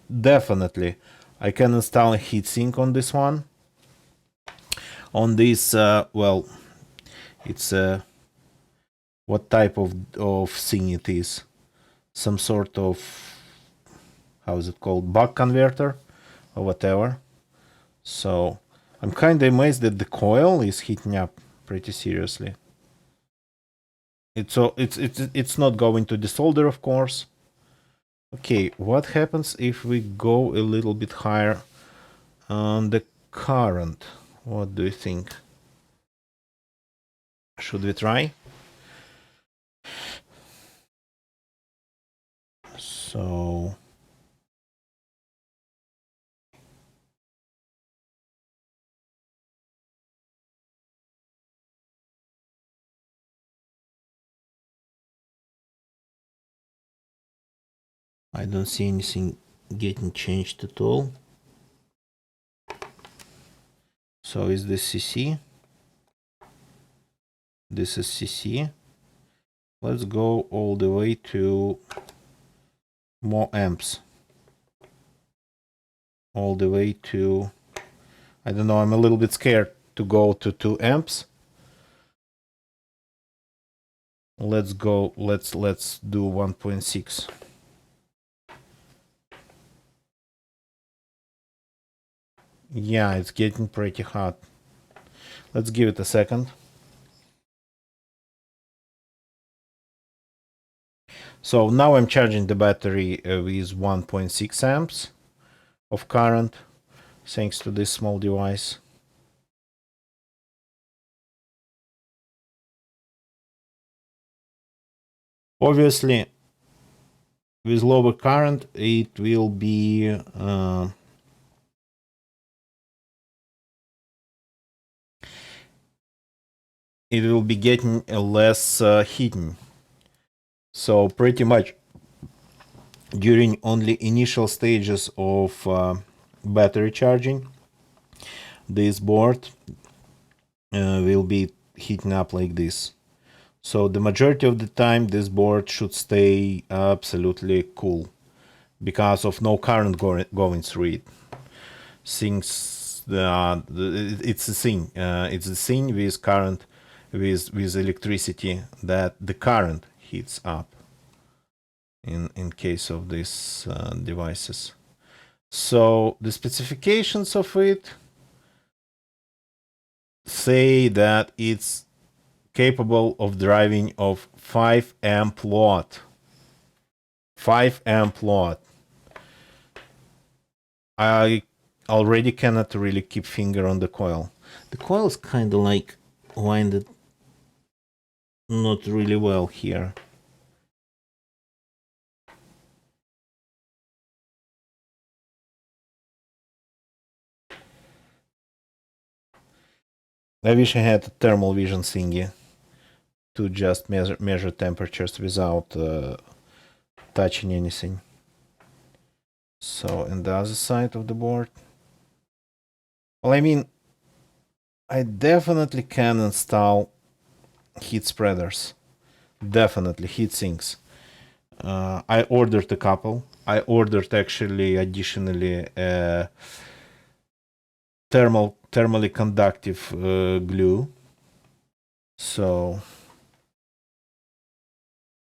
install a heatsink on this one. On this, well, it's what type of thing it is? Some sort of, how is it called, buck converter or whatever. So I'm kind of amazed that the coil is heating up pretty seriously. It's not going to desolder, of course. Okay, what happens if we go a little bit higher on the current? What do you think? Should we try? So I don't see anything getting changed at all. So is this CC? This is CC. Let's go all the way to more amps. All the way to, I don't know, I'm a little bit scared to go to 2 amps. Let's go, let's do 1.6. Yeah, it's getting pretty hot. Let's give it a second. So now I'm charging the battery with 1.6 amps of current, thanks to this small device. Obviously, with lower current, it will be getting less heating. So pretty much during only initial stages of battery charging, this board will be heating up like this. So the majority of the time this board should stay absolutely cool because of no current going through it. It's the thing. It's the thing with current, with electricity, that the current heats up in case of these devices. So the specifications of it say that it's capable of driving of 5 amp watt. 5 amp watt. I already cannot really keep finger on the coil. The coil is kind of like winded not really well here. I wish I had a thermal vision thingy to just measure temperatures without touching anything. So, and the other side of the board. Well, I mean, I definitely can install heat spreaders. Definitely heat sinks. I ordered a couple. I ordered actually additionally thermally conductive glue. So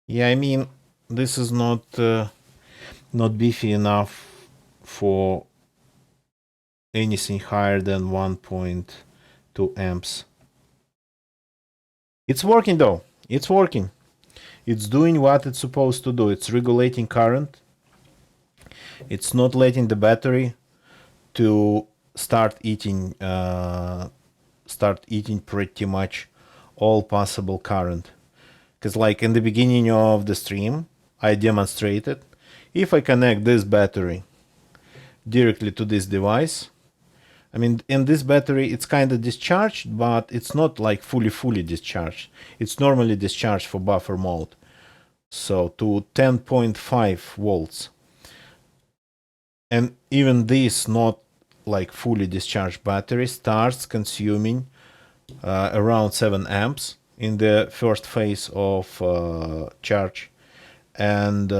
yeah, I mean this is not beefy enough for anything higher than 1.2 amps. It's working though. It's working. It's doing what it's supposed to do. It's regulating current. It's not letting the battery to start eating pretty much all possible current. Because like in the beginning of the stream, I demonstrated if I connect this battery directly to this device, I mean, in this battery, it's kind of discharged, but it's not like fully discharged. It's normally discharged for buffer mode. So to 10.5 volts. And even this not like fully discharged battery starts consuming around 7 amps in the first phase of charge. And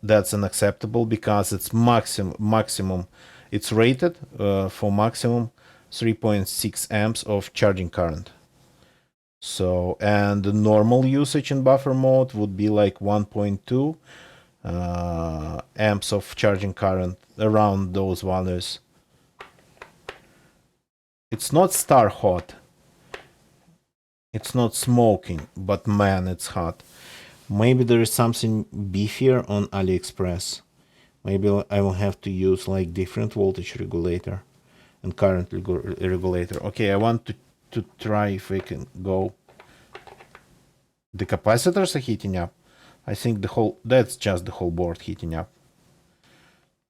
that's unacceptable because it's maximum it's rated for maximum 3.6 amps of charging current. So, and the normal usage in buffer mode would be like 1.2 amps of charging current, around those values. It's not star hot. It's not smoking, but man, it's hot. Maybe there is something beefier on AliExpress. Maybe I will have to use like different voltage regulator and current regulator. Okay, I want to try if we can go. The capacitors are heating up. I think that's just the whole board heating up.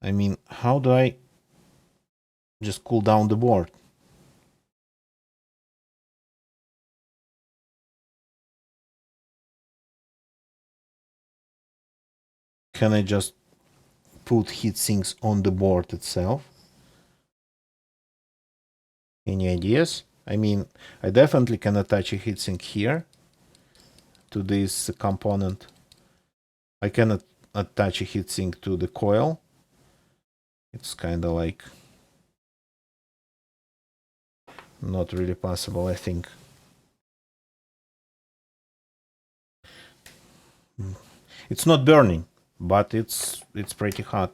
I mean, how do I just cool down the board? Can I just put heat sinks on the board itself? Any ideas? I mean, I definitely can attach a heatsink here to this component. I cannot attach a heatsink to the coil. It's kind of like not really possible, I think. It's not burning, but it's pretty hot.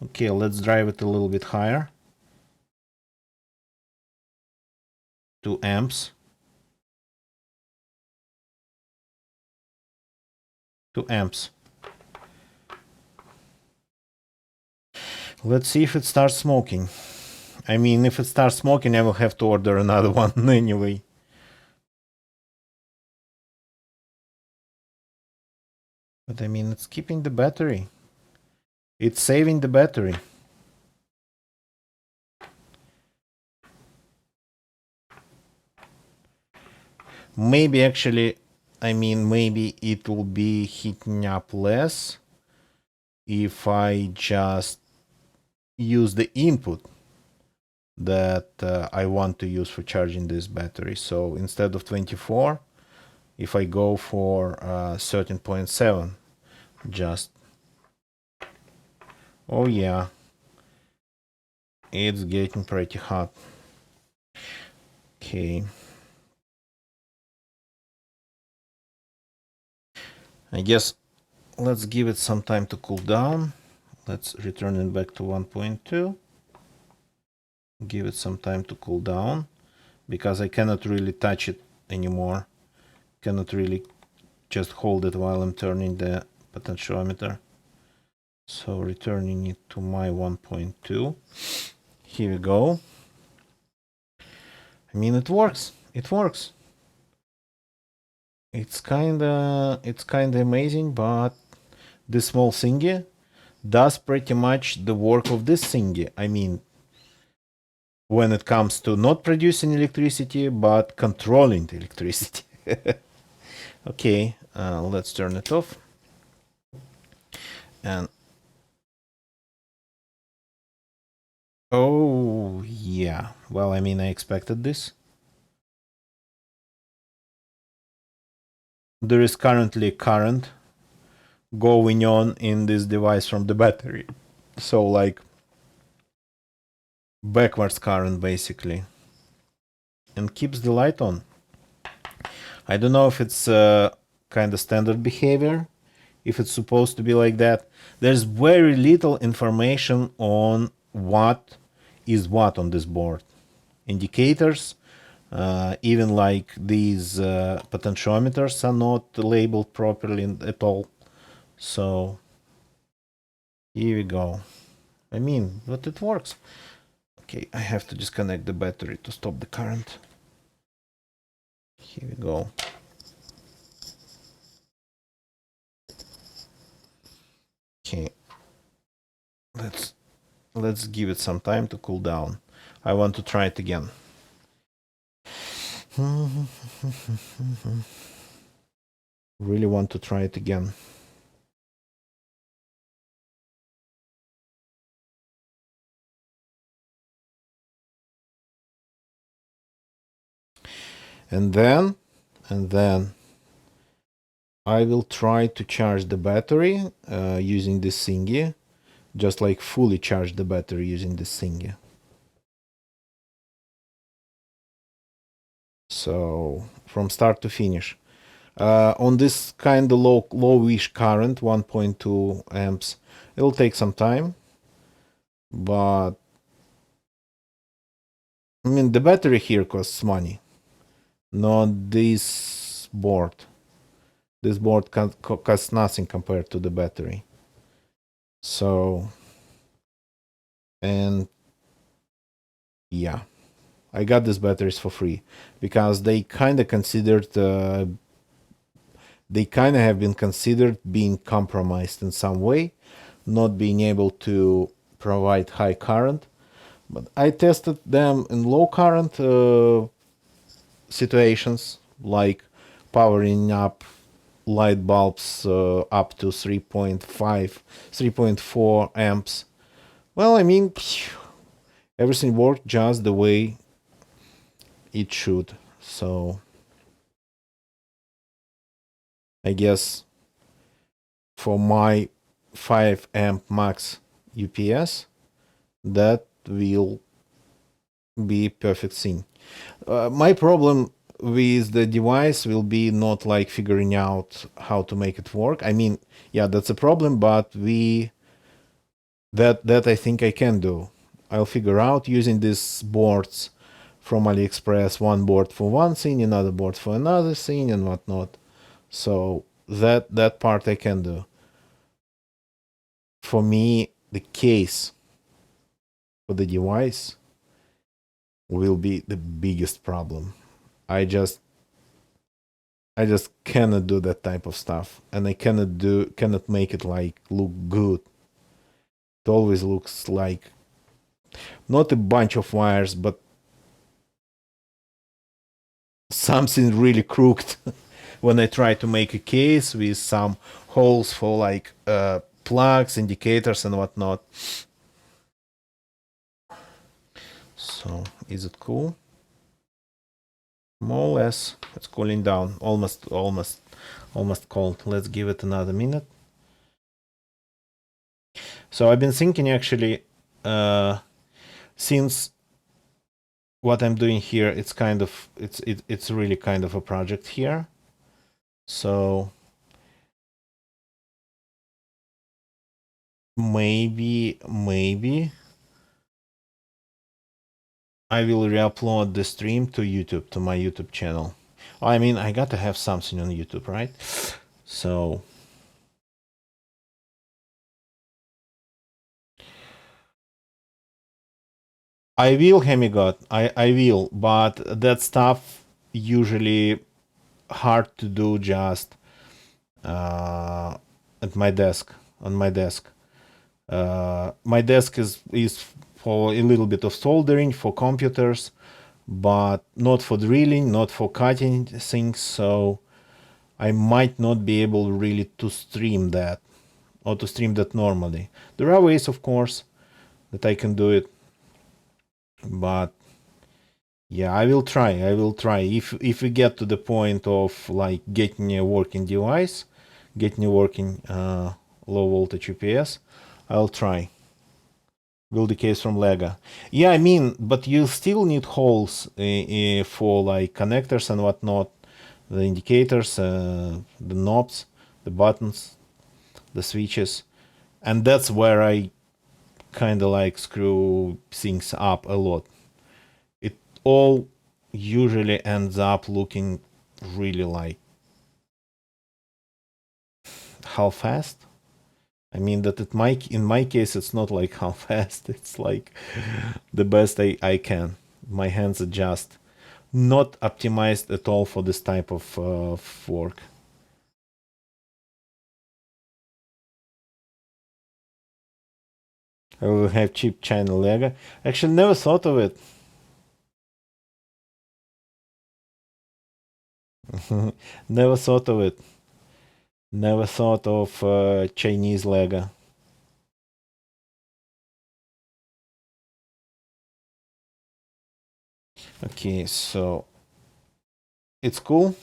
Okay, let's drive it a little bit higher. 2 amps. 2 amps. Let's see if it starts smoking. I mean, if it starts smoking, I will have to order another one anyway. But I mean, it's keeping the battery. It's saving the battery. Maybe actually, I mean, maybe it will be heating up less if I just use the input that I want to use for charging this battery. So instead of 24, if I go for 13.7, just, oh yeah, it's getting pretty hot. Okay. I guess let's give it some time to cool down. Let's return it back to 1.2. Give it some time to cool down because I cannot really touch it anymore. Cannot really just hold it while I'm turning the potentiometer. So returning it to my 1.2. Here we go. I mean, it works. It works. It's kinda amazing, but this small thingy does pretty much the work of this thingy. I mean, when it comes to not producing electricity, but controlling the electricity. Okay, let's turn it off. And oh, yeah. Well, I mean, I expected this. there is currently current going on in this device from the battery. So like backwards current basically, and keeps the light on. I don't know if it's kind of standard behavior, if it's supposed to be like that. There's very little information on what is what on this board. Indicators, even like these potentiometers are not labeled properly at all. So here we go. I mean, but it works. Okay, I have to disconnect the battery to stop the current. Here we go. Okay, let's give it some time to cool down. I want to try it again. Really want to try it again. And then I will try to charge the battery using this thingy, just like fully charge the battery using this thingy. So from start to finish. On this kind of lowish current, 1.2 amps, it'll take some time, but I mean the battery here costs money, not this board. This board costs nothing compared to the battery. So, and yeah, I got these batteries for free because they kind of considered, they kind of have been considered being compromised in some way, not being able to provide high current. But I tested them in low current situations, like powering up light bulbs up to 3.5, 3.4 amps. Well, I mean, everything worked just the way it should. So I guess for my 5 amp max UPS, that will be perfect thing. My problem with the device will be not like figuring out how to make it work. I mean, yeah, that's a problem, but that I think I can do. I'll figure out using these boards from AliExpress, one board for one thing, another board for another thing, and whatnot. So that part I can do. For me, the case for the device will be the biggest problem. I just cannot do that type of stuff, and I cannot make it like look good. It always looks like not a bunch of wires, but something really crooked when I try to make a case with some holes for like plugs, indicators, and whatnot. So is it cool? More or less. It's cooling down. Almost cold. Let's give it another minute. So I've been thinking actually, since what I'm doing here, it's kind of it's really kind of a project here. So maybe I will re-upload the stream to YouTube, to my YouTube channel. I mean, I got to have something on YouTube, right? So I will, Hemigod. I will, but that stuff usually hard to do just at my desk, on my desk. My desk is for a little bit of soldering for computers, but not for drilling, not for cutting things. So I might not be able really to stream that, or to stream that normally. There are ways, of course, that I can do it, but Yeah, I will try. If we get to the point of like getting a working device, getting a working low voltage UPS, I'll try. Build the case from Lego. Yeah, I mean, but you still need holes for like connectors and whatnot, the indicators, the knobs, the buttons, the switches, and that's where I kind of like screw things up a lot. It all usually ends up looking really like half-assed. I mean that in my case it's not like half-assed. It's like the best I can. My hands are just not optimized at all for this type of work. I will have cheap China Lego. Actually, never thought of it. Never thought of it. Never thought of Chinese Lego. Okay, so it's cool.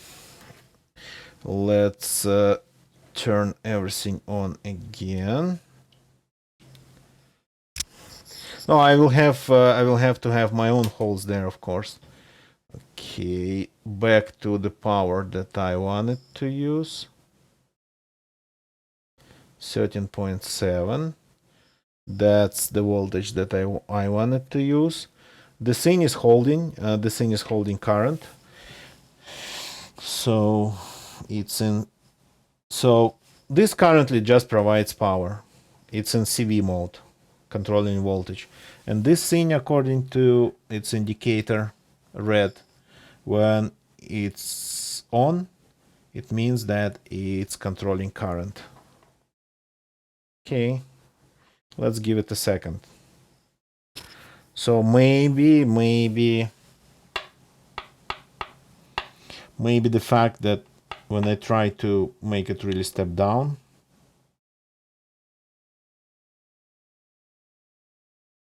Let's turn everything on again. No, I will have to have my own holes there, of course. Okay, back to the power that I wanted to use. 13.7. That's the voltage that I wanted to use. The thing is holding. The thing is holding current. So it's in. So this currently just provides power. It's in CV mode, controlling voltage, and this thing, according to its indicator, red, when it's on, it means that it's controlling current. Okay, let's give it a second. So maybe the fact that when I try to make it really step down,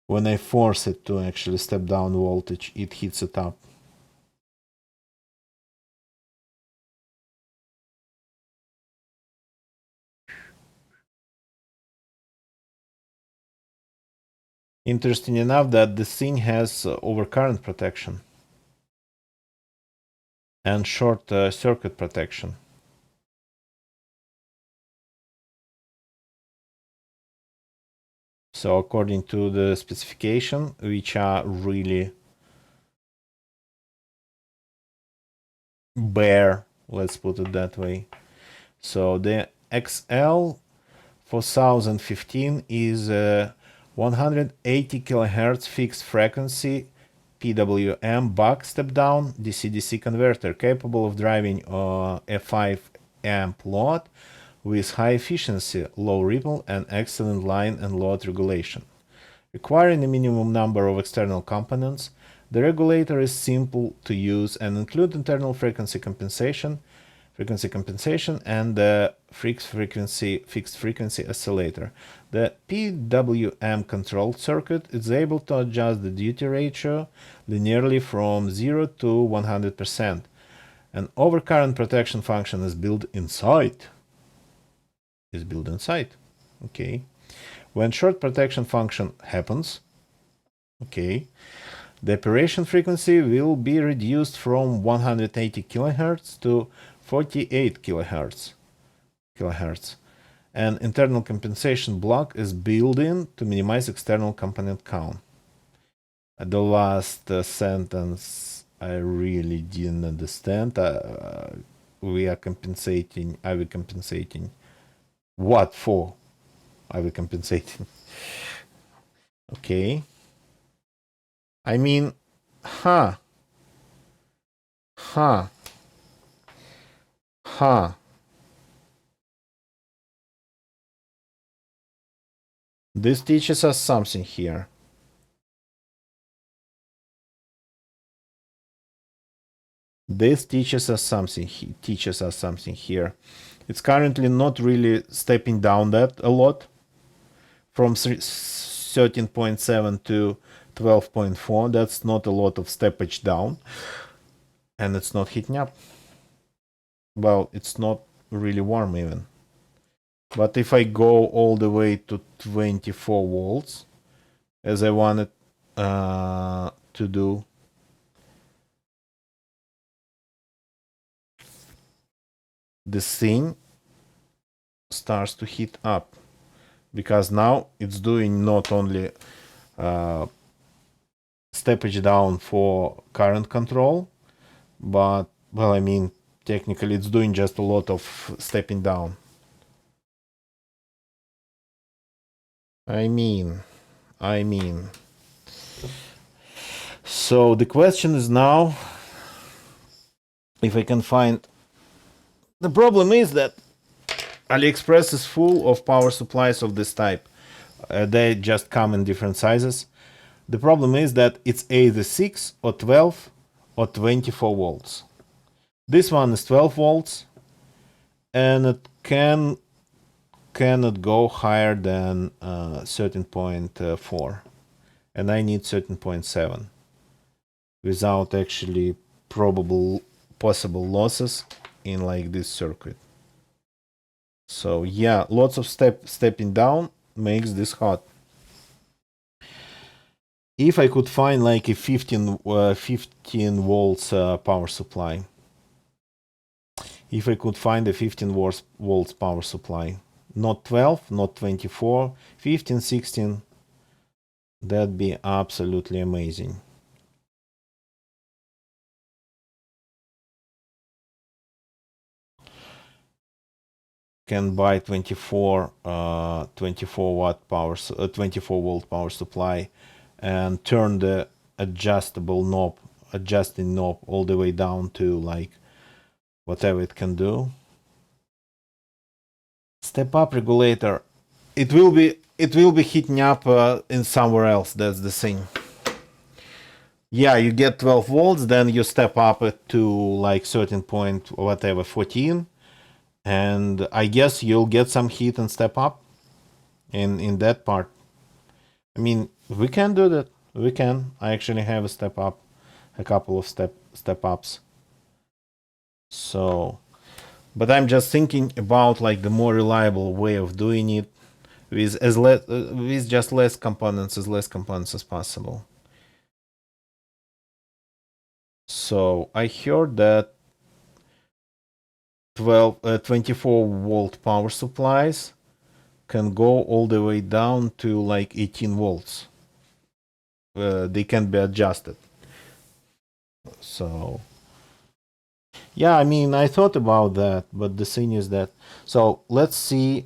when I force it to actually step down voltage, it heats it up. Interesting enough that this thing has overcurrent protection and short circuit protection. So according to the specification, which are really bare, let's put it that way. So the XL 4015 is 180 kilohertz fixed frequency PWM buck step down DC-DC converter capable of driving a 5 amp load with high efficiency, low ripple, and excellent line and load regulation. Requiring a minimum number of external components, the regulator is simple to use and includes internal frequency compensation and the fixed frequency oscillator. The PWM controlled circuit is able to adjust the duty ratio linearly from 0 to 100%. An overcurrent protection function is built inside. Okay. When short protection function happens, okay, the operation frequency will be reduced from 180 kilohertz to 48 kilohertz. An internal compensation block is built in to minimize external component count. The last sentence I really didn't understand. Are we compensating what for? Are we compensating? Okay. I mean, huh. This teaches us something here. This teaches us something here. It's currently not really stepping down that a lot from 13.7 to 12.4. That's not a lot of steppage down, and it's not heating up. Well, it's not really warm even. But if I go all the way to 24 volts, as I wanted to do, this thing starts to heat up, because now it's doing not only steppage down for current control, but, well, I mean, technically it's doing just a lot of stepping down. I mean. So the question is now if I can find. The problem is that AliExpress is full of power supplies of this type. They just come in different sizes. The problem is that it's either 6 or 12 or 24 volts. This one is 12 volts, and it cannot go higher than 13.4, and I need 13.7 without actually possible losses in like this circuit. So yeah, lots of stepping down makes this hot. If I could find like a 15 volts power supply, if I could find a 15 volts power supply, not 12, not 24, 15, 16, that'd be absolutely amazing. Can buy 24 watt 24 volt power supply, and turn the adjusting knob all the way down to like whatever it can do. Step up regulator, it will be heating up in somewhere else. That's the thing. Yeah, you get 12 volts, then you step up it to like 13 point whatever 14, and I guess you'll get some heat and step up in that part. I mean, we can do that. We can. I actually have a couple of step ups. So, but I'm just thinking about like the more reliable way of doing it with with just less components as possible. So I heard that 24 volt power supplies can go all the way down to like 18 volts. They can be adjusted. So yeah, I mean, I thought about that, but the thing is that, so let's see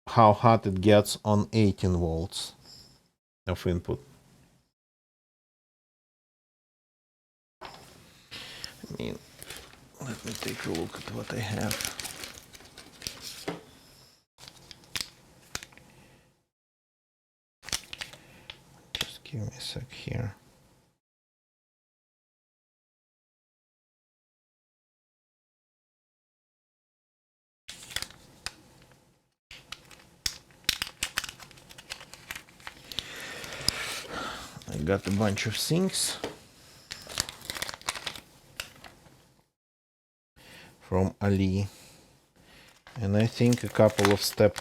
how hot it gets on 18 volts of input. I mean, let me take a look at what I have. Just give me a sec here. I got a bunch of things from Ali, and I think a couple of step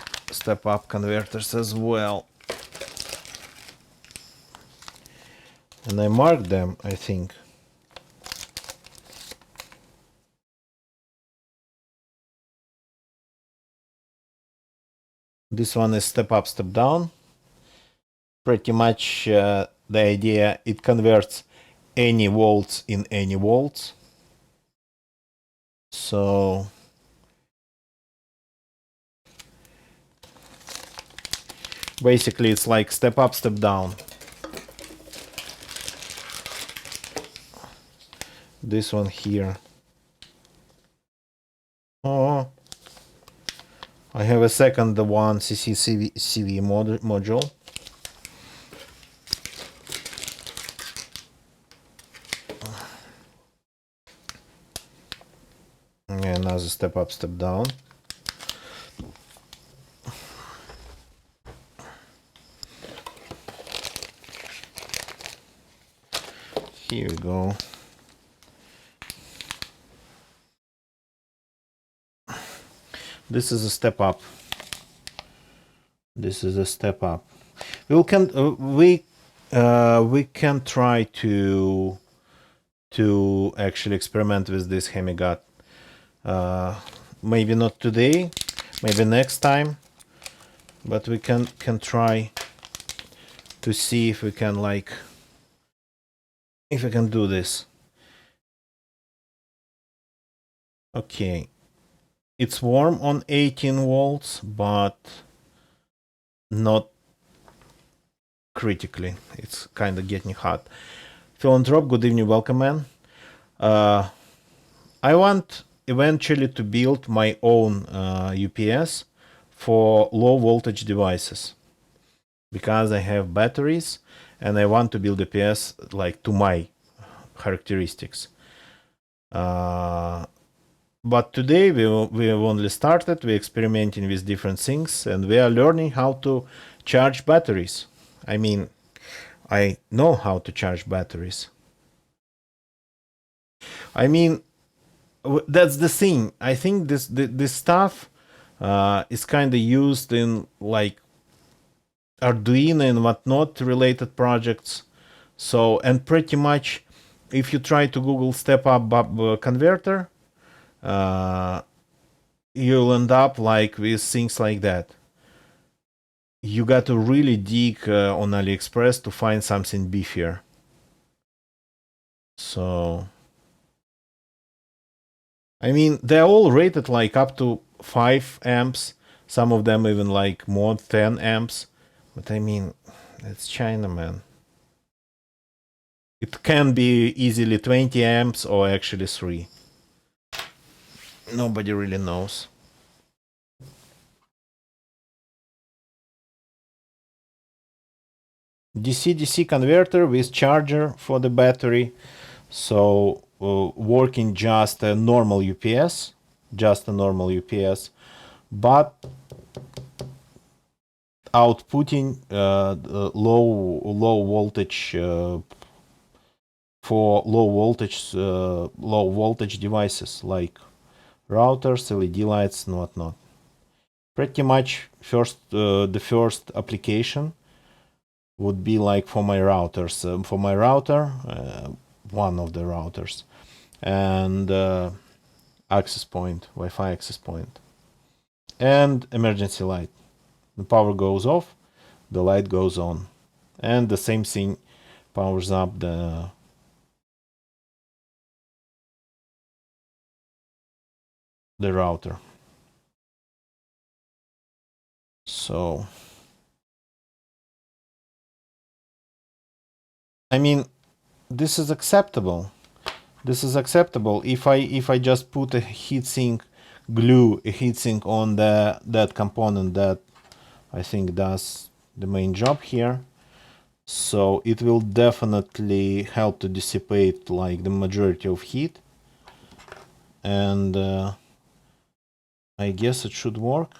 up converters as well, and I marked them, I think. This one is step up, step down. Pretty much the idea, it converts any volts in any volts. So basically it's like step up, step down. This one here. Oh, I have a second one CCCV module. Another step up, step down. go. This is a step up. This is a step up. We can try to actually experiment with this hemigat. Maybe not today, maybe next time, but we can try to see if we can do this. Okay, it's warm on 18 volts, but not critically. It's kind of getting hot. Philanthrope, good evening, welcome, man. I want eventually to build my own UPS for low voltage devices because I have batteries and I want to build UPS like to my characteristics. But today we have only started, we're experimenting with different things and we are learning how to charge batteries. I mean, I know how to charge batteries. I mean, that's the thing. I think this stuff is kind of used in like Arduino and whatnot related projects. So, and pretty much if you try to Google step up converter, you'll end up like with things like that. You got to really dig on AliExpress to find something beefier. So, I mean, they're all rated like up to 5 amps. Some of them even like more 10 amps. But I mean, it's China, man. It can be easily 20 amps or actually 3. Nobody really knows. DC-DC converter with charger for the battery. So working just a normal UPS. But outputting low voltage for low voltage devices like routers, LED lights, and whatnot. Pretty much the first application would be like for my routers. For my router, one of the routers, and access point, Wi-Fi access point, and emergency light. The power goes off, the light goes on, and the same thing powers up the router. So, I mean, this is acceptable. This is acceptable. If I just put a heatsink, glue a heatsink on that component that I think does the main job here, so it will definitely help to dissipate like the majority of heat, and I guess it should work.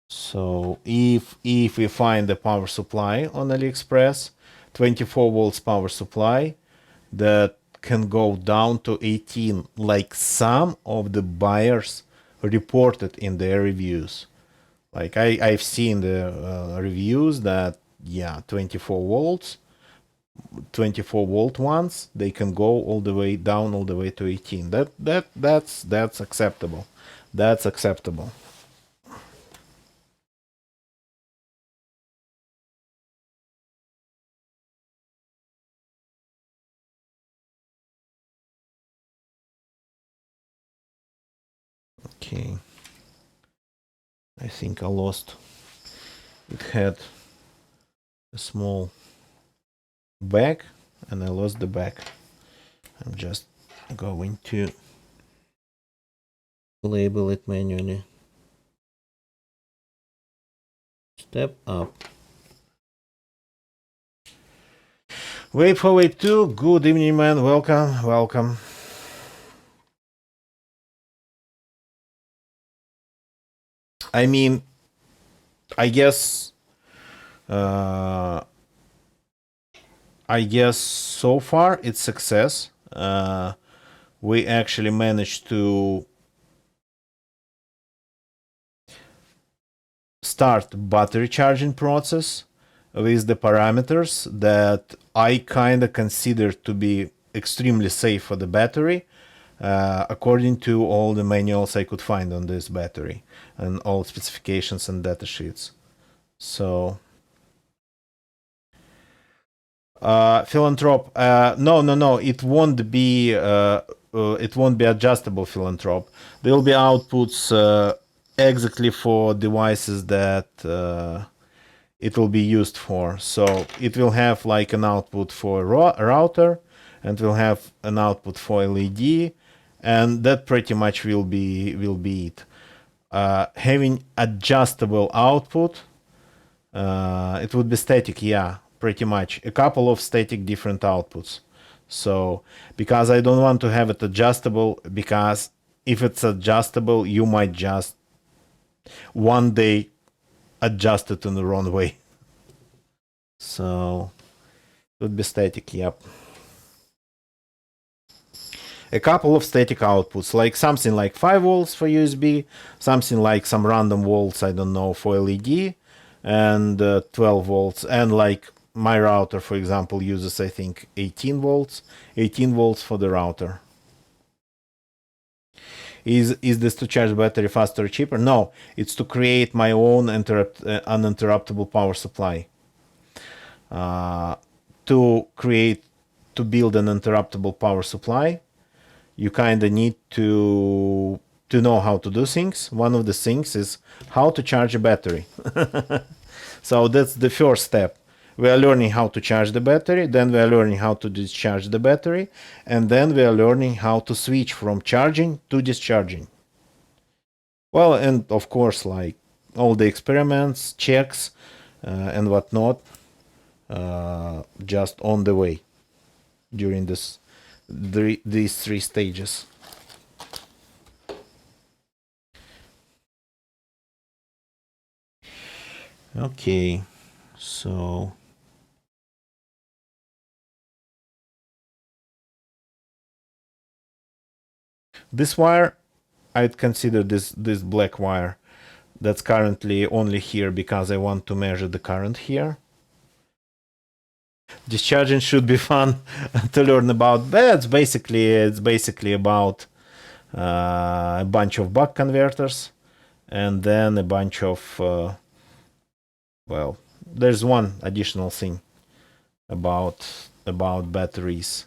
So if we find the power supply on AliExpress, 24 volts power supply that can go down to 18, like some of the buyers reported in their reviews. Like I've seen the reviews that, yeah, 24 volts, 24 volt ones, they can go all the way down, all the way to 18. That's acceptable. That's acceptable. Okay. I think I lost. It had a small back and I lost the back. I'm just going to label it manually. Step up. Wait for wave 2. Good evening, man. Welcome, welcome. I mean, I guess I guess so far it's success. We actually managed to start battery charging process with the parameters that I kind of consider to be extremely safe for the battery, according to all the manuals I could find on this battery and all specifications and data sheets. So, Philanthrop, no, it won't be adjustable Philanthrop. There will be outputs exactly for devices that it will be used for. So it will have like an output for a router, and will have an output for LED, and that pretty much will be it. Having adjustable output, it would be static, yeah, pretty much. A couple of static different outputs. So, because I don't want to have it adjustable, because if it's adjustable, you might just one day adjust it in the wrong way. So, it would be static, yep. A couple of static outputs, like something like 5 volts for USB, something like some random volts, I don't know, for LED, and 12 volts, and like my router, for example, uses, I think, 18 volts for the router. Is this to charge battery faster or cheaper? No, it's to create my own uninterruptible power supply. To build an interruptible power supply, you kind of need to know how to do things. One of the things is how to charge a battery. So that's the first step. We are learning how to charge the battery, then we are learning how to discharge the battery, and then we are learning how to switch from charging to discharging. Well, and of course, like all the experiments, checks, and whatnot, just on the way during these 3 stages. Okay, so this wire, I'd consider this black wire that's currently only here because I want to measure the current here. Discharging should be fun to learn about, but it's basically about a bunch of buck converters, and then a bunch of well, there's one additional thing about batteries.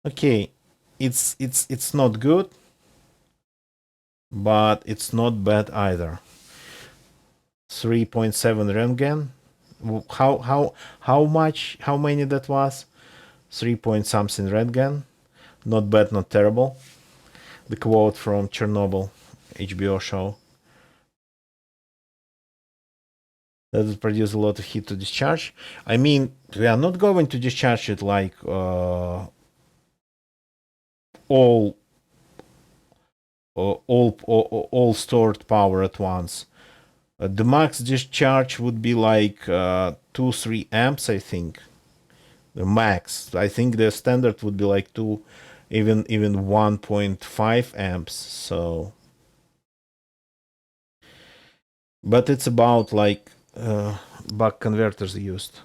Okay, it's not good, but it's not bad either. 3.7 Röntgen. How many that was? 3 point something Röntgen. Not bad, not terrible. The quote from Chernobyl HBO show. Does it produce a lot of heat to discharge? I mean, we are not going to discharge it like all stored power at once. The max discharge would be like 2-3 amps, I think. The max. I think the standard would be like 2, even 1.5 amps. So, but it's about like buck converters used.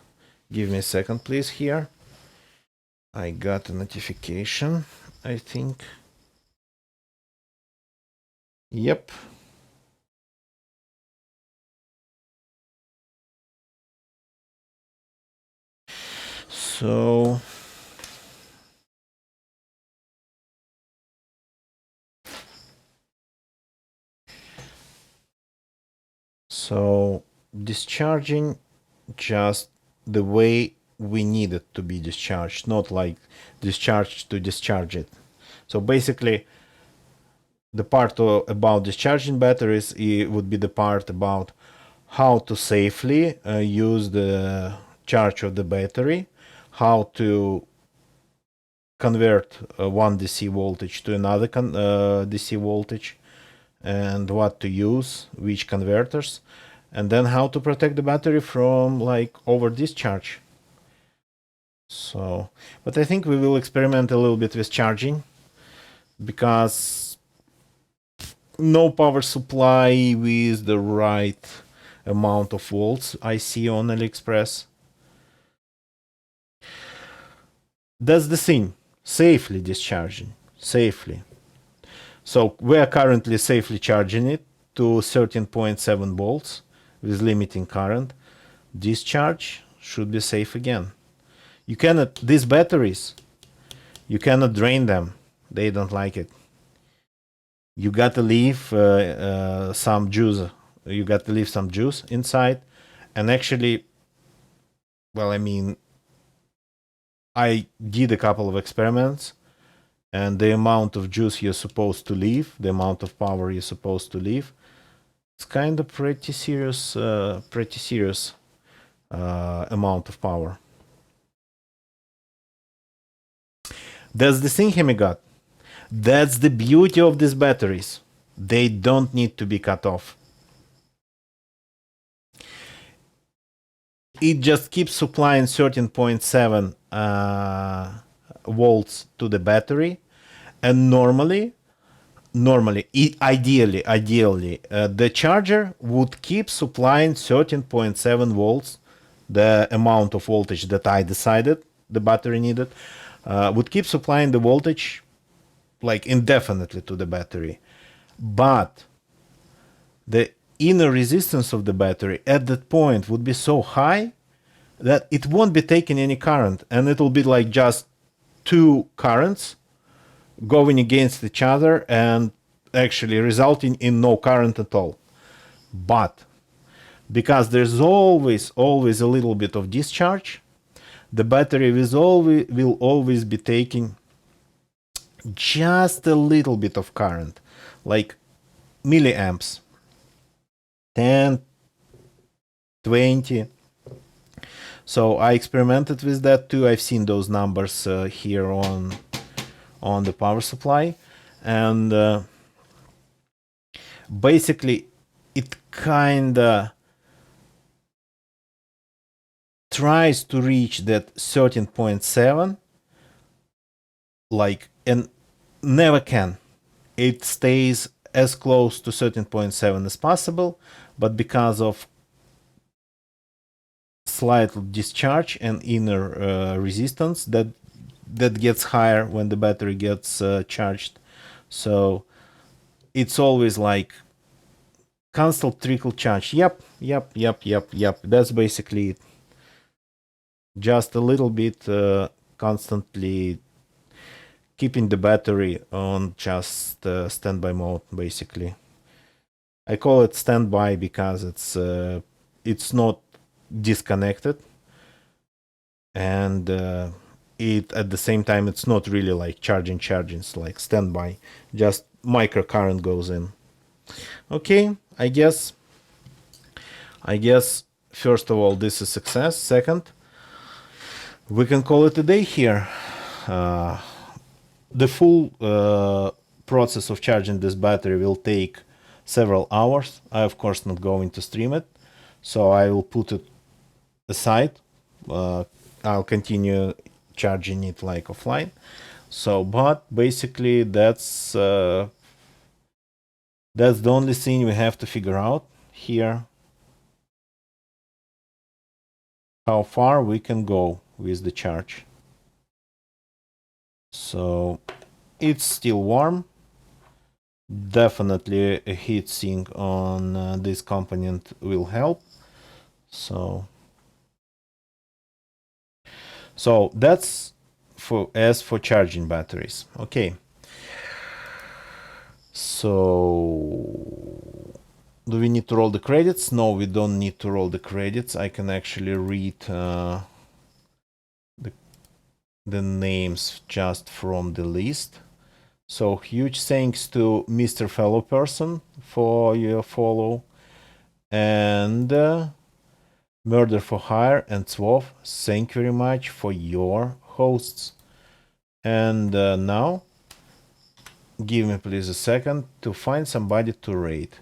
Give me a second, please. Here, I got a notification, I think. Yep. So discharging just the way we need it to be discharged, not like discharged to discharge it. So basically, the part about discharging batteries, it would be the part about how to safely use the charge of the battery, how to convert one DC voltage to another DC voltage, and what to use, which converters. And then how to protect the battery from like over discharge. So, but I think we will experiment a little bit with charging, because no power supply with the right amount of volts I see on AliExpress. That's the thing, safely discharging, safely. So we are currently safely charging it to 13.7 volts with limiting current. Discharge should be safe again. You cannot, these batteries, you cannot drain them. They don't like it. You got to leave some juice. You got to leave some juice inside. And actually, well, I mean, I did a couple of experiments, and the amount of juice you're supposed to leave, the amount of power you're supposed to leave, it's kind of pretty serious amount of power. That's the thing, Hemigot. That's the beauty of these batteries. They don't need to be cut off. It just keeps supplying 13.7 volts to the battery, and ideally, the charger would keep supplying 13.7 volts, the amount of voltage that I decided the battery needed, would keep supplying the voltage like indefinitely to the battery. But the inner resistance of the battery at that point would be so high that it won't be taking any current, and it will be like just two currents going against each other and actually resulting in no current at all. But because there's always a little bit of discharge, the battery will always be taking just a little bit of current, like milliamps, 10, 20. So I experimented with that too. I've seen those numbers here on the power supply, and basically it kinda tries to reach that 13.7, like, and never can. It stays as close to 13.7 as possible, but because of slight discharge and inner resistance that gets higher when the battery gets charged, so it's always like constant trickle charge. Yep. That's basically it. Just a little bit constantly keeping the battery on just standby mode, basically. I call it standby because it's not disconnected, and it at the same time it's not really like charging. It's like standby, just microcurrent goes in. Okay, I guess first of all this is success. Second, we can call it a day here. The full process of charging this battery will take several hours. I of course not going to stream it, so I will put it aside. I'll continue charging it like offline. So, but basically that's the only thing we have to figure out here, how far we can go with the charge. So it's still warm. Definitely a heat sink on this component will help. So that's for charging batteries. Okay. So do we need to roll the credits? No, we don't need to roll the credits. I can actually read the names just from the list. So huge thanks to Mr. Fellow Person for your follow, and Murder for Hire and Swov, thank you very much for your hosts. And now give me please a second to find somebody to rate.